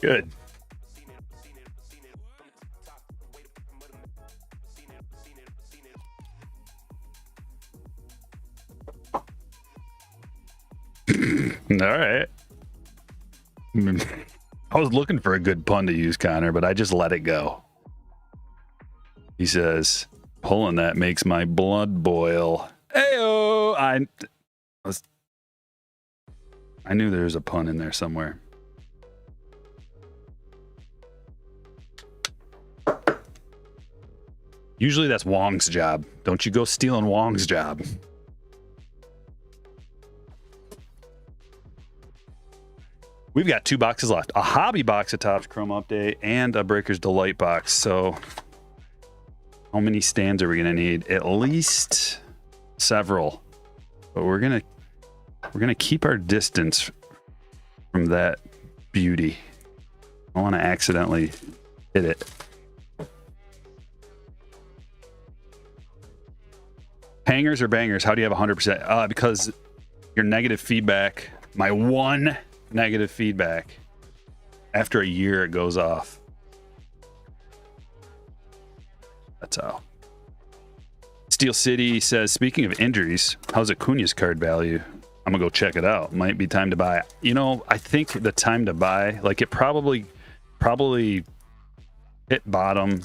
Good. All right. I was looking for a good pun to use, Connor, but I just let it go. He says, pulling that makes my blood boil. Ayo! I knew there was a pun in there somewhere. Usually that's Wong's job. Don't you go stealing Wong's job. We've got 2 boxes left. A hobby box of Topps Chrome Update and a Breaker's Delight box. So how many stands are we going to need? At least several. But we're going to keep our distance from that beauty. I don't want to accidentally hit it. Hangers or bangers? How do you have 100%? Because your negative feedback, my one negative feedback, after a year it goes off. That's how. Steel City says, speaking of injuries, how's Acuna's card value? I'm gonna go check it out. Might be time to buy. You know, I think the time to buy, like it probably hit bottom.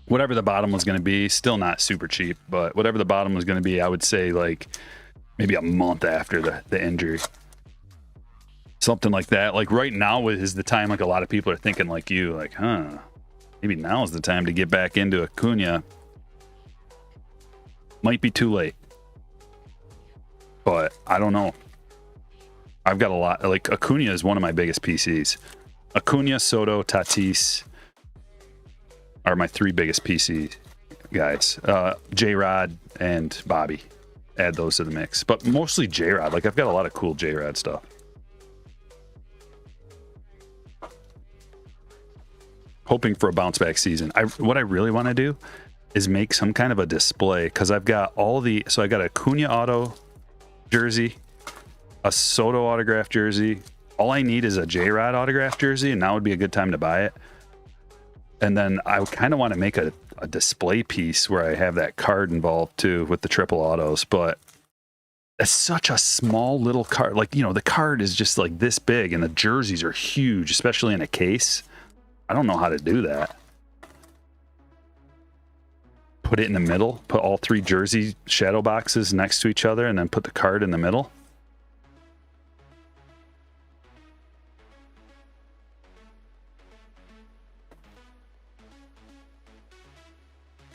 Whatever the bottom was going to be, still not super cheap, but whatever the bottom was going to be, I would say like maybe a month after the injury. Something like that. Like right now is the time, like a lot of people are thinking like you, like, maybe now is the time to get back into Acuna. Might be too late, but I don't know. I've got a lot. Like Acuna is one of my biggest PCs. Acuna, Soto, Tatis are my 3 biggest PC guys. J-Rod and Bobby. Add those to the mix. But mostly J-Rod. Like I've got a lot of cool J-Rod stuff. Hoping for a bounce back season. What I really want to do is make some kind of a display, because I've got so I got a Acuna auto jersey, a Soto autograph jersey. All I need is a J-Rod autograph jersey, and now would be a good time to buy it. And then I kind of want to make a display piece where I have that card involved too with the triple autos, but it's such a small little card. Like, you know, the card is just like this big and the jerseys are huge, especially in a case. I don't know how to do that. Put it in the middle, put all 3 jersey shadow boxes next to each other, and then put the card in the middle.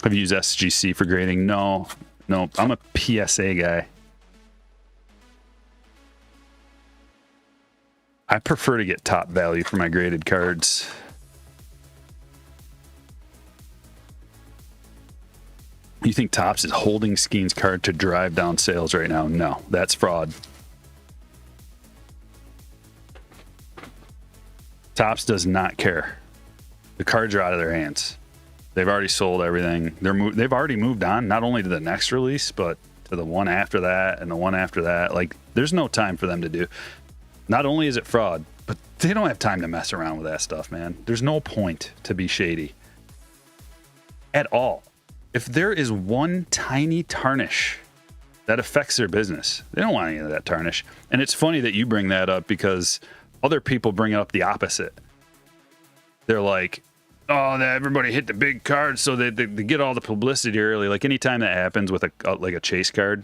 Have you used SGC for grading? No, I'm a PSA guy. I prefer to get top value for my graded cards. You think Topps is holding Skeen's card to drive down sales right now? No, that's fraud. Topps does not care. The cards are out of their hands. They've already sold everything. They've already moved on, not only to the next release, but to the one after that and the one after that. Like, there's no time for them to do. Not only is it fraud, but they don't have time to mess around with that stuff, man. There's no point to be shady at all. If there is one tiny tarnish that affects their business, they don't want any of that tarnish. And it's funny that you bring that up, because other people bring up the opposite. They're like, oh, everybody hit the big cards so they get all the publicity early. Like anytime that happens with a chase card,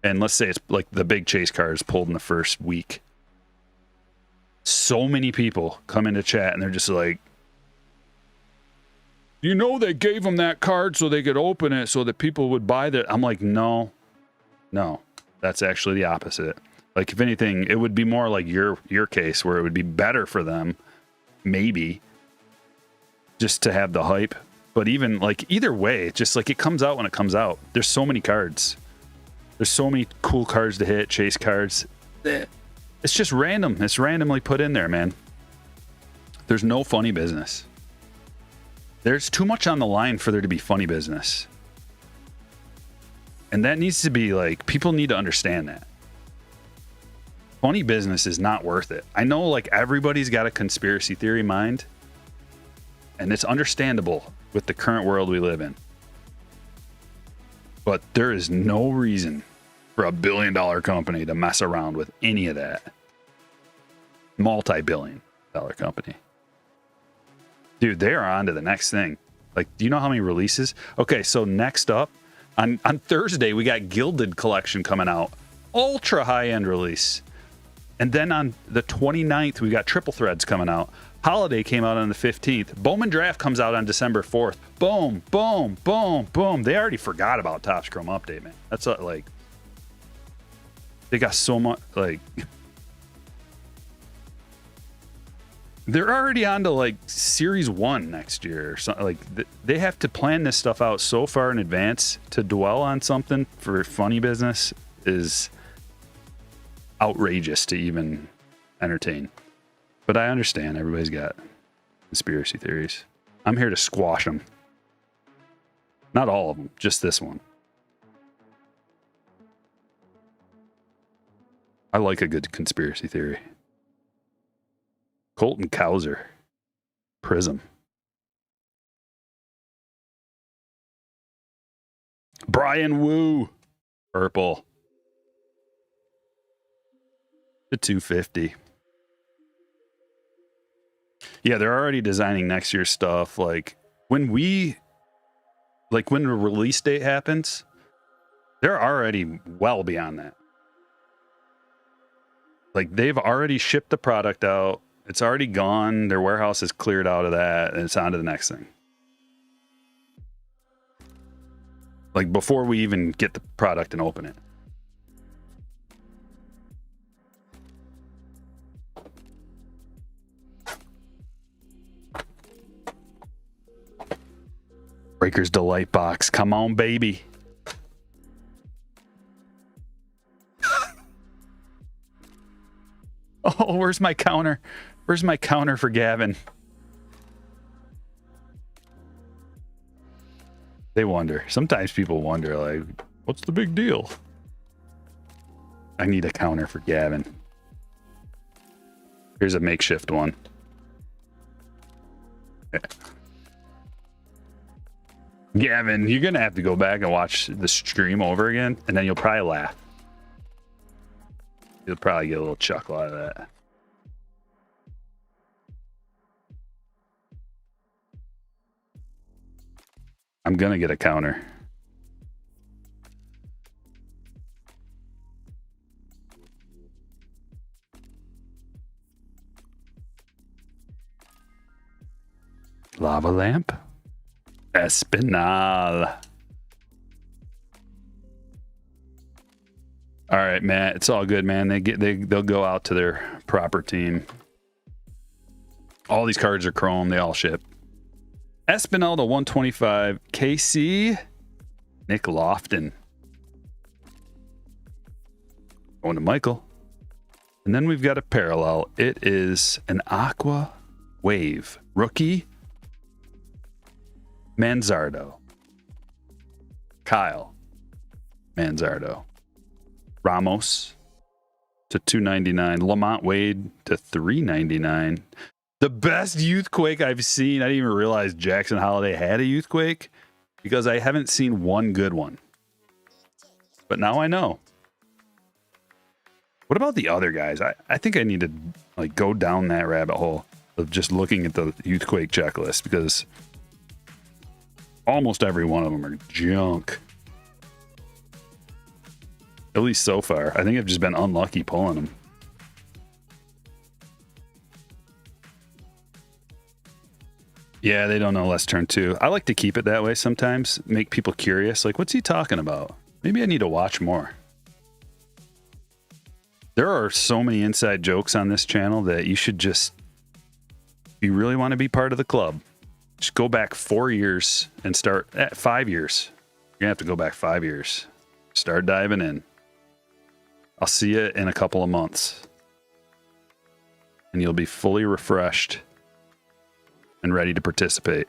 and let's say it's like the big chase card is pulled in the first week, so many people come into chat and they're just like, you know, they gave them that card so they could open it so that people would buy that. I'm like, no, that's actually the opposite. Like, if anything, it would be more like your case, where it would be better for them, maybe, just to have the hype. But even like either way, just like it comes out when it comes out. There's so many cards. There's so many cool cards to hit, chase cards. It's just random. It's randomly put in there, man. There's no funny business. There's too much on the line for there to be funny business. And that needs to be like, people need to understand that. Funny business is not worth it. I know like everybody's got a conspiracy theory mind, and it's understandable with the current world we live in. But there is no reason for $1 billion company to mess around with any of that. Multi-billion dollar company. Dude, they are on to the next thing. Like, do you know how many releases? Okay, so next up, on Thursday, we got Gilded Collection coming out. Ultra high-end release. And then on the 29th, we got Triple Threads coming out. Holiday came out on the 15th. Bowman Draft comes out on December 4th. Boom, boom, boom, boom. They already forgot about Topps Chrome Update, man. That's like, they got so much, like, they're already on to like Series 1 next year or something. Like, they have to plan this stuff out so far in advance. To dwell on something for funny business is outrageous to even entertain. But I understand everybody's got conspiracy theories. I'm here to squash them. Not all of them, just this one. I like a good conspiracy theory. Colton Cowser. Prism. Brian Wu. Purple. The 250. Yeah, they're already designing next year's stuff. Like when the release date happens, they're already well beyond that. Like, they've already shipped the product out. It's already gone. Their warehouse is cleared out of that, and it's on to the next thing. Like, before we even get the product and open it. Breaker's Delight box. Come on, baby. Oh, where's my counter? Where's my counter for Gavin? They wonder. Sometimes people wonder, like, what's the big deal? I need a counter for Gavin. Here's a makeshift one. Yeah. Gavin, you're going to have to go back and watch the stream over again, and then you'll probably laugh. You'll probably get a little chuckle out of that. I'm going to get a counter. Lava lamp. Espinal. All right, Matt. It's all good, man. They'll go out to their proper team. All these cards are chrome. They all ship. Espinal to 125. KC. Nick Lofton. Going to Michael. And then we've got a parallel. It is an Aqua Wave. Rookie. Manzardo. Kyle. Manzardo. Ramos to 299. Lamont Wade to 399. The best Youthquake I've seen. I didn't even realize Jackson Holiday had a Youthquake because I haven't seen one good one. But now I know. What about the other guys? I think I need to like go down that rabbit hole of just looking at the Youthquake checklist because almost every one of them are junk. At least so far. I think I've just been unlucky pulling them. Yeah, they don't know less turn 2. I like to keep it that way sometimes. Make people curious. Like, what's he talking about? Maybe I need to watch more. There are so many inside jokes on this channel that you should just... If you really want to be part of the club, just go back 4 years and start at 5 years. You're going to have to go back 5 years. Start diving in. I'll see you in a couple of months. And you'll be fully refreshed and ready to participate.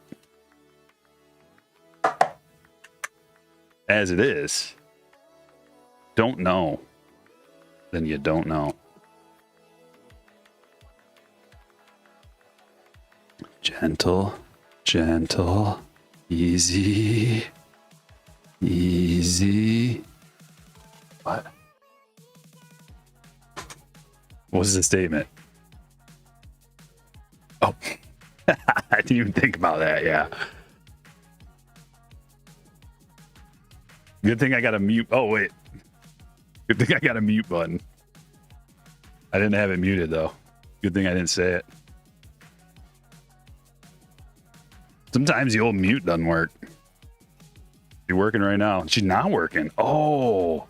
As it is, don't know, then you don't know. Gentle, gentle, easy, easy. What? What was the statement? Oh, I didn't even think about that. Yeah. Good thing I got a mute. Oh, wait. Good thing I got a mute button. I didn't have it muted, though. Good thing I didn't say it. Sometimes the old mute doesn't work. You're working right now. She's not working. Oh.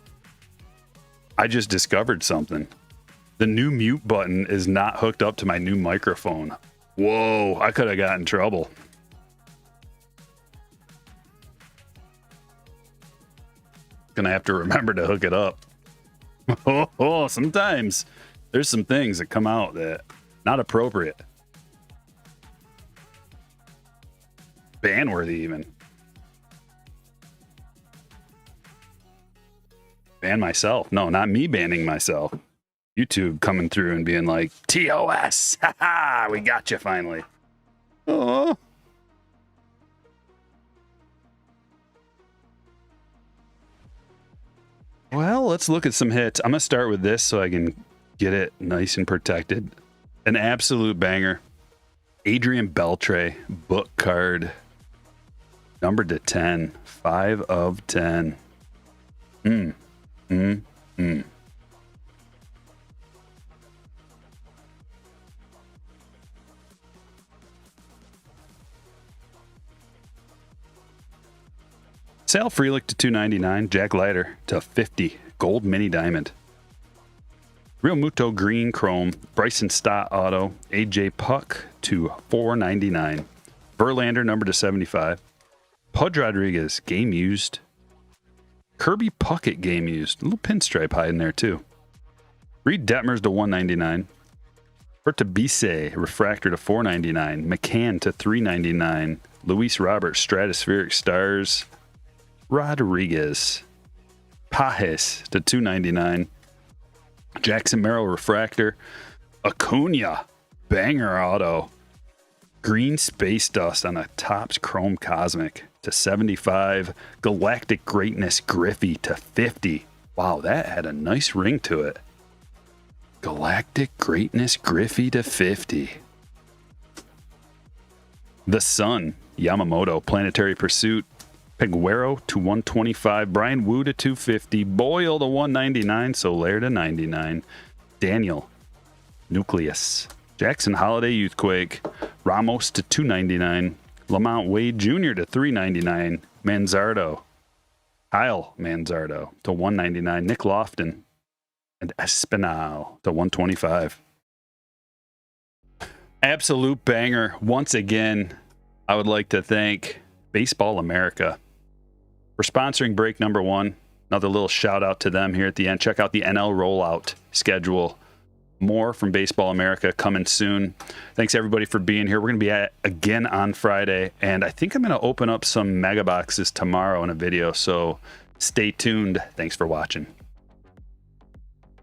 I just discovered something. The new mute button is not hooked up to my new microphone. Whoa, I could have gotten in trouble. Gonna have to remember to hook it up. Oh, sometimes there's some things that come out that not appropriate. Ban worthy even. Ban myself. No, not me banning myself. YouTube coming through and being like, TOS, haha, we got you finally. Oh. Well, let's look at some hits. I'm going to start with this so I can get it nice and protected. An absolute banger. Adrian Beltre, book card. Numbered to 10. 5 of 10. Sal Frelick to 299. Jack Leiter to 50. Gold mini diamond. Real Muto green chrome. Bryson Stott auto. AJ Puck to 499. Verlander number to 75. Pudge Rodriguez, game used. Kirby Puckett, game used. A little pinstripe hiding there, too. Reed Detmers to 199. Bertabise, refractor to 499. McCann to 399. Luis Roberts, stratospheric stars. Rodriguez. Pajes to 299. Jackson Merrill, refractor. Acuna, banger auto. Green space dust on a Topps Chrome Cosmic to 75. Galactic Greatness Griffey to 50. Wow, that had a nice ring to it. Galactic Greatness Griffey to 50. The Sun, Yamamoto, Planetary Pursuit. Peguero to 125. Brian Wu to 250. Boyle to 199. Soler to 99. Daniel, Nucleus. Jackson Holiday, Youthquake. Ramos to 299. Lamont Wade Jr. to 399. Manzardo. Kyle Manzardo to 199. Nick Lofton. And Espinal to 125. Absolute banger. Once again, I would like to thank Baseball America for sponsoring break number 1. Another little shout out to them here at the end. Check out the NL rollout schedule. More from Baseball America coming soon. Thanks everybody for being here. We're going to be at again on Friday, and I think I'm going to open up some mega boxes tomorrow in a video, so stay tuned. Thanks for watching.